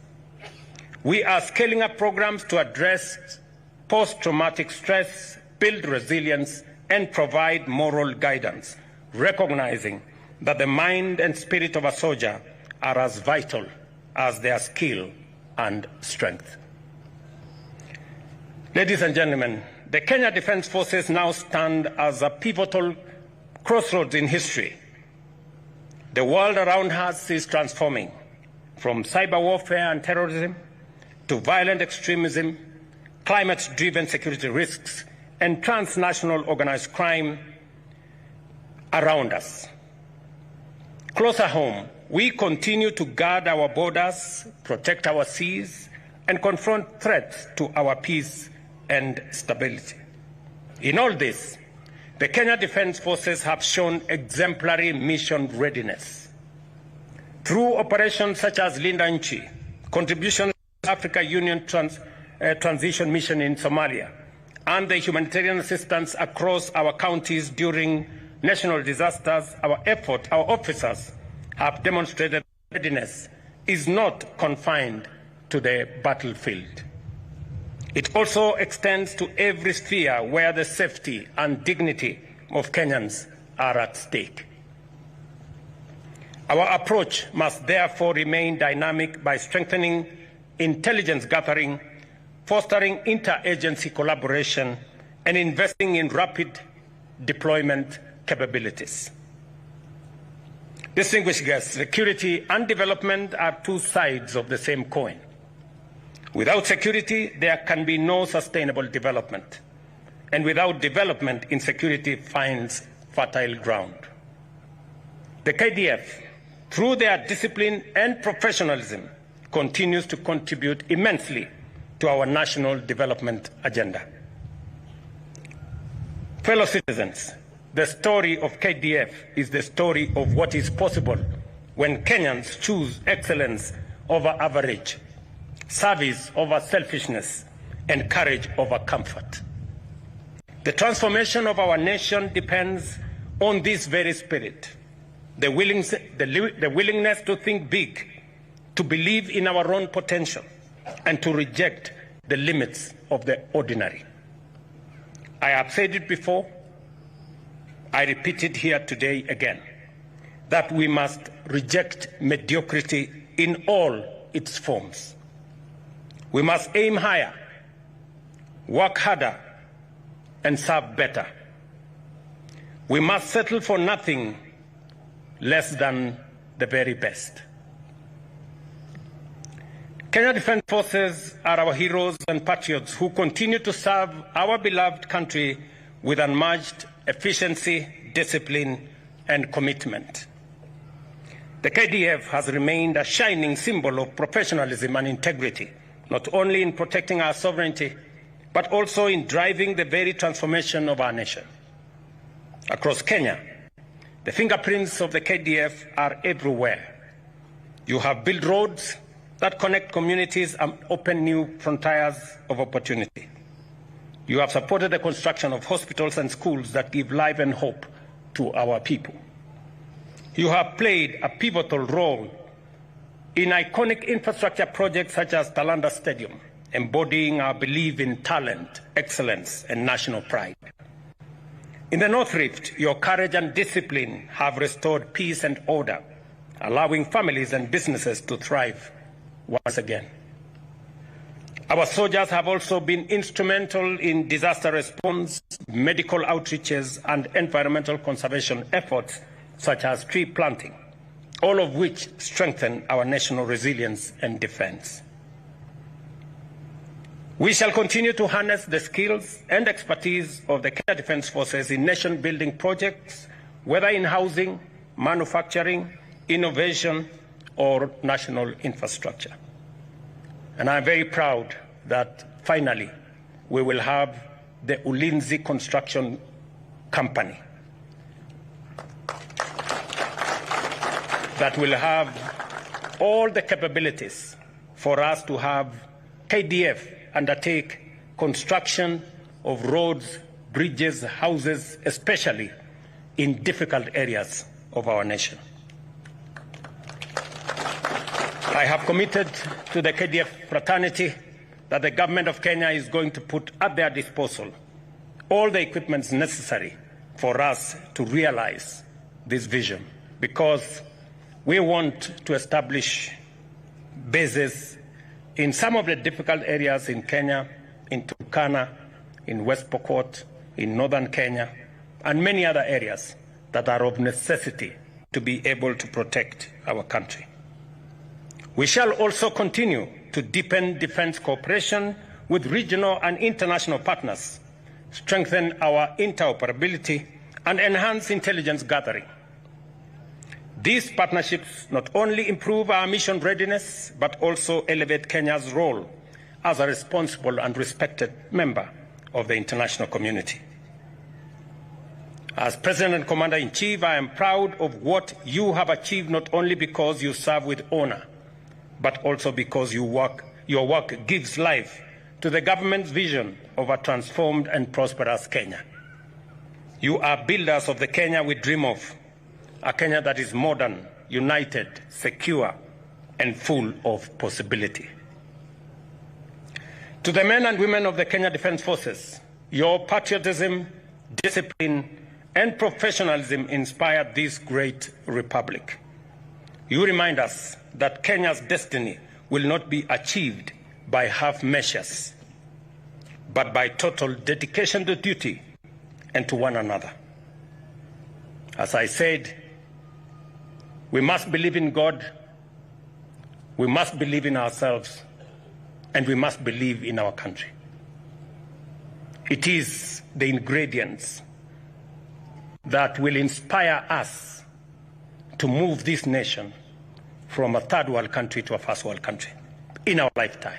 We are scaling up programs to address post-traumatic stress, build resilience, and provide moral guidance, recognizing that the mind and spirit of a soldier are as vital as their skill and strength. Ladies and gentlemen, the Kenya Defense Forces now stand as a pivotal crossroads in history. The world around us is transforming from cyber warfare and terrorism to violent extremism, climate-driven security risks, and transnational organized crime around us. Closer home, we continue to guard our borders, protect our seas, and confront threats to our peace and stability. In all this, the Kenya Defense Forces have shown exemplary mission readiness. Through operations such as Linda Nchi, contributions to the Africa Union Transition Mission in Somalia, and the humanitarian assistance across our counties during national disasters, our officers have demonstrated that readiness is not confined to the battlefield. It also extends to every sphere where the safety and dignity of Kenyans are at stake. Our approach must therefore remain dynamic by strengthening intelligence gathering, fostering interagency collaboration, and investing in rapid deployment capabilities. Distinguished guests, security and development are two sides of the same coin. Without security, there can be no sustainable development. And without development, insecurity finds fertile ground. The KDF, through their discipline and professionalism, continues to contribute immensely to our national development agenda. Fellow citizens, the story of KDF is the story of what is possible when Kenyans choose excellence over average, service over selfishness, and courage over comfort. The transformation of our nation depends on this very spirit, the willingness to think big, to believe in our own potential, and to reject the limits of the ordinary. I have said it before, I repeat it here today again, that we must reject mediocrity in all its forms. We must aim higher, work harder, and serve better. We must settle for nothing less than the very best. Kenya Defense Forces are our heroes and patriots who continue to serve our beloved country with unmatched efficiency, discipline, and commitment. The KDF has remained a shining symbol of professionalism and integrity, not only in protecting our sovereignty, but also in driving the very transformation of our nation. Across Kenya, the fingerprints of the KDF are everywhere. You have built roads that connect communities and open new frontiers of opportunity. You have supported the construction of hospitals and schools that give life and hope to our people. You have played a pivotal role in iconic infrastructure projects such as Talanda Stadium, embodying our belief in talent, excellence, and national pride. In the North Rift, your courage and discipline have restored peace and order, allowing families and businesses to thrive once again. Our soldiers have also been instrumental in disaster response, medical outreaches, and environmental conservation efforts such as tree planting, all of which strengthen our national resilience and defense. We shall continue to harness the skills and expertise of the Kenya Defence Forces in nation-building projects, whether in housing, manufacturing, innovation, or national infrastructure. And I'm very proud that finally we will have the Ulinzi Construction Company that will have all the capabilities for us to have KDF undertake construction of roads, bridges, houses, especially in difficult areas of our nation. I have committed to the KDF fraternity that the government of Kenya is going to put at their disposal all the equipment necessary for us to realize this vision, because we want to establish bases in some of the difficult areas in Kenya, in Turkana, in West Pokot, in northern Kenya, and many other areas that are of necessity to be able to protect our country. We shall also continue to deepen defense cooperation with regional and international partners, strengthen our interoperability, and enhance intelligence gathering. These partnerships not only improve our mission readiness, but also elevate Kenya's role as a responsible and respected member of the international community. As President and Commander-in-Chief, I am proud of what you have achieved, not only because you serve with honor, but also because your work gives life to the government's vision of a transformed and prosperous Kenya. You are builders of the Kenya we dream of, a Kenya that is modern, united, secure, and full of possibility. To the men and women of the Kenya Defence Forces, your patriotism, discipline, and professionalism inspired this great republic. You remind us that Kenya's destiny will not be achieved by half measures, but by total dedication to duty and to one another. As I said, we must believe in God, we must believe in ourselves, and we must believe in our country. It is the ingredients that will inspire us to move this nation from a third world country to a first world country in our lifetime.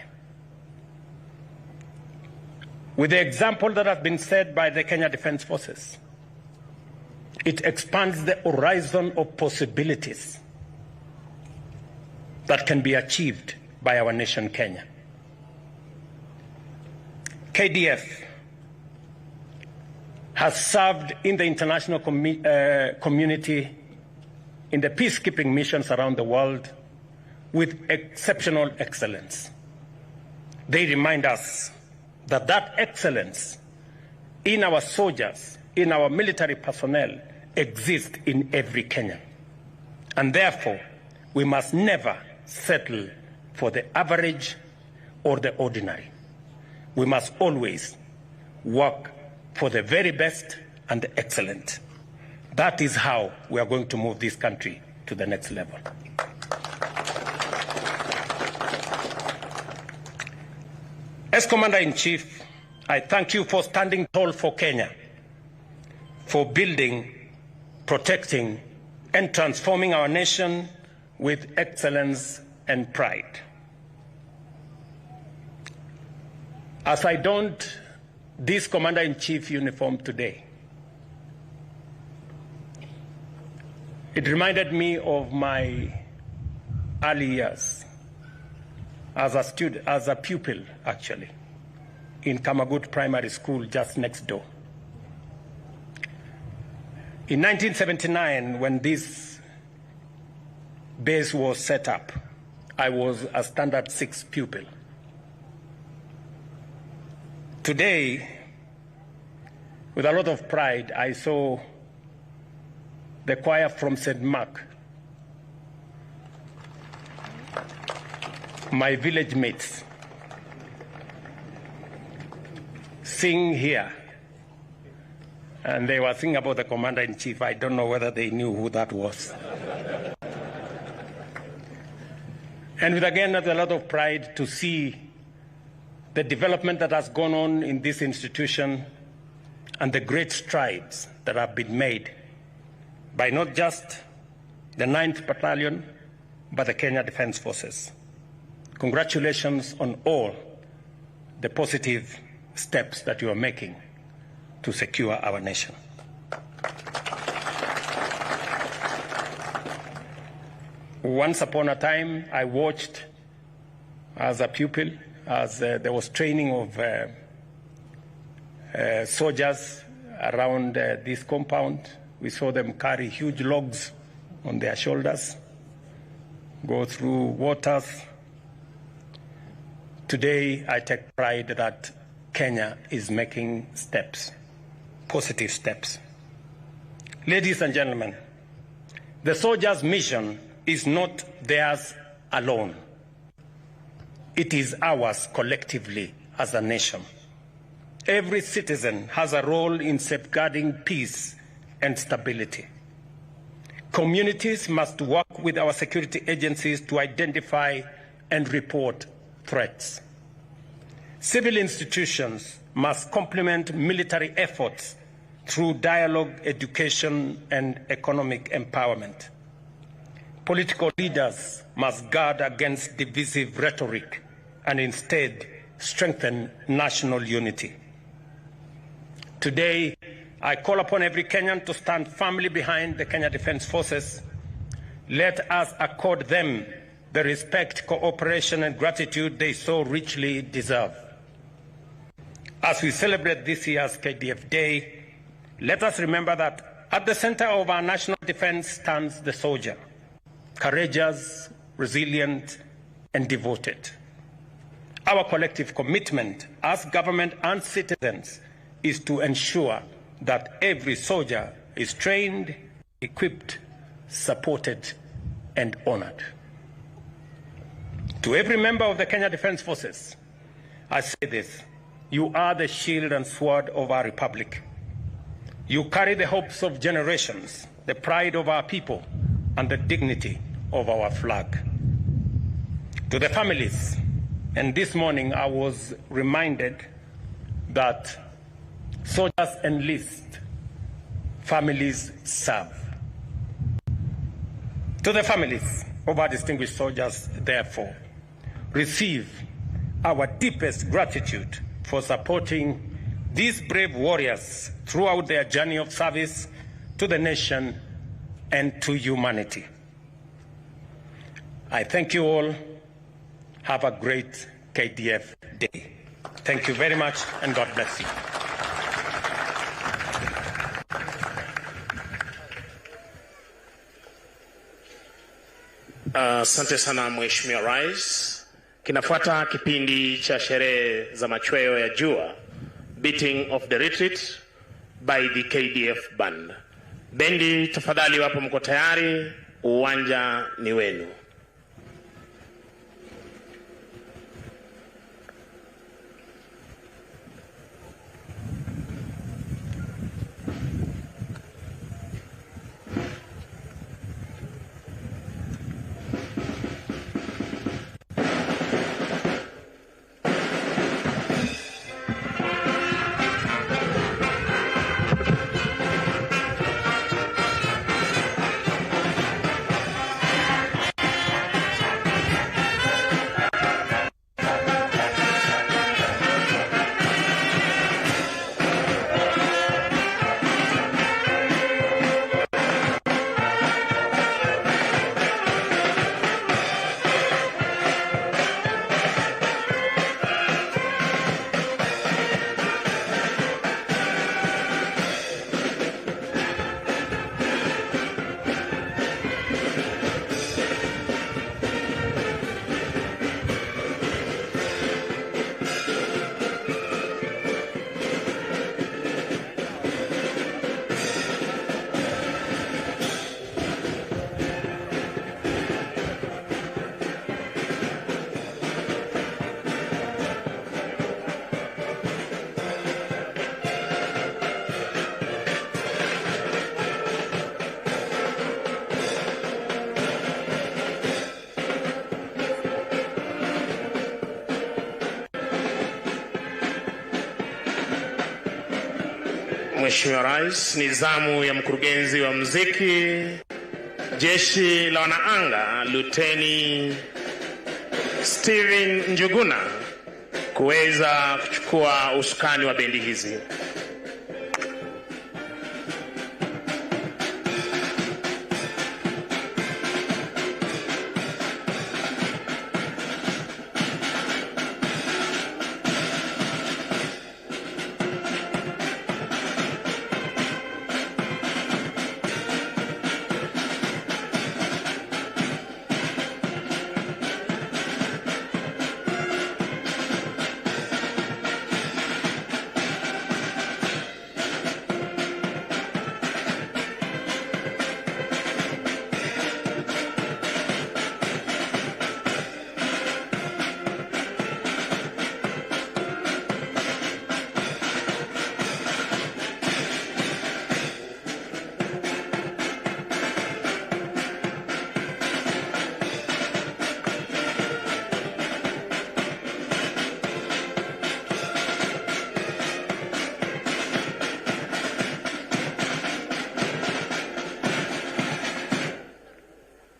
With the example that has been set by the Kenya Defence Forces, it expands the horizon of possibilities that can be achieved by our nation, Kenya. KDF has served in the international community in the peacekeeping missions around the world with exceptional excellence. They remind us that that excellence in our soldiers, in our military personnel, exists in every Kenyan. And therefore, we must never settle for the average or the ordinary. We must always work for the very best and the excellent. That is how we are going to move this country to the next level. As Commander-in-Chief, I thank you for standing tall for Kenya, for building, protecting, and transforming our nation with excellence and pride. As I don't this Commander-in-Chief uniform today. It reminded me of my early years as a student, as a pupil, actually, in Kamagut Primary School just next door. In 1979, when this base was set up, I was a standard 6 pupil. Today, with a lot of pride, I saw the choir from St. Mark, my village mates, sing here. And they were singing about the Commander-in-Chief. I don't know whether they knew who that was. And with, again, a lot of pride to see the development that has gone on in this institution and the great strides that have been made by not just the 9th Battalion, but the Kenya Defence Forces. Congratulations on all the positive steps that you are making to secure our nation. Once upon a time, I watched as a pupil, as there was training of soldiers around this compound. We saw them carry huge logs on their shoulders, go through waters. Today, I take pride that Kenya is making steps, positive steps. Ladies and gentlemen, the soldiers' mission is not theirs alone. It is ours collectively as a nation. Every citizen has a role in safeguarding peace and stability. Communities must work with our security agencies to identify and report threats. Civil institutions must complement military efforts through dialogue, education, and economic empowerment. Political leaders must guard against divisive rhetoric and instead strengthen national unity. Today, I call upon every Kenyan to stand firmly behind the Kenya Defence Forces. Let us accord them the respect, cooperation, and gratitude they so richly deserve. As we celebrate this year's KDF Day, let us remember that at the center of our national defense stands the soldier, courageous, resilient, and devoted. Our collective commitment as government and citizens is to ensure that every soldier is trained, equipped, supported, and honored. To every member of the Kenya Defence Forces, I say this: you are the shield and sword of our republic. You carry the hopes of generations, the pride of our people, and the dignity of our flag. To the families, and this morning I was reminded that soldiers enlist, families serve. To the families of our distinguished soldiers, therefore, receive our deepest gratitude for supporting these brave warriors throughout their journey of service to the nation and to humanity. I thank you all. Have a great KDF Day. Thank you very much, and God bless you. Asante sana Mheshimiwa Rais. Kinafuata kipindi cha sherehe za machweo ya jua, beating of the retreat by the KDF band. Bendi, tafadhali wapo mko tayari, uwanja ni wenu. Mheshimiwa Rais, ni zamu ya mkurugenzi wa muziki Jeshi la Wanaanga Luteni Steven Njuguna kuweza kuchukua usukani wa bendi hizi.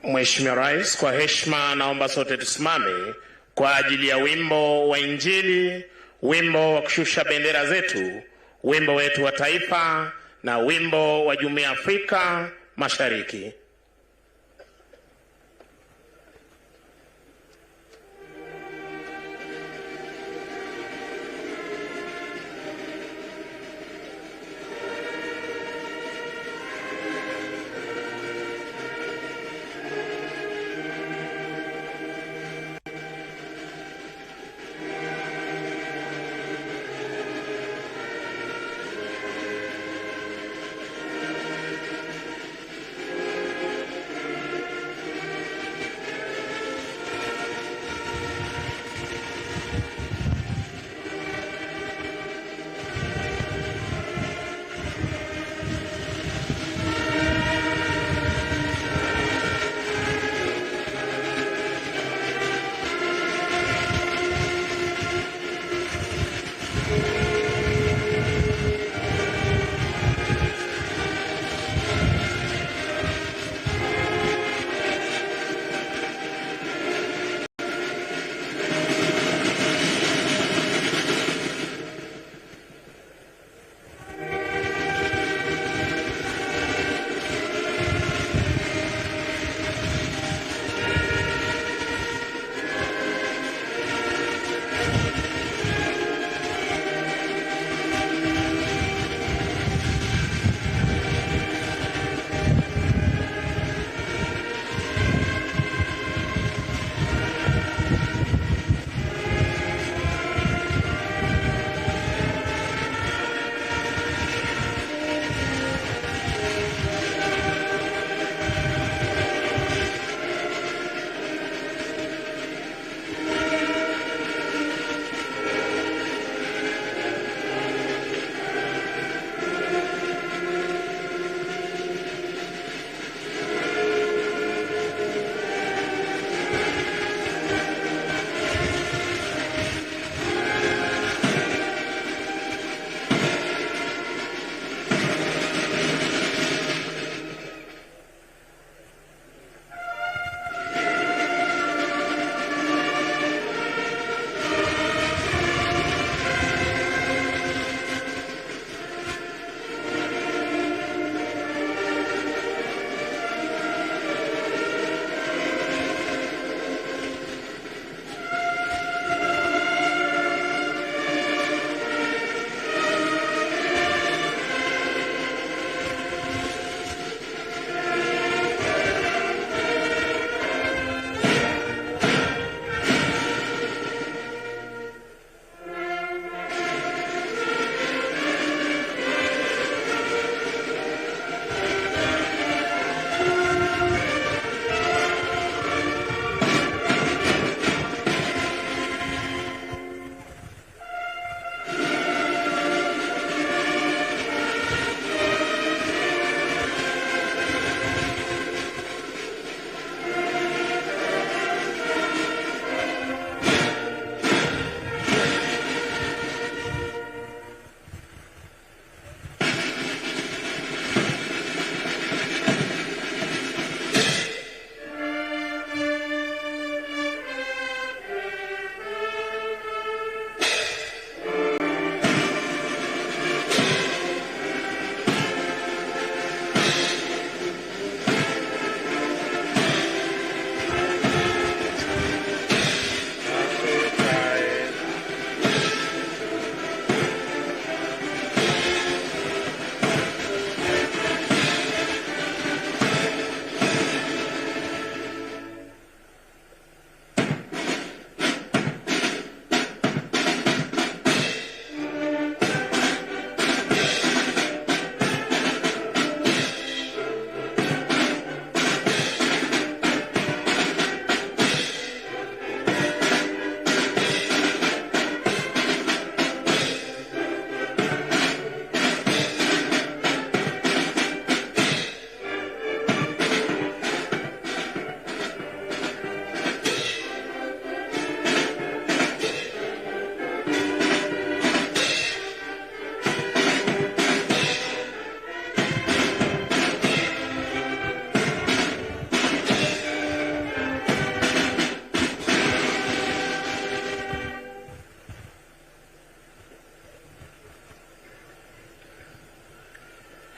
Mheshimiwa Rais, kwa heshima naomba sote tusimame kwa ajili ya wimbo wa Injili, wimbo wa kushusha bendera zetu, wimbo wetu wa taifa na wimbo wa Jumuiya ya Afrika Mashariki.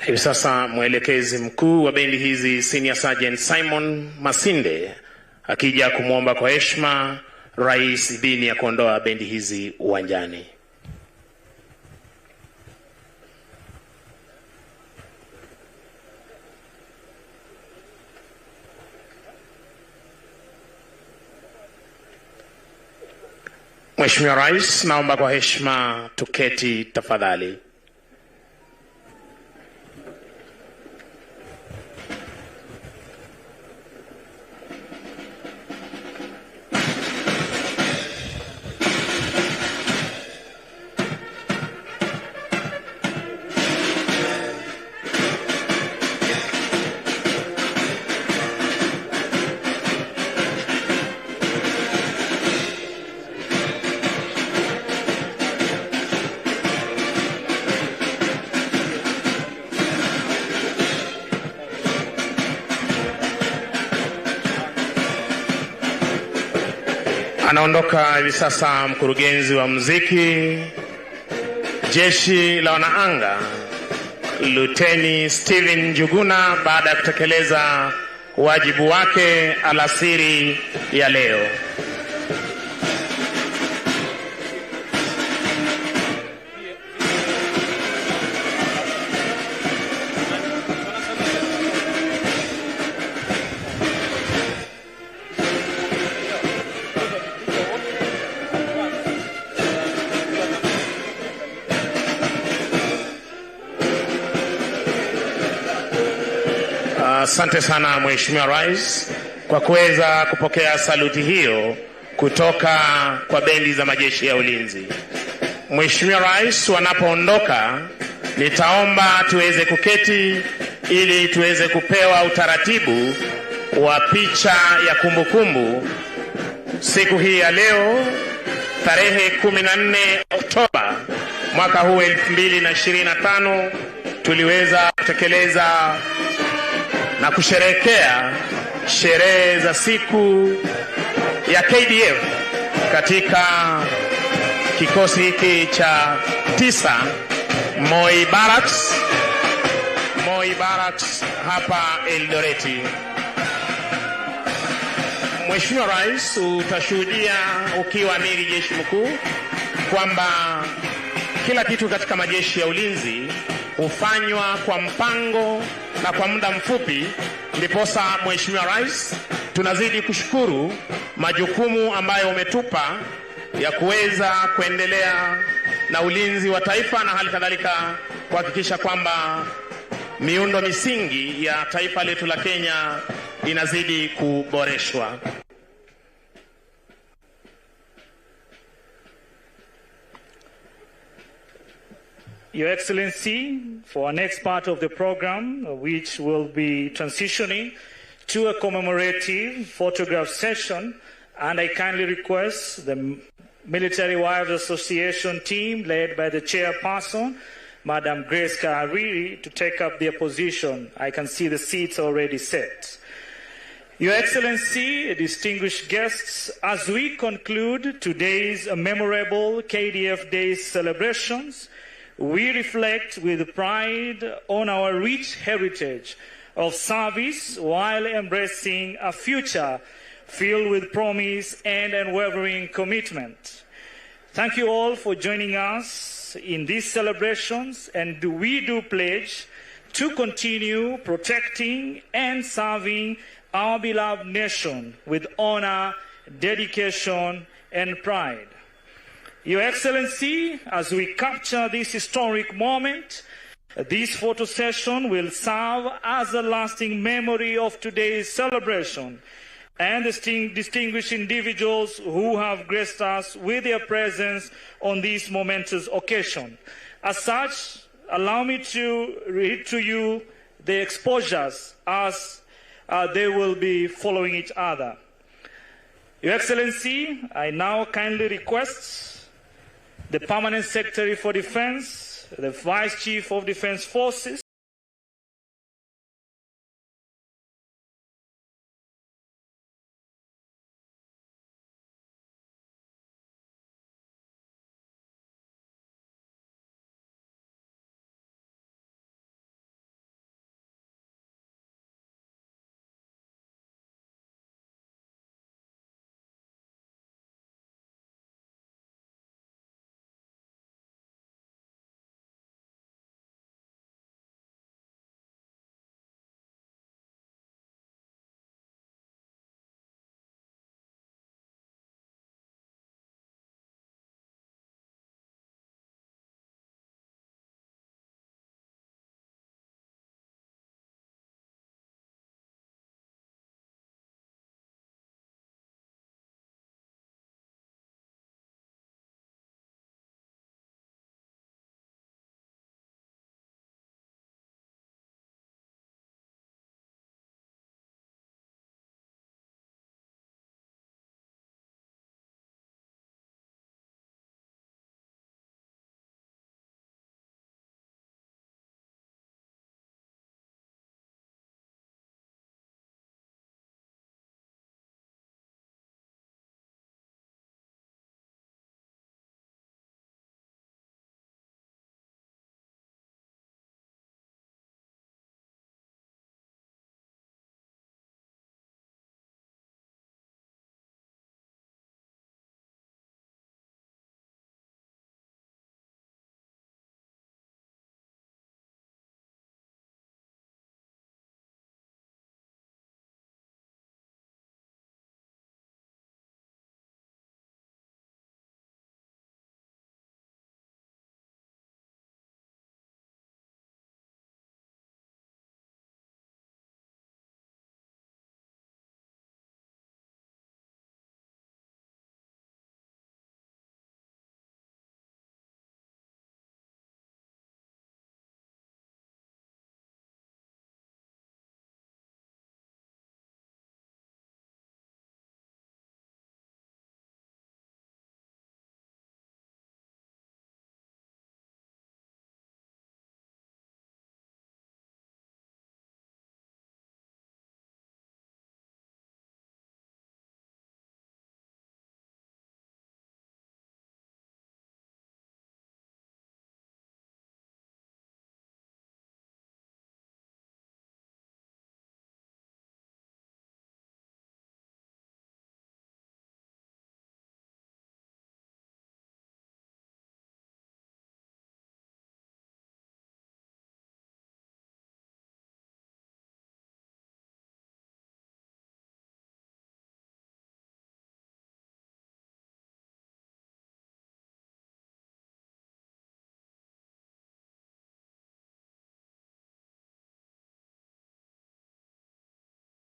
Hivi sasa mwelekezi mkuu wa bendi hizi Senior Sergeant Simon Masinde akija kumwomba kwa heshima rais idhini ya kuondoa bendi hizi uwanjani. Mheshimiwa Rais, naomba kwa heshima tuketi tafadhali. Anaondoka hivi sasa mkurugenzi wa muziki Jeshi la Wanaanga Luteni Steven Njuguna baada ya kutekeleza wajibu wake alasiri ya leo. Asante sana Mheshimiwa Rais kwa kuweza kupokea saluti hiyo kutoka kwa bendi za majeshi ya ulinzi. Mheshimiwa Rais wanapoondoka, nitaomba tuweze kuketi ili tuweze kupewa utaratibu wa picha ya kumbukumbu. Siku hii ya leo tarehe 14 Oktoba mwaka huu 2025 tuliweza kutekeleza na kusherehekea sherehe za siku ya KDF katika kikosi hiki cha 9 Moi Barracks hapa Eldoreti. Mheshimiwa Rais, utashuhudia ukiwa amiri jeshi mkuu kwamba kila kitu katika majeshi ya ulinzi hufanywa kwa mpango na kwa muda mfupi. Ndiposa Mheshimiwa Rais, tunazidi kushukuru majukumu ambayo umetupa ya kuweza kuendelea na ulinzi wa taifa na hali kadhalika kuhakikisha kwamba miundo misingi ya taifa letu la Kenya inazidi kuboreshwa. Your Excellency, for our next part of the program, which will be transitioning to a commemorative photograph session, and I kindly request the Military Wives Association team, led by the chairperson, Madam Grace Kahariri, to take up their position. I can see the seats already set. Your Excellency, distinguished guests, as we conclude today's memorable KDF Day celebrations, we reflect with pride on our rich heritage of service while embracing a future filled with promise and unwavering commitment. Thank you all for joining us in these celebrations, and we do pledge to continue protecting and serving our beloved nation with honor, dedication, and pride. Your Excellency, as we capture this historic moment, this photo session will serve as a lasting memory of today's celebration and the distinguished individuals who have graced us with their presence on this momentous occasion. As such, allow me to read to you the exposures as they will be following each other. Your Excellency, I now kindly request the Permanent Secretary for Defense, the Vice Chief of Defense Forces,